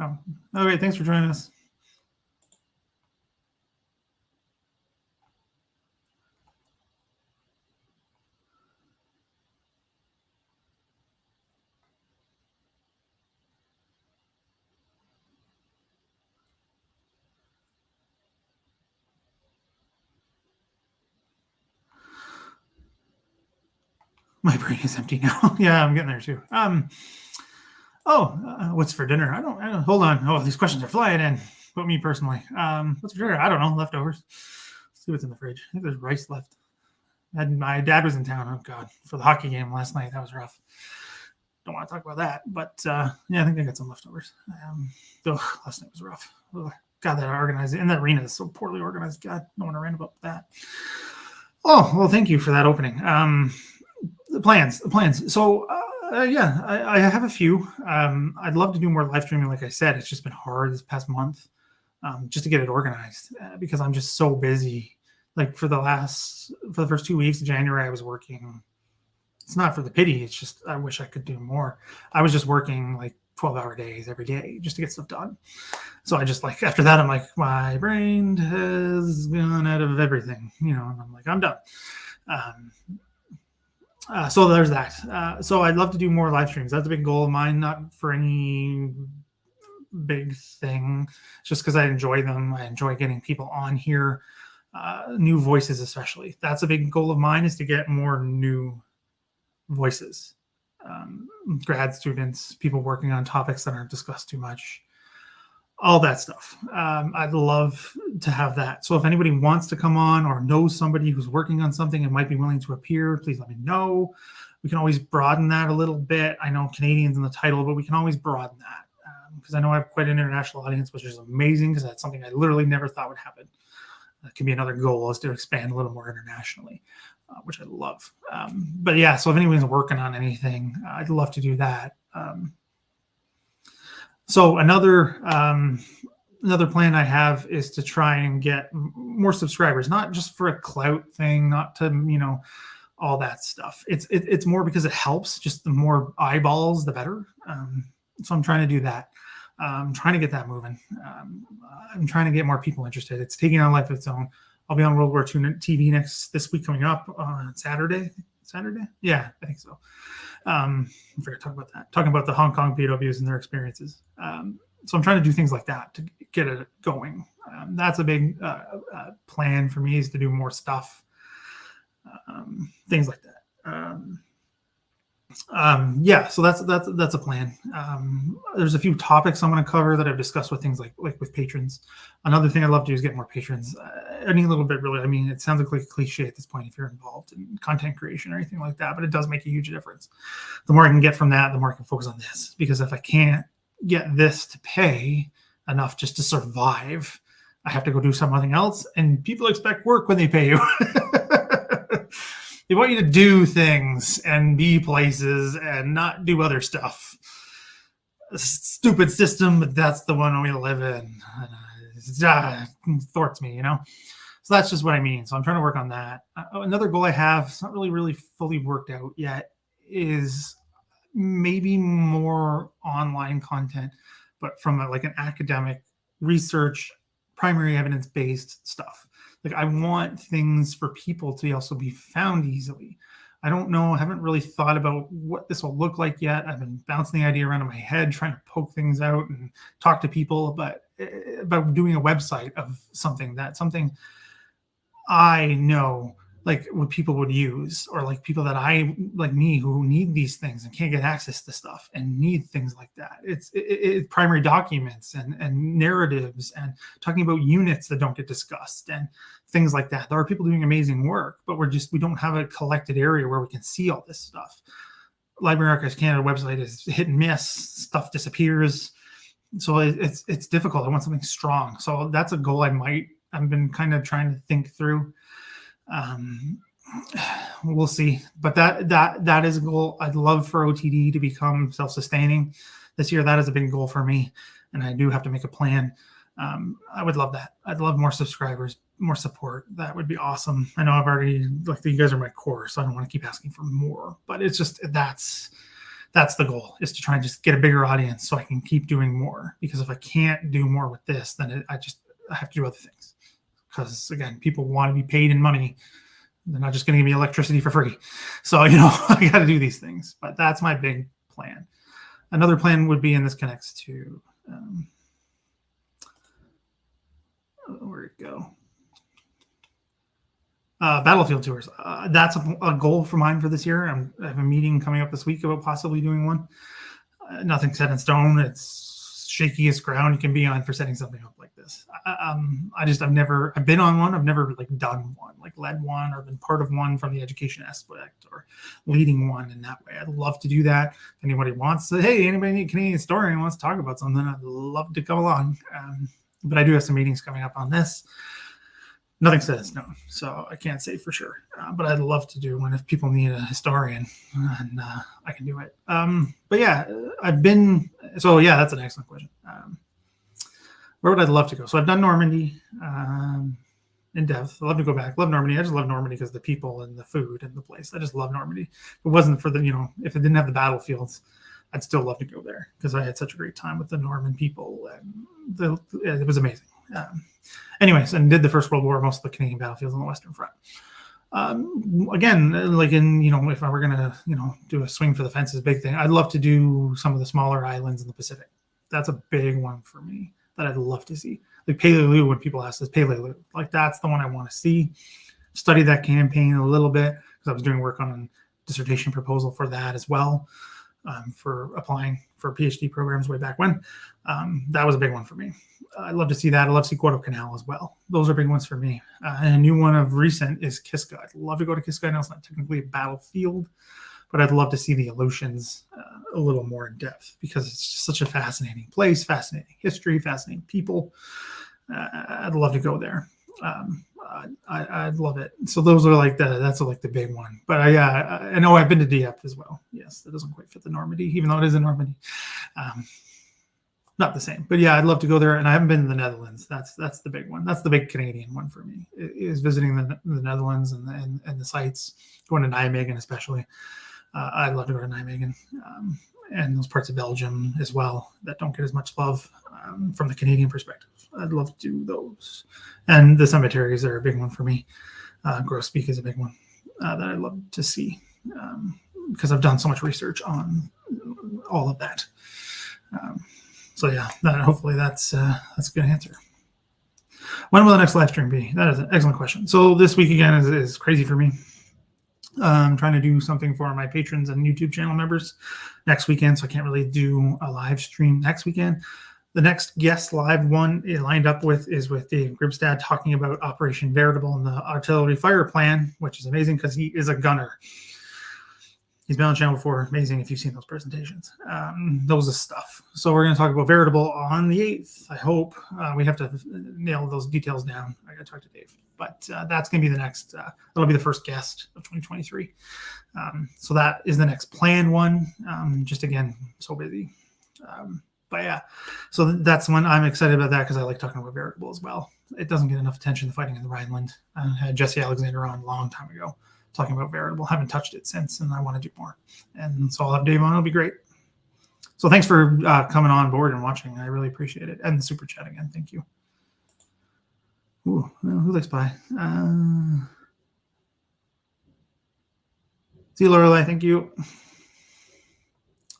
Oh, okay, thanks for joining us. My brain is empty now. Yeah, I'm getting there too. What's for dinner? I don't. Hold on. Oh, these questions are flying in. But me personally, what's for dinner? I don't know. Leftovers. Let's see what's in the fridge. I think there's rice left. And my dad was in town. Oh God, for the hockey game last night. That was rough. Don't want to talk about that. But yeah, I think I got some leftovers. Last night was rough. Ugh. God, that organized and that arena is so poorly organized. God, don't want to rant about that. Oh well, thank you for that opening. The plans. So yeah, I have a few. I'd love to do more live streaming. Like I said, it's just been hard this past month just to get it organized because I'm just so busy. Like for the first 2 weeks of January, I was working. It's not for the pity. It's just I wish I could do more. I was just working like 12-hour days every day just to get stuff done. So I just like after that, I'm like my brain has gone out of everything, you know, and I'm like I'm done. So there's that. So I'd love to do more live streams. That's a big goal of mine, not for any big thing, just because I enjoy them. I enjoy getting people on here, new voices especially. That's a big goal of mine is to get more new voices. grad students, people working on topics that aren't discussed too much, all that stuff. I'd love to have that. So if anybody wants to come on or knows somebody who's working on something and might be willing to appear, please let me know. We can always broaden that a little bit. I know Canadians in the title, but we can always broaden that because I know I have quite an international audience, which is amazing because that's something I literally never thought would happen. That can be another goal, is to expand a little more internationally, which I love. But yeah, so if anyone's working on anything, I'd love to do that. So another plan I have is to try and get more subscribers, not just for a clout thing, not to, all that stuff. It's more because it helps. Just the more eyeballs, the better. So I'm trying to do that. I'm trying to get that moving. I'm trying to get more people interested. It's taking on life of its own. I'll be on World War II TV this week coming up on Saturday. Yeah, I think so. I forgot to talk about that. Talking about the Hong Kong POWs and their experiences. So I'm trying to do things like that to get it going. That's a big plan for me, is to do more stuff. Things like that. Yeah, so that's a plan. There's a few topics I'm going to cover that I've discussed with things like with patrons. Another thing I'd love to do is get more patrons. Any little bit, really. I mean, it sounds like a cliche at this point if you're involved in content creation or anything like that, but it does make a huge difference. The more I can get from that, the more I can focus on this. Because if I can't get this to pay enough just to survive, I have to go do something else. And people expect work when they pay you. They want you to do things and be places and not do other stuff. A stupid system, but that's the one we live in. It thwarts me, So that's just what I mean. So I'm trying to work on that. Another goal I have, it's not really fully worked out yet, is maybe more online content, but from an academic research, primary evidence-based stuff. I want things for people to also be found easily. I don't know. I haven't really thought about what this will look like yet. I've been bouncing the idea around in my head, trying to poke things out and talk to people, but about doing a website of something I know what people would use, or people that like me who need these things and can't get access to stuff and need things like that. It's primary documents and narratives and talking about units that don't get discussed and things like that. There are people doing amazing work, but we don't have a collected area where we can see all this stuff. Library Archives Canada website is hit and miss. Stuff disappears. So it's difficult. I want something strong. So that's a goal I've been kind of trying to think through. We'll see, but that is a goal. I'd love for OTD to become self-sustaining this year. That is a big goal for me, and I do have to make a plan. I would love that. I'd love more subscribers, more support. That would be awesome. I know I've already, you guys are my core, so I don't want to keep asking for more, but it's just, that's the goal, is to try and just get a bigger audience so I can keep doing more. Because if I can't do more with this, then I have to do other things. Because again, people want to be paid in money. They're not just going to give me electricity for free. So, I got to do these things. But that's my big plan. Another plan would be, and this connects to, where'd it go? Battlefield tours. That's a goal for mine for this year. I have a meeting coming up this week about possibly doing one. Nothing set in stone. It's shakiest ground you can be on for setting something up like this. I've been on one. I've never done one, led one or been part of one from the education aspect or leading one in that way. I'd love to do that. If anybody wants to, hey, anybody Canadian historian wants to talk about something, I'd love to come along. But I do have some meetings coming up on this. Nothing says no, so I can't say for sure. But I'd love to do one if people need a historian, and I can do it. But yeah, that's an excellent question. Where would I love to go? So I've done Normandy in depth. I'd love to go back. Love Normandy. I just love Normandy because the people and the food and the place. I just love Normandy. If it wasn't for if it didn't have the battlefields, I'd still love to go there because I had such a great time with the Norman people, and it was amazing. Anyways, and did the First World War, most of the Canadian battlefields on the Western Front. Again, if I were gonna, do a swing for the fences, big thing, I'd love to do some of the smaller islands in the Pacific. That's a big one for me that I'd love to see. Peleliu, when people ask this, Peleliu, that's the one I want to see. Study that campaign a little bit because I was doing work on dissertation proposal for that as well, for applying for PhD programs way back when. That was a big one for me. I'd love to see that. I'd love to see Guadalcanal as well. Those are big ones for me. And a new one of recent is Kiska. I'd love to go to Kiska. I know it's not technically a battlefield, but I'd love to see the Aleutians a little more in depth, because it's just such a fascinating place, fascinating history, fascinating people. I'd love to go there. I'd love it. So those are like that's like the big one. But I know I've been to Dieppe as well. Yes, that doesn't quite fit the Normandy, even though it is in Normandy. Not the same, but yeah, I'd love to go there. And I haven't been to the Netherlands. That's the big one. That's the big Canadian one for me, is visiting the Netherlands and the sites, going to Nijmegen especially. I'd love to go to Nijmegen, and those parts of Belgium as well that don't get as much love from the Canadian perspective. I'd love to do those. And the cemeteries are a big one for me. Groesbeek is a big one that I'd love to see, because I've done so much research on all of that. So yeah, hopefully that's a good answer. When will the next live stream be? That is an excellent question. So this week again is crazy for me. I'm trying to do something for my patrons and YouTube channel members next weekend, so I can't really do a live stream next weekend. The next guest live one lined up is with Dave Gribstad, talking about Operation Veritable and the artillery fire plan, which is amazing because he is a gunner. He's been on the channel before. Amazing if you've seen those presentations. Those are stuff. So we're going to talk about Veritable on the 8th, I hope. We have to nail those details down. I got to talk to Dave. But that's going to be the next, that'll be the first guest of 2023. So that is the next planned one. Just again, so busy. But yeah, so that's one. I'm excited about that because I like talking about Veritable as well. It doesn't get enough attention, the fighting in the Rhineland. I had Jesse Alexander on a long time ago talking about Veritable. Haven't touched it since, and I want to do more. And so I'll have Dave on. It'll be great. So thanks for coming on board and watching. I really appreciate it. And the super chat again. Thank you. Ooh, who likes pie? See you, Lorelei. Thank you.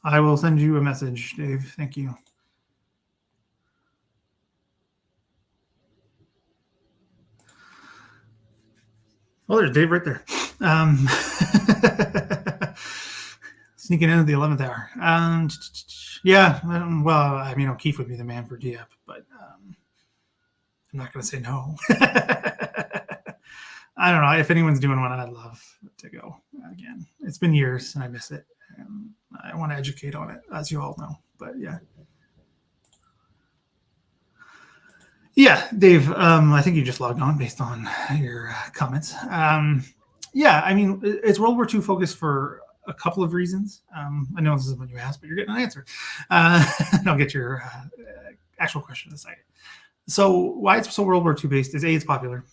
I will send you a message, Dave. Thank you. Oh, there's Dave right there. Sneaking in at the 11th hour. Yeah, well, I mean, O'Keefe would be the man for Dieppe, but I'm not going to say no. I don't know. If anyone's doing one, I'd love to go again. It's been years and I miss it. I want to educate on it, as you all know. But yeah. Yeah, Dave, I think you just logged on based on your comments. Yeah, I mean, it's World War II focused for a couple of reasons. I know this is when you asked, but you're getting an answer. I'll get your actual question in a second. So why it's so World War II based is A, it's popular,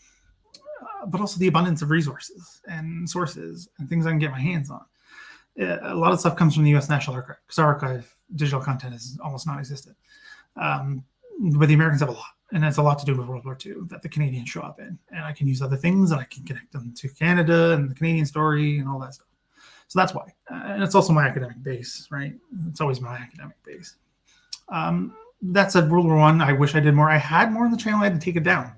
but also the abundance of resources and sources and things I can get my hands on. A lot of stuff comes from the U.S. National Archive, because our archive digital content is almost non-existent. But the Americans have a lot, and it's a lot to do with World War II that the Canadians show up in. And I can use other things, and I can connect them to Canada and the Canadian story and all that stuff. So that's why. And it's also my academic base, right? It's always my academic base. That said, World War I wish I did more. I had more on the channel. I had to take it down,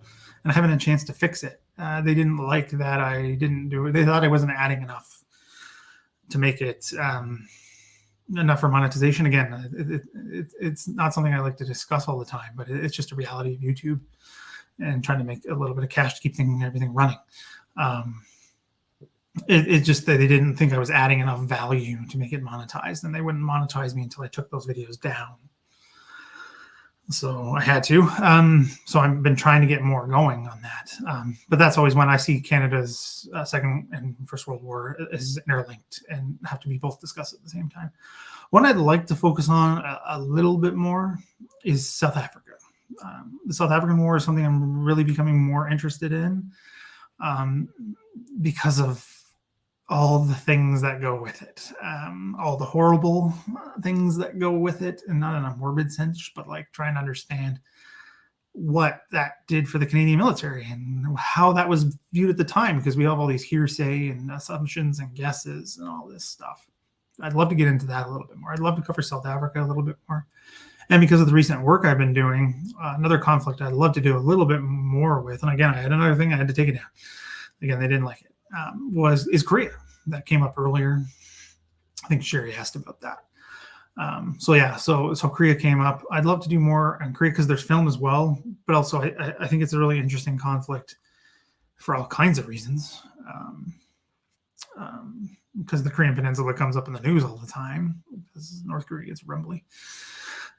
and I haven't had a chance to fix it. They didn't like that I didn't do it. They thought I wasn't adding enough to make it enough for monetization. Again, it's not something I like to discuss all the time, but it's just a reality of YouTube and trying to make a little bit of cash to keep everything running. It's just that they didn't think I was adding enough value to make it monetized, and they wouldn't monetize me until I took those videos down. So I had to. So I've been trying to get more going on that. But that's always when I see Canada's Second and First World War is interlinked and have to be both discussed at the same time. One I'd like to focus on a little bit more is South Africa. The South African War is something I'm really becoming more interested in because of all the things that go with it, all the horrible things that go with it, and not in a morbid sense, but like trying to understand what that did for the Canadian military and how that was viewed at the time, because we have all these hearsay and assumptions and guesses and all this stuff. I'd love to get into that a little bit more. I'd love to cover South Africa a little bit more. And because of the recent work I've been doing, another conflict I'd love to do a little bit more with, and again, I had another thing I had to take it down. Again, they didn't like it, is Korea. that came up earlier. I think Sherry asked about that. So Korea came up. I'd love to do more on Korea because there's film as well, but also I think it's a really interesting conflict for all kinds of reasons. Because the Korean Peninsula comes up in the news all the time because North Korea gets rumbly.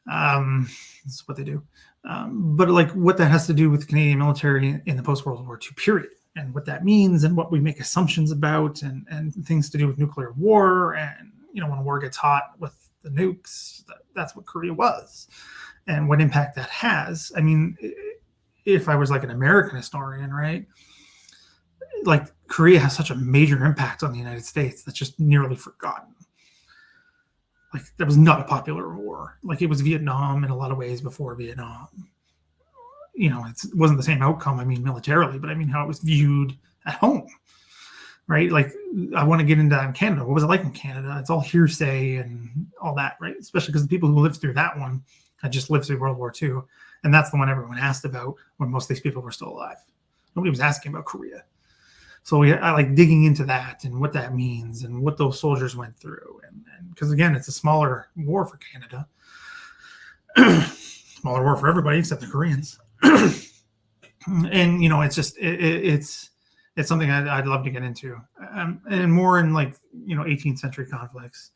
That's what they do. But like what that has to do with the Canadian military in the post-World War II period and what that means and what we make assumptions about and things to do with nuclear war. And, when a war gets hot with the nukes, that's what Korea was and what impact that has. I mean, if I was like an American historian, right? Like Korea has such a major impact on the United States that's just nearly forgotten. Like that was not a popular war. Like it was Vietnam in a lot of ways before Vietnam. It wasn't the same outcome, militarily, but how it was viewed at home, right? Like I want to get into that in Canada. What was it like in Canada? It's all hearsay and all that, right? Especially because the people who lived through that one had just lived through World War II. And that's the one everyone asked about when most of these people were still alive. Nobody was asking about Korea. So I like digging into that and what that means and what those soldiers went through. And because, again, it's a smaller war for Canada. Smaller war for everybody except the Koreans. And, it's just, it's something I'd love to get into. And more in 18th century conflicts,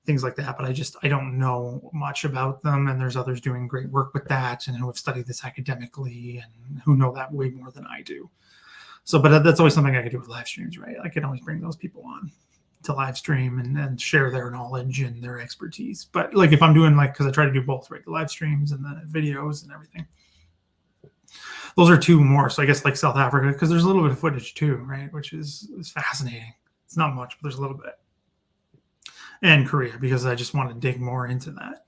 things like that. But I don't know much about them. And there's others doing great work with that and who have studied this academically and who know that way more than I do. So, but that's always something I could do with live streams, right? I can always bring those people on to live stream and share their knowledge and their expertise. But if I'm doing because I try to do both, right? The live streams and the videos and everything. Those are two more. So I guess South Africa, because there's a little bit of footage too, right? Which is fascinating. It's not much, but there's a little bit. And Korea, because I just want to dig more into that.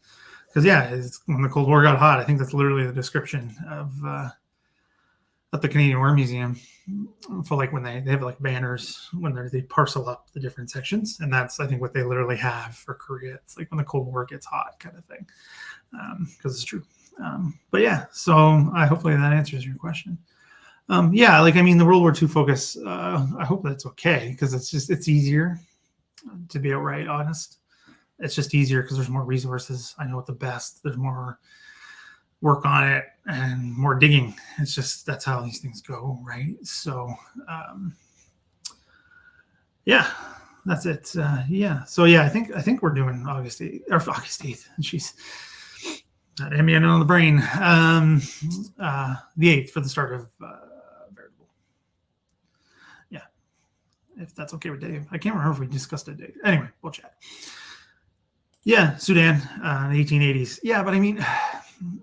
Because it's when the Cold War got hot, I think that's literally the description of at the Canadian War Museum for when they have banners when they parcel up the different sections, and that's I think what they literally have for Korea. It's when the Cold War gets hot kind of thing, because it's true. But so hopefully that answers your question. The World War II focus. I hope that's okay because it's easier to be outright honest. It's just easier because there's more resources. I know it the best. There's more work on it and more digging. It's just that's how these things go, right? So that's it. So I think we're doing August 8th or August 8th. Jeez, that hit me on the brain. The 8th for the start of veritable. Yeah, if that's okay with Dave. I can't remember if we discussed it, Dave. Anyway, we'll chat. Yeah, Sudan, the 1880s. Yeah, but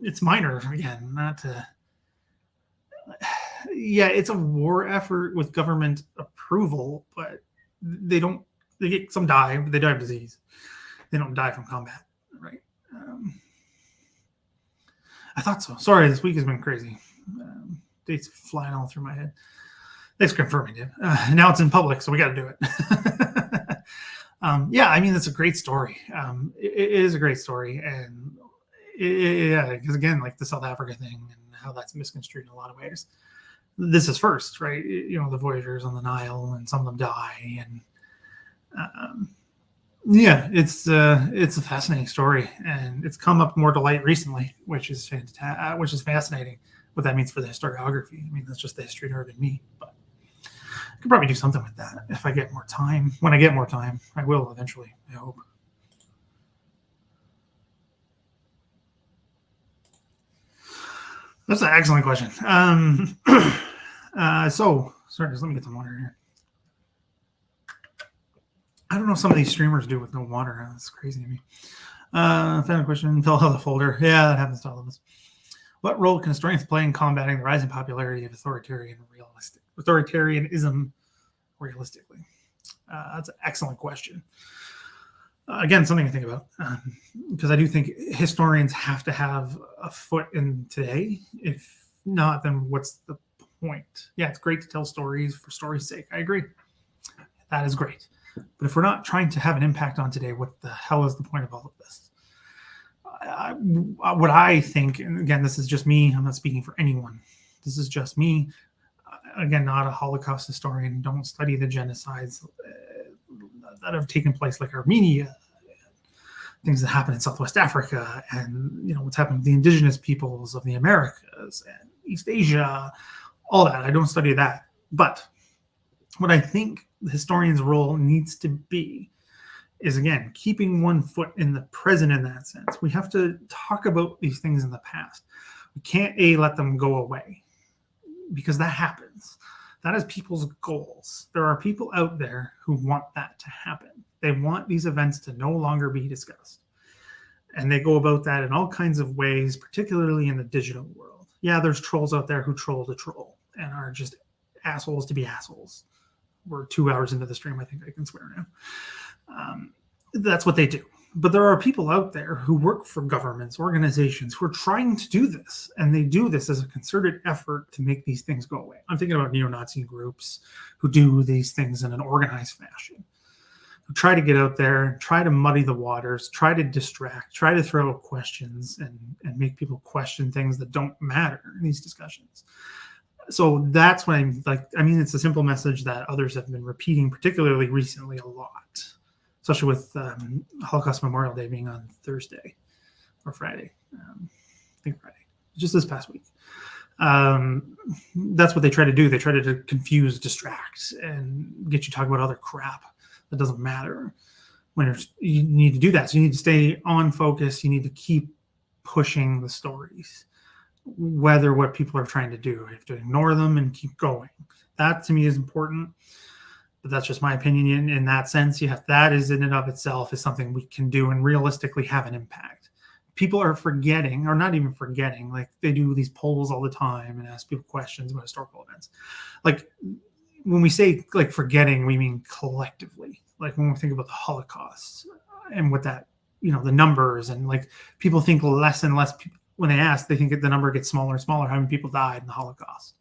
it's minor again, not to. It's a war effort with government approval, but some die, but they die of disease. They don't die from combat, right? I thought so. Sorry, this week has been crazy. Dates flying all through my head. Thanks for confirming, Dave. Now it's in public, so we got to do it. It's a great story. It is a great story, and because again, the South Africa thing and how that's misconstrued in a lot of ways. This is first, right? The voyagers on the Nile, and some of them die, and it's a fascinating story, and it's come up more to light recently, which is fantastic, which is fascinating. What that means for the historiography. That's just the history nerd in me, but I could probably do something with that if I get more time. When I get more time, I will eventually, I hope. That's an excellent question. So sorry, let me get some water here. I don't know some of these streamers do with no water. That's crazy to me. Final question. Fill out the folder. Yeah, that happens to all of us. What role can historians play in combating the rising popularity of authoritarianism realistically? That's an excellent question. Again, something to think about, because I do think historians have to have a foot in today. If not, then what's the point? Yeah, it's great to tell stories for story's sake. I agree. That is great. But if we're not trying to have an impact on today, what the hell is the point of all of this? What I think, and again, this is just me. I'm not speaking for anyone. This is just me. Again, not a Holocaust historian. Don't study the genocides. that have taken place, like Armenia, things that happen in Southwest Africa, and what's happened with the indigenous peoples of the Americas and East Asia, all that. I don't study that. But what I think the historian's role needs to be is, again, keeping one foot in the present in that sense. We have to talk about these things in the past. We can't, let them go away, because that happens. That is people's goals. There are people out there who want that to happen. They want these events to no longer be discussed. And they go about that in all kinds of ways, particularly in the digital world. Yeah, there's trolls out there who troll to troll and are just assholes to be assholes. We're 2 hours into the stream. I think I can swear now. That's what they do. But there are people out there who work for governments, organizations, who are trying to do this. And they do this as a concerted effort to make these things go away. I'm thinking about neo-Nazi groups who do these things in an organized fashion, who try to get out there, try to muddy the waters, try to distract, try to throw out questions and make people question things that don't matter in these discussions. So that's what I'm like. I mean, it's a simple message that others have been repeating, particularly recently, a lot, especially with Holocaust Memorial Day being on Thursday or Friday. I think Friday, just this past week. That's what they try to do. They try to confuse, distract, and get you talking about other crap that doesn't matter. When you need to do that, so you need to stay on focus. You need to keep pushing the stories, whether what people are trying to do. You have to ignore them and keep going. That to me is important, but that's just my opinion. In that sense, that is in and of itself is something we can do and realistically have an impact. People are forgetting, or not even forgetting, like they do these polls all the time and ask people questions about historical events. Like when we say like forgetting, we mean collectively. Like when we think about the Holocaust and what that, the numbers, and like people think less and less people. When they ask, they think the number gets smaller and smaller. How many people died in the Holocaust?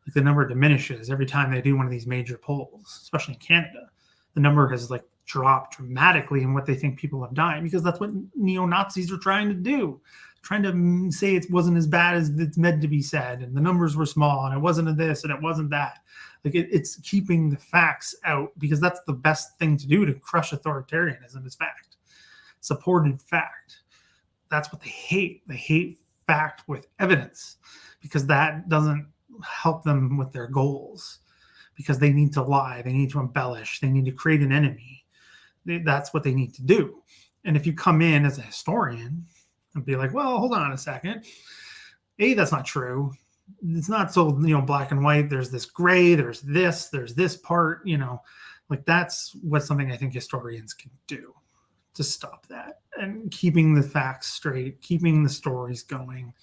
Like the number diminishes every time they do one of these major polls, especially in Canada. The number has like dropped dramatically in what they think people have died, because that's what neo-Nazis are trying to do. Trying to say it wasn't as bad as it's meant to be said, and the numbers were small, and it wasn't this, and it wasn't that. Like it's keeping the facts out, because that's the best thing to do to crush authoritarianism is fact. Supported fact. That's what they hate. They hate fact with evidence, because that doesn't help them with their goals, because they need to lie. They need to embellish. They need to create an enemy. That's what they need to do. And if you come in as a historian and be like, well, hold on a second. That's not true. It's not so, black and white. There's this gray, there's this part, like that's what something I think historians can do to stop that, and keeping the facts straight, keeping the stories going.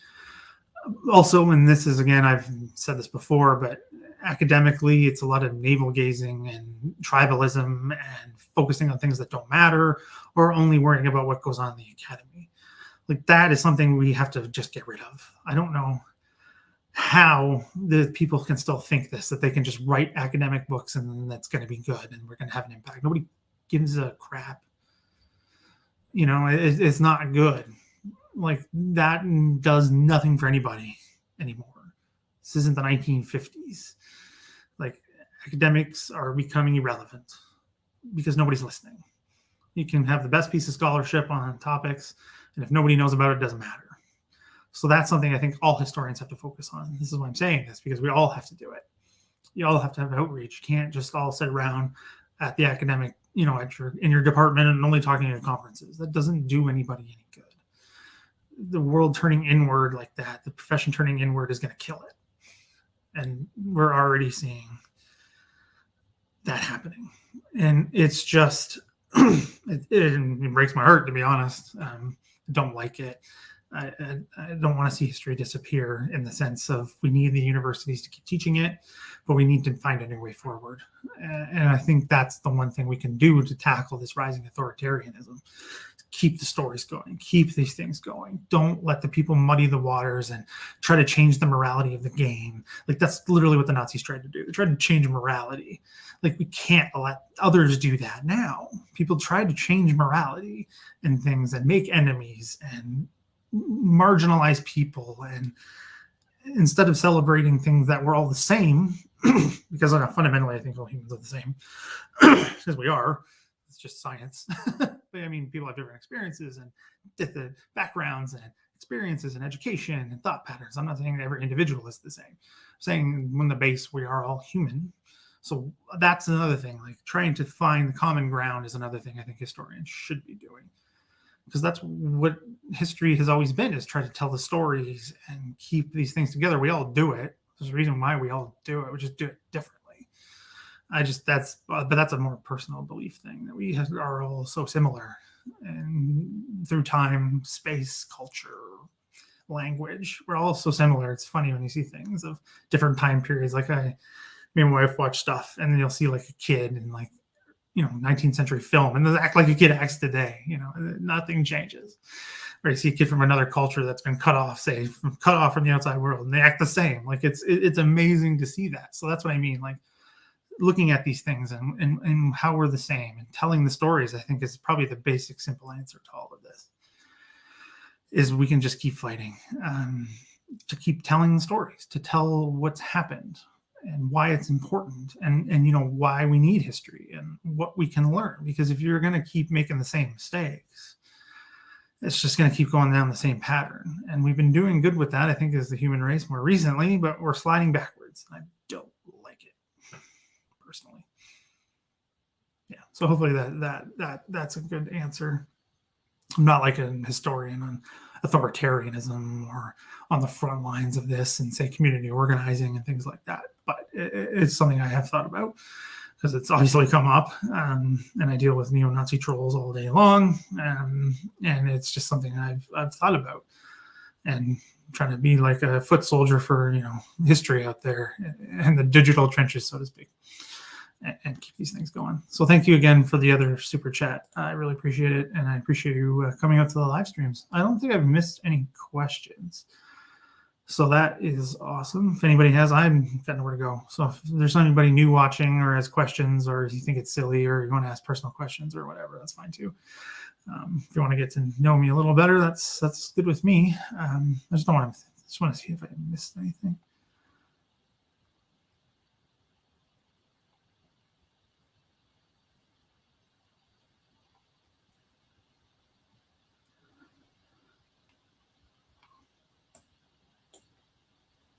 Also, and this is, again, I've said this before, but academically, it's a lot of navel gazing and tribalism and focusing on things that don't matter, or only worrying about what goes on in the academy. Like that is something we have to just get rid of. I don't know how the people can still think this, that they can just write academic books and that's going to be good and we're going to have an impact. Nobody gives a crap. It's not good. Like that does nothing for anybody anymore. This isn't the 1950s. Like academics are becoming irrelevant because nobody's listening. You can have the best piece of scholarship on topics, and if nobody knows about it, it doesn't matter. So that's something I think all historians have to focus on. This is why I'm saying this, because we all have to do it. You all have to have outreach. You can't just all sit around at the academic, in your department and only talking at conferences. That doesn't do anybody any good. The world turning inward like that, the profession turning inward, is going to kill it. And we're already seeing that happening. And it's just, it breaks my heart, to be honest. I don't like it. I don't want to see history disappear, in the sense of we need the universities to keep teaching it, but we need to find a new way forward. And I think that's the one thing we can do to tackle this rising authoritarianism. Keep the stories going. Keep these things going. Don't let the people muddy the waters and try to change the morality of the game. Like that's literally what the Nazis tried to do. They tried to change morality. Like we can't let others do that now. People tried to change morality and things and make enemies and marginalize people, and instead of celebrating things that were all the same, because fundamentally I think all humans are the same, because we are, it's just science. But I mean, people have different experiences and different backgrounds and experiences and education and thought patterns. I'm not saying that every individual is the same. I'm saying when the base, we are all human. So that's another thing, like trying to find the common ground is another thing I think historians should be doing, because that's what history has always been, is try to tell the stories and keep these things together. We all do it. There's a reason why we all do it. We just do it differently. But that's a more personal belief thing, that we are all so similar, and through time, space, culture, language, we're all so similar. It's funny when you see things of different time periods. Like me and my wife watch stuff, and then you'll see like a kid in like, 19th century film, and they act like a kid acts today. Nothing changes. Or you see a kid from another culture that's been cut off from the outside world, and they act the same. Like it's amazing to see that. So that's what I mean. Like looking at these things and how we're the same, and telling the stories, I think is probably the basic, simple answer to all of this. Is we can just keep fighting, to keep telling the stories, to tell what's happened and why it's important, and why we need history and what we can learn. Because if you're going to keep making the same mistakes, it's just going to keep going down the same pattern. And we've been doing good with that, I think, as the human race more recently, but we're sliding backwards, and I don't like it personally. Yeah. So hopefully that's a good answer. I'm not like a historian on authoritarianism or on the front lines of this and say community organizing and things like that, but it's something I have thought about, because it's obviously come up, and I deal with neo-Nazi trolls all day long, and it's just something I've thought about, and trying to be like a foot soldier for history out there and the digital trenches, so to speak, and keep these things going. So thank you again for the other super chat. I really appreciate it, and I appreciate you coming out to the live streams. I don't think I've missed any questions, so that is awesome. If anybody has, I've got nowhere to go. So if there's anybody new watching or has questions, or if you think it's silly, or you want to ask personal questions or whatever, that's fine too. If you want to get to know me a little better, that's good with me. I just want to see if I missed anything.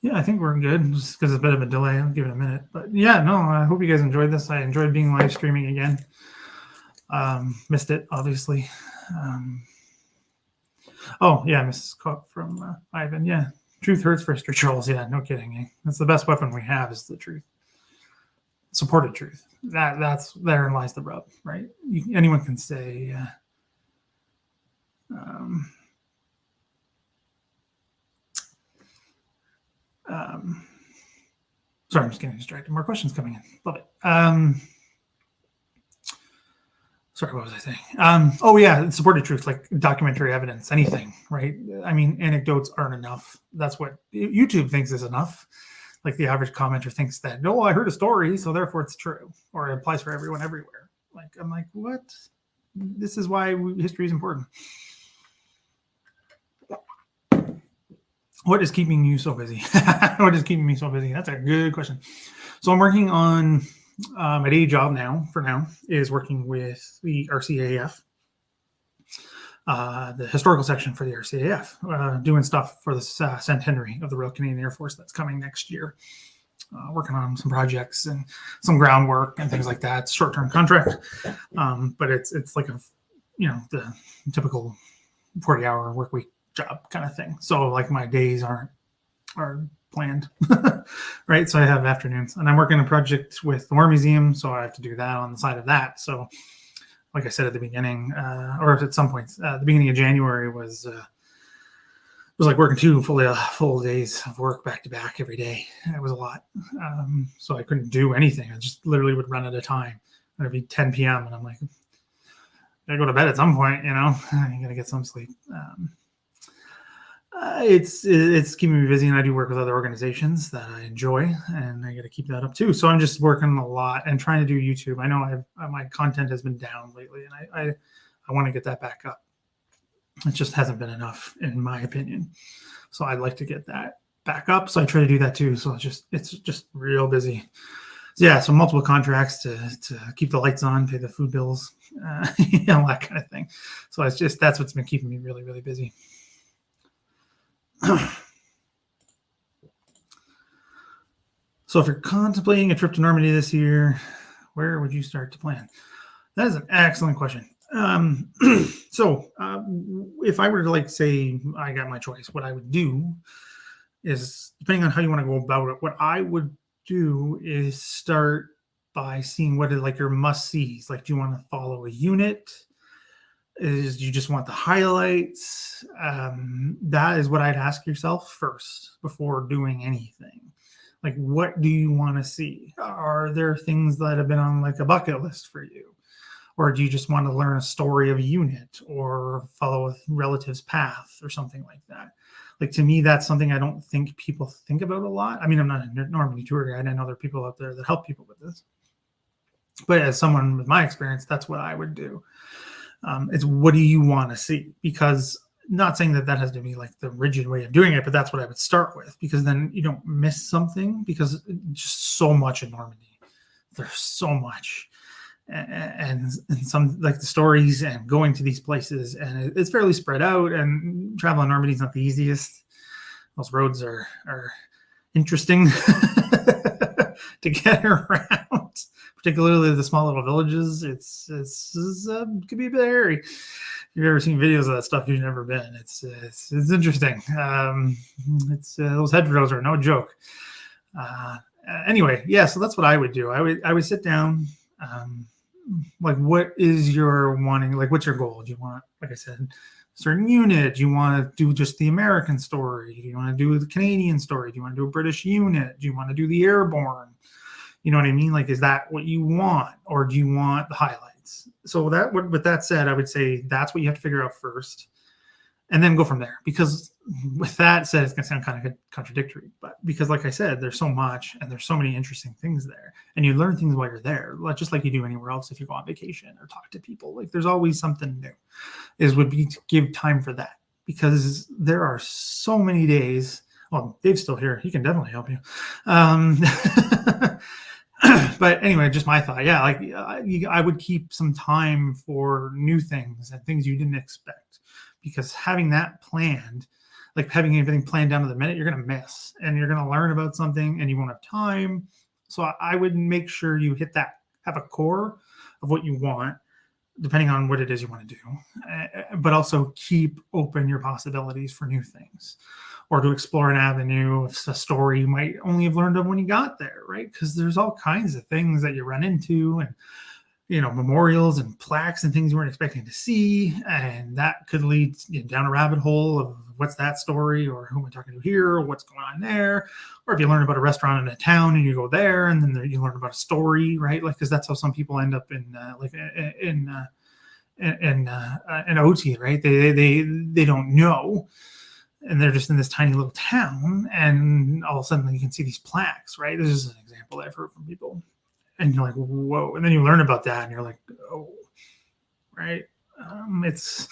Yeah, I think we're good, just because it's a bit of a delay. I'll give it a minute. But yeah, no, I hope you guys enjoyed this. I enjoyed being live streaming again. Missed it, obviously. Oh, yeah, Mrs. Cook from Ivan. Yeah, truth hurts for history trolls. Yeah, no kidding. Eh? That's the best weapon we have, is the truth. Supported truth. Therein lies the rub, right? Anyone can say... sorry, I'm just getting distracted. More questions coming in. Love it. Sorry, what was I saying? Oh, yeah, supported truth, like documentary evidence, anything, right? I mean, anecdotes aren't enough. That's what YouTube thinks is enough. Like the average commenter thinks that, no, I heard a story, so therefore it's true, or it applies for everyone everywhere. Like, I'm like, what? This is why history is important. What is keeping you so busy? What is keeping me so busy? That's a good question. So I'm working on my day job now, is working with the RCAF, the historical section for the RCAF, doing stuff for the centenary of the Royal Canadian Air Force that's coming next year. Working on some projects and some groundwork and things like that. It's short-term contract, but it's like the typical 40-hour work week job kind of thing. So like my days are planned, right? So I have afternoons, and I'm working a project with the War Museum, so I have to do that on the side of that. So like I said at the beginning, or at some point, the beginning of January was like working 2 full days of work back to back every day. It was a lot. So I couldn't do anything. I just literally would run out of time. It'd be 10 p.m. and I'm like, I gotta go to bed at some point, I gotta get some sleep. It's keeping me busy, and I do work with other organizations that I enjoy, and I got to keep that up too. So I'm just working a lot and trying to do YouTube. I know my content has been down lately, and I want to get that back up. It just hasn't been enough, in my opinion. So I'd like to get that back up. So I try to do that too. So it's just real busy. So yeah, so multiple contracts to keep the lights on, pay the food bills, that kind of thing. So that's what's been keeping me really, really busy. So if you're contemplating a trip to Normandy this year, where would you start to plan? That is an excellent question. So if I were to say I got my choice, what I would do is, depending on how you want to go about it, what I would do is start by seeing what are your must-sees. Do you want to follow a unit? Do you just want the highlights? That is what I'd ask yourself first before doing anything. What do you want to see? Are there things that have been on a bucket list for you? Or do you just want to learn a story of a unit or follow a relative's path or something like that? To me, that's something I don't think people think about a lot. I mean, I'm not a Normandy tour guide. I know there are people out there that help people with this. But as someone with my experience, that's what I would do. It's what do you want to see? Because not saying that has to be the rigid way of doing it, but that's what I would start with, because then you don't miss something, because just so much in Normandy. There's so much. And some the stories and going to these places, and it's fairly spread out, and travel in Normandy is not the easiest. Those roads are interesting to get around, particularly the small little villages. It's could be a bit hairy. If you've ever seen videos of that stuff, you've never been. It's interesting. Those hedgerows are no joke. Anyway, yeah. So that's what I would do. I would sit down. What is your wanting? What's your goal? Do you want, like I said, a certain unit? Do you want to do just the American story? Do you want to do the Canadian story? Do you want to do a British unit? Do you want to do the airborne? You know what I mean? Is that what you want, or do you want the highlights? So with that said, I would say that's what you have to figure out first, and then go from there. Because with that said, it's going to sound kind of contradictory, but because, like I said, there's so much and there's so many interesting things there, and you learn things while you're there, just like you do anywhere else if you go on vacation or talk to people. There's always something new. Would be to give time for that, because there are so many days. Well, Dave's still here. He can definitely help you. But anyway, just my thought. Yeah, I would keep some time for new things and things you didn't expect, because having that planned, having everything planned down to the minute, you're going to miss, and you're going to learn about something and you won't have time. So I would make sure you have a core of what you want, depending on what it is you want to do, but also keep open your possibilities for new things, or to explore an avenue of a story you might only have learned of when you got there, right? Because there's all kinds of things that you run into, and memorials and plaques and things you weren't expecting to see, and that could lead down a rabbit hole of what's that story, or who am I talking to here, or what's going on there. Or if you learn about a restaurant in a town and you go there, and then you learn about a story, right? Because that's how some people end up in OT, right? They don't know, and they're just in this tiny little town, and all of a sudden you can see these plaques, right? This is an example I've heard from people. And you're like, whoa. And then you learn about that, and you're like, oh, right? It's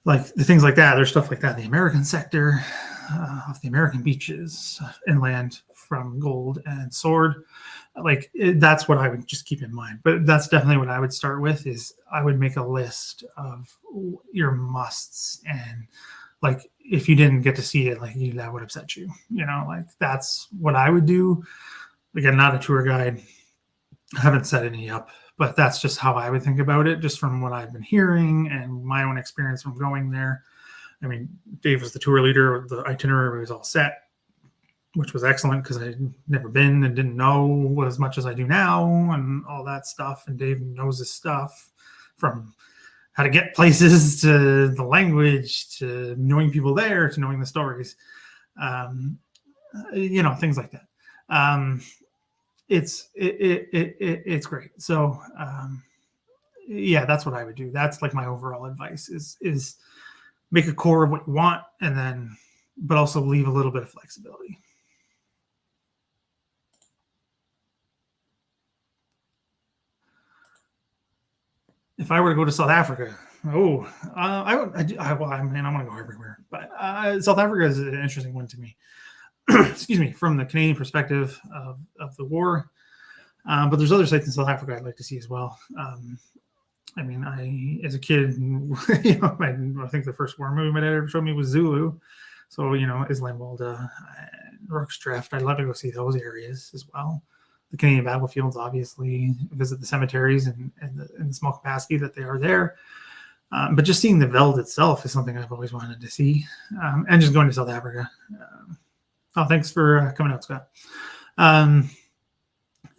the things like that. There's stuff like that in the American sector, off the American beaches, inland from Gold and Sword. That's what I would just keep in mind. But that's definitely what I would start with, is I would make a list of your musts. And if you didn't get to see it, that would upset you. That's what I would do. Again, not a tour guide. I haven't set any up, but that's just how I would think about it, just from what I've been hearing and my own experience from going there. I mean, Dave was the tour leader. The itinerary was all set, which was excellent, because I'd never been and didn't know as much as I do now and all that stuff. And Dave knows his stuff, from how to get places to the language to knowing people there to knowing the stories, things like that. It's great. So yeah, that's what I would do. That's my overall advice is make a core of what you want, and then but also leave a little bit of flexibility. If I were to go to South Africa, I want to go everywhere, but South Africa is an interesting one to me. Excuse me, from the Canadian perspective of the war. But there's other sites in South Africa I'd like to see as well. I mean, as a kid, you know, I think the first war movie my dad ever showed me was Zulu. So, you know, Islamwalda, Rook's Drift, I'd love to go see those areas as well. The Canadian battlefields, obviously, visit the cemeteries in the small capacity that they are there. But just seeing the Veld itself is something I've always wanted to see. And just going to South Africa. Thanks for coming out, Scott.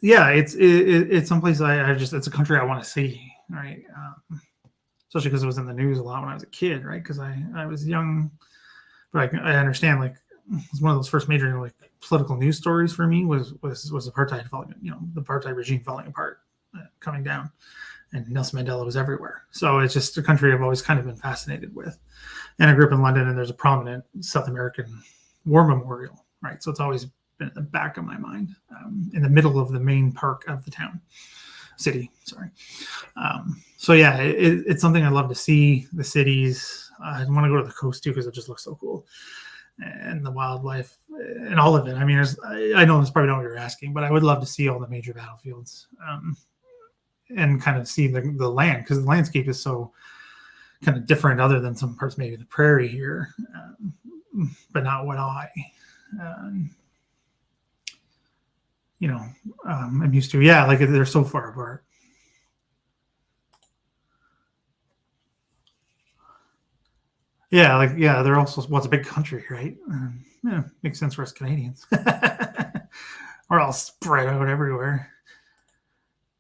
Yeah, it's someplace it's a country I want to see, right? Especially because it was in the news a lot when I was a kid, right? Because I was young, but I understand, like, it's one of those first major, like, political news stories for me was apartheid falling, you know, the apartheid regime falling apart, coming down, and Nelson Mandela was everywhere. So it's just a country I've always kind of been fascinated with. And I grew up in London, and there's a prominent South American war memorial, right? So it's always been at the back of my mind, in the middle of the main park of the city. Sorry. So yeah, it's something I love to see. The cities. I want to go to the coast too because it just looks so cool, and the wildlife and all of it. I mean, I know that's probably not what you're asking, but I would love to see all the major battlefields, and kind of see the land, because the landscape is so kind of different, other than some parts, maybe the prairie here, but not what you know, I'm used to. Yeah, like they're so far apart. Yeah, like, yeah, they're also, well, it's a big country, right? Yeah, makes sense for us Canadians. We're all spread out everywhere.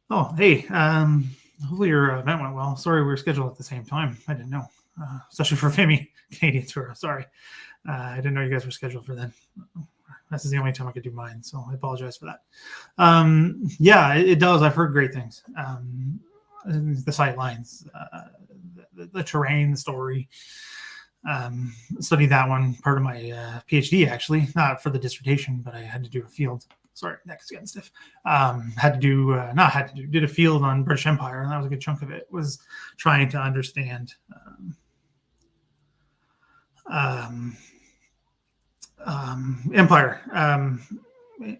Oh, hey, hopefully your event went well. Sorry we were scheduled at the same time. I didn't know, especially for Femi Canadian tour. Sorry, I didn't know you guys were scheduled for then. This is the only time I could do mine, so I apologize for that. Yeah, it does. I've heard great things. The sight lines, the terrain, the story. Studied that one, part of my PhD, actually, not for the dissertation, but I had to do a field. Sorry, neck's getting stiff. Did a field on British Empire, and that was a good chunk of it, was trying to understand empire,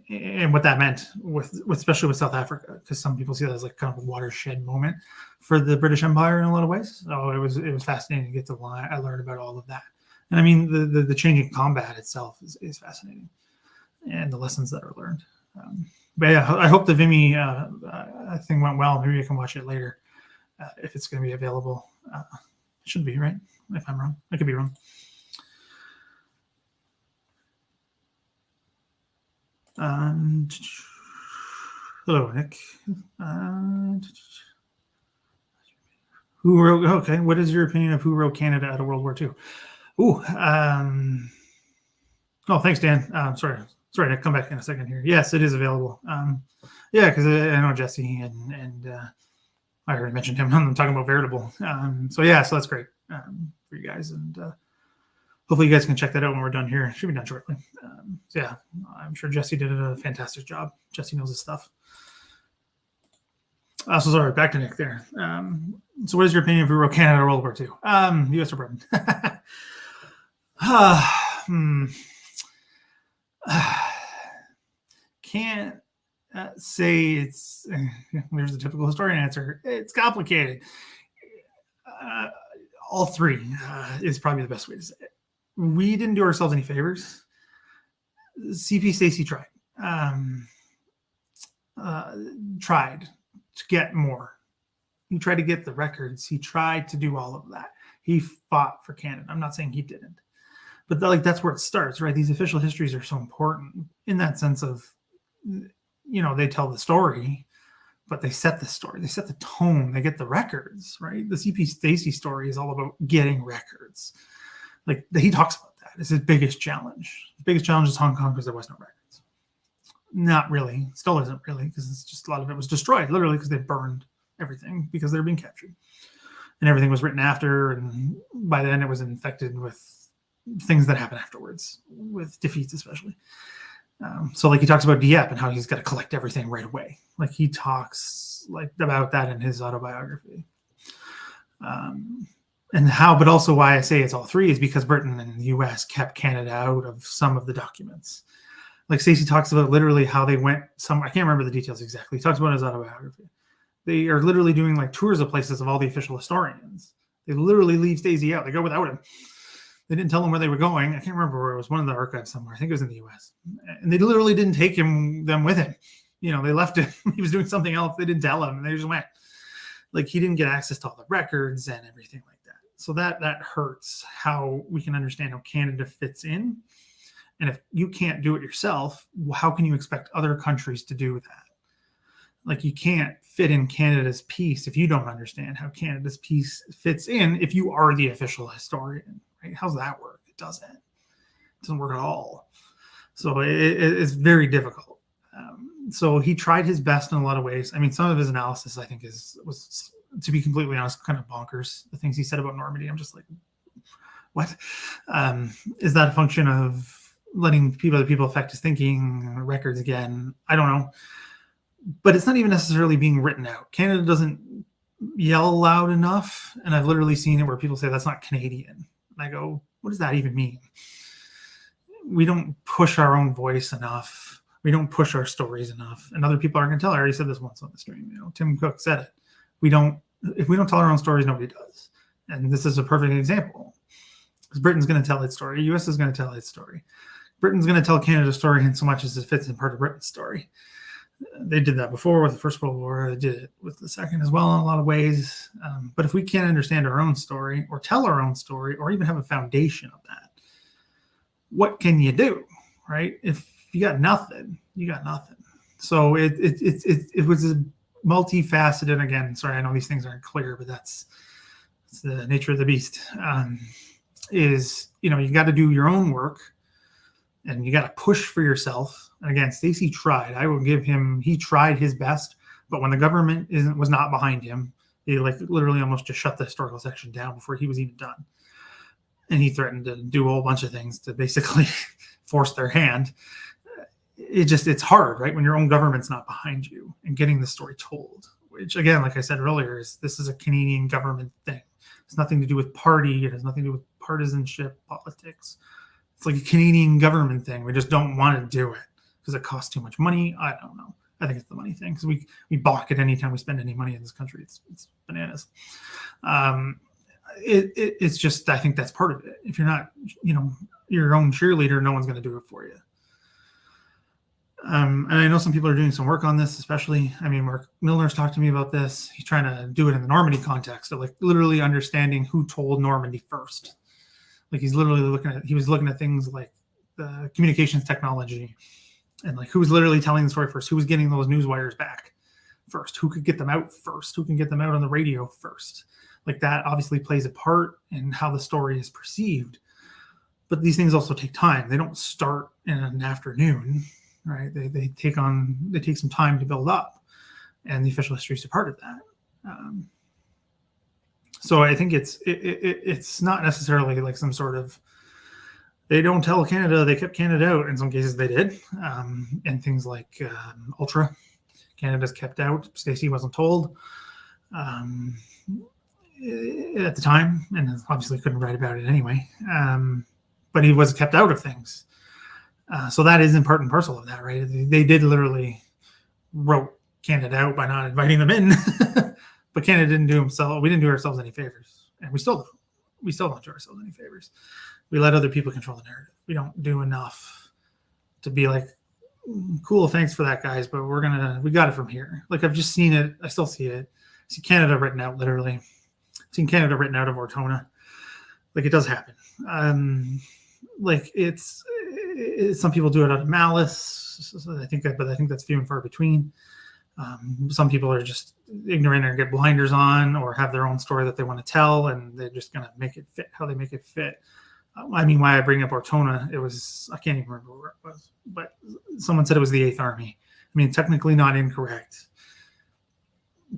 and what that meant especially with South Africa, because some people see that as like kind of a watershed moment for the British Empire in a lot of ways. So it was fascinating to get to learn about all of that. And I mean, the changing combat itself is fascinating, and the lessons that are learned. But yeah, I hope the Vimy thing went well. Maybe I can watch it later, if it's going to be available. It should be, right? If I'm wrong, I could be wrong. Hello, Nick. Who wrote? Okay, what is your opinion of who wrote Canada out of World War II? Oh, thanks, Dan. Sorry, Nick. Come back in a second here. Yes, it is available. Yeah, because I know Jesse, and I already mentioned him. I'm talking about Veritable. So that's great for you guys, and hopefully you guys can check that out when we're done here. It should be done shortly. So yeah, I'm sure Jesse did a fantastic job. Jesse knows his stuff. So sorry, back to Nick there. So what is your opinion of who wrote Canada or World War II? U.S. or Britain? Can't say it's... there's a typical historian answer. It's complicated. All three is probably the best way to say it. We didn't do ourselves any favors. CP Stacey tried to get more. He tried to get the records. He tried to do all of that. He fought for Canada. I'm not saying he didn't, but that's where it starts, right? These official histories are so important in that sense of, you know, they tell the story, but they set the story. They set the tone. They get the records, right? The CP Stacey story is all about getting records. Like, he talks about that. It's his biggest challenge. The biggest challenge is Hong Kong because there was no records. Not really. Still isn't really, because it's just a lot of it was destroyed, literally, because they burned everything because they were being captured. And everything was written after, and by then it was infected with things that happen afterwards, with defeats especially. So like he talks about Dieppe and how he's got to collect everything right away. Like he talks like about that in his autobiography. And how, but also why I say it's all three is because Britain and the US kept Canada out of some of the documents. Like Stacey talks about literally how they went I can't remember the details exactly. He talks about his autobiography. They are literally doing like tours of places of all the official historians. They literally leave Stacey out. They go without him. They didn't tell him where they were going. I can't remember where it was. One of the archives somewhere. I think it was in the U.S. And they literally didn't take them with him. You know, they left him. He was doing something else. They didn't tell him, and they just went. Like, he didn't get access to all the records and everything like that. So that hurts how we can understand how Canada fits in. And if you can't do it yourself, how can you expect other countries to do that? Like, you can't fit in Canada's piece if you don't understand how Canada's piece fits in if you are the official historian, right? How's that work? It doesn't work at all. So it's very difficult. So he tried his best in a lot of ways. I mean, some of his analysis, I think, was, to be completely honest, kind of bonkers. The things he said about Normandy, I'm just like, what? Is that a function of letting other people affect his thinking, records again? I don't know. But it's not even necessarily being written out. Canada doesn't yell loud enough. And I've literally seen it where people say, that's not Canadian. And I go, what does that even mean? We don't push our own voice enough. We don't push our stories enough. And other people aren't going to tell. I already said this once on the stream. You know, Tim Cook said it. If we don't tell our own stories, nobody does. And this is a perfect example. Because Britain's going to tell its story. The US is going to tell its story. Britain's going to tell Canada's story in so much as it fits in part of Britain's story. They did that before with the First World War. They did it with the Second as well in a lot of ways. But if we can't understand our own story or tell our own story or even have a foundation of that, what can you do, right? If you got nothing, you got nothing. So it was a multifaceted, again, sorry, I know these things aren't clear, but that's the nature of the beast. You got to do your own work and you got to push for yourself. And again, Stacey tried. I will give him, he tried his best, but when the government was not behind him, they like literally almost just shut the historical section down before he was even done. And he threatened to do a whole bunch of things to basically force their hand. It's hard, right? When your own government's not behind you and getting the story told, which again, like I said earlier, this is a Canadian government thing. It's nothing to do with party. It has nothing to do with partisanship, politics. It's like a Canadian government thing. We just don't want to do it because it costs too much money. I don't know. I think it's the money thing because we balk at any time we spend any money in this country. It's bananas. It's just, I think that's part of it. If you're not, your own cheerleader, no one's going to do it for you. And I know some people are doing some work on this, especially, Mark Milner's talked to me about this. He's trying to do it in the Normandy context of like literally understanding who told Normandy first. Like he was looking at things like the communications technology and like who was literally telling the story first, who was getting those news wires back first, who could get them out first, who can get them out on the radio first. Like that obviously plays a part in how the story is perceived. But these things also take time. They don't start in an afternoon. Right, they take some time to build up, and the official history is a part of that. So I think it's not necessarily like some sort of, they don't tell Canada, they kept Canada out. In some cases they did, and things like Ultra, Canada's kept out. Stacey wasn't told at the time, and obviously couldn't write about it anyway. But he was kept out of things. So that is in part and parcel of that, right? They did literally wrote Canada out by not inviting them in, but Canada didn't do himself. We didn't do ourselves any favors, and we still don't. We still don't do ourselves any favors. We let other people control the narrative. We don't do enough to be like, cool, thanks for that, guys, but we got it from here. Like I've just seen it. I still see it. I see Canada written out literally. I've seen Canada written out of Ortona. Like it does happen. Like it's some people do it out of malice. I think that's few and far between. Some people are just ignorant or get blinders on or have their own story that they want to tell, and they're just going to make it fit how they make it fit. Why I bring up Ortona, I can't even remember where it was, but someone said it was the 8th Army. Technically not incorrect,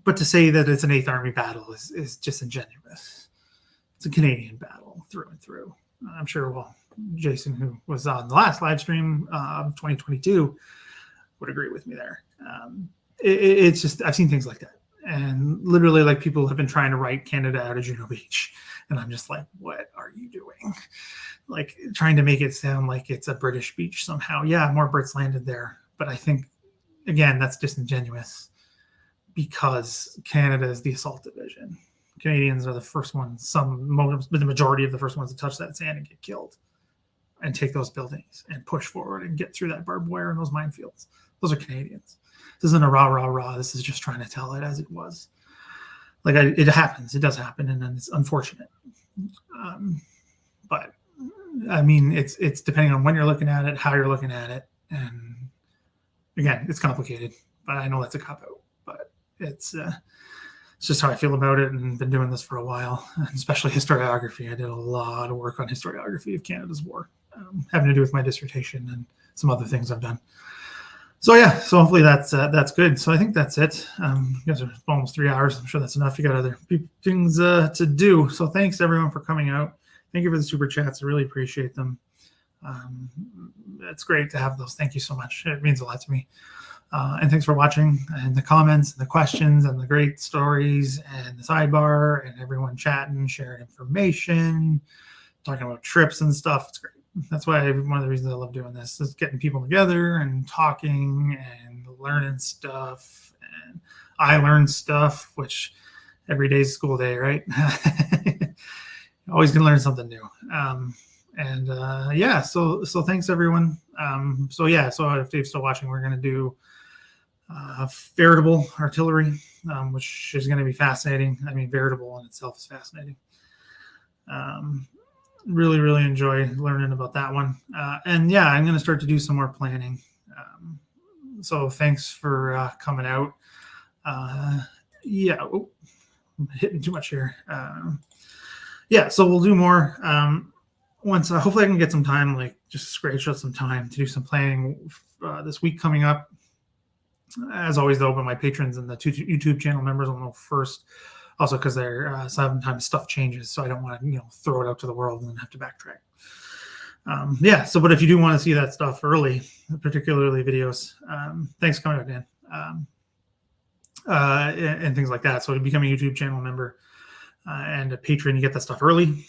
but to say that it's an 8th Army battle is disingenuous. It's a Canadian battle through and through. I'm sure, Jason, who was on the last live stream of 2022, would agree with me there. It's just, I've seen things like that. And literally, like, people have been trying to write Canada out of Juno Beach. And I'm just like, what are you doing? Like, trying to make it sound like it's a British beach somehow. Yeah, more Brits landed there. But I think, again, that's disingenuous. because Canada is the assault division. Canadians are the first ones, the majority of the first ones to touch that sand and get killed and take those buildings and push forward and get through that barbed wire and those minefields. Those are Canadians. This isn't a rah. This is just trying to tell it as it was. Like, it happens. It does happen, and then it's unfortunate. But I mean, it's depending on when you're looking at it, how you're looking at it, and again, it's complicated. But I know that's a cop-out. But it's just how I feel about it, and been doing this for a while, and especially historiography. I did a lot of work on historiography of Canada's war, having to do with my dissertation and some other things I've done. So yeah, so hopefully that's good. So I think that's it. You guys are almost 3 hours. I'm sure that's enough. You got other things to do. So thanks everyone for coming out. Thank you for the super chats. I really appreciate them. It's great to have those. Thank you so much. It means a lot to me. And thanks for watching, and the comments and the questions and the great stories and the sidebar and everyone chatting, sharing information, talking about trips and stuff. It's great. That's why one of the reasons I love doing this is getting people together and talking and learning stuff. And I learn stuff, which every day is school day, right? Always gonna learn something new. Yeah, so thanks everyone. So if Dave's still watching, we're gonna do veritable artillery, which is going to be fascinating. I mean, veritable in itself is fascinating. Really enjoy learning about that one. And yeah, I'm going to start to do some more planning. So thanks for coming out. Yeah, I'm hitting too much here. Yeah, so we'll do more. Once hopefully I can get some time, like just scratch out some time to do some planning this week coming up. As always, though, but my patrons and the two YouTube channel members will know first. Also, because they're sometimes stuff changes, so I don't want to throw it out to the world and then have to backtrack. Yeah. So, but if you do want to see that stuff early, particularly videos, thanks for coming out, Dan, and things like that. So, to become a YouTube channel member and a patron, you get that stuff early.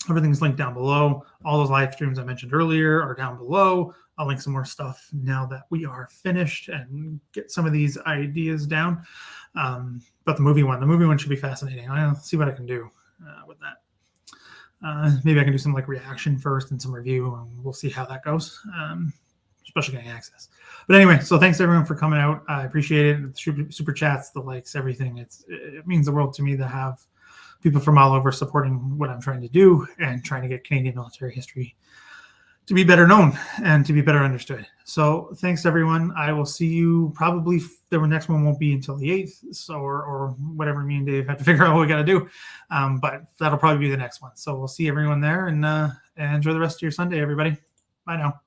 Everything's linked down below. All those live streams I mentioned earlier are down below. I'll link some more stuff now that we are finished and get some of these ideas down. But the movie one should be fascinating. I'll see what I can do with that. Maybe I can do some like reaction first and some review, and we'll see how that goes. Especially getting access. But anyway, so thanks everyone for coming out. I appreciate it. The super chats, the likes, everything. It means the world to me to have people from all over supporting what I'm trying to do and trying to get Canadian military history to be better known and to be better understood. So thanks everyone. I will see you probably. The next one won't be until the 8th, so or whatever me and Dave have to figure out what we got to do. But that'll probably be the next one. So we'll see everyone there, and enjoy the rest of your Sunday, everybody. Bye now.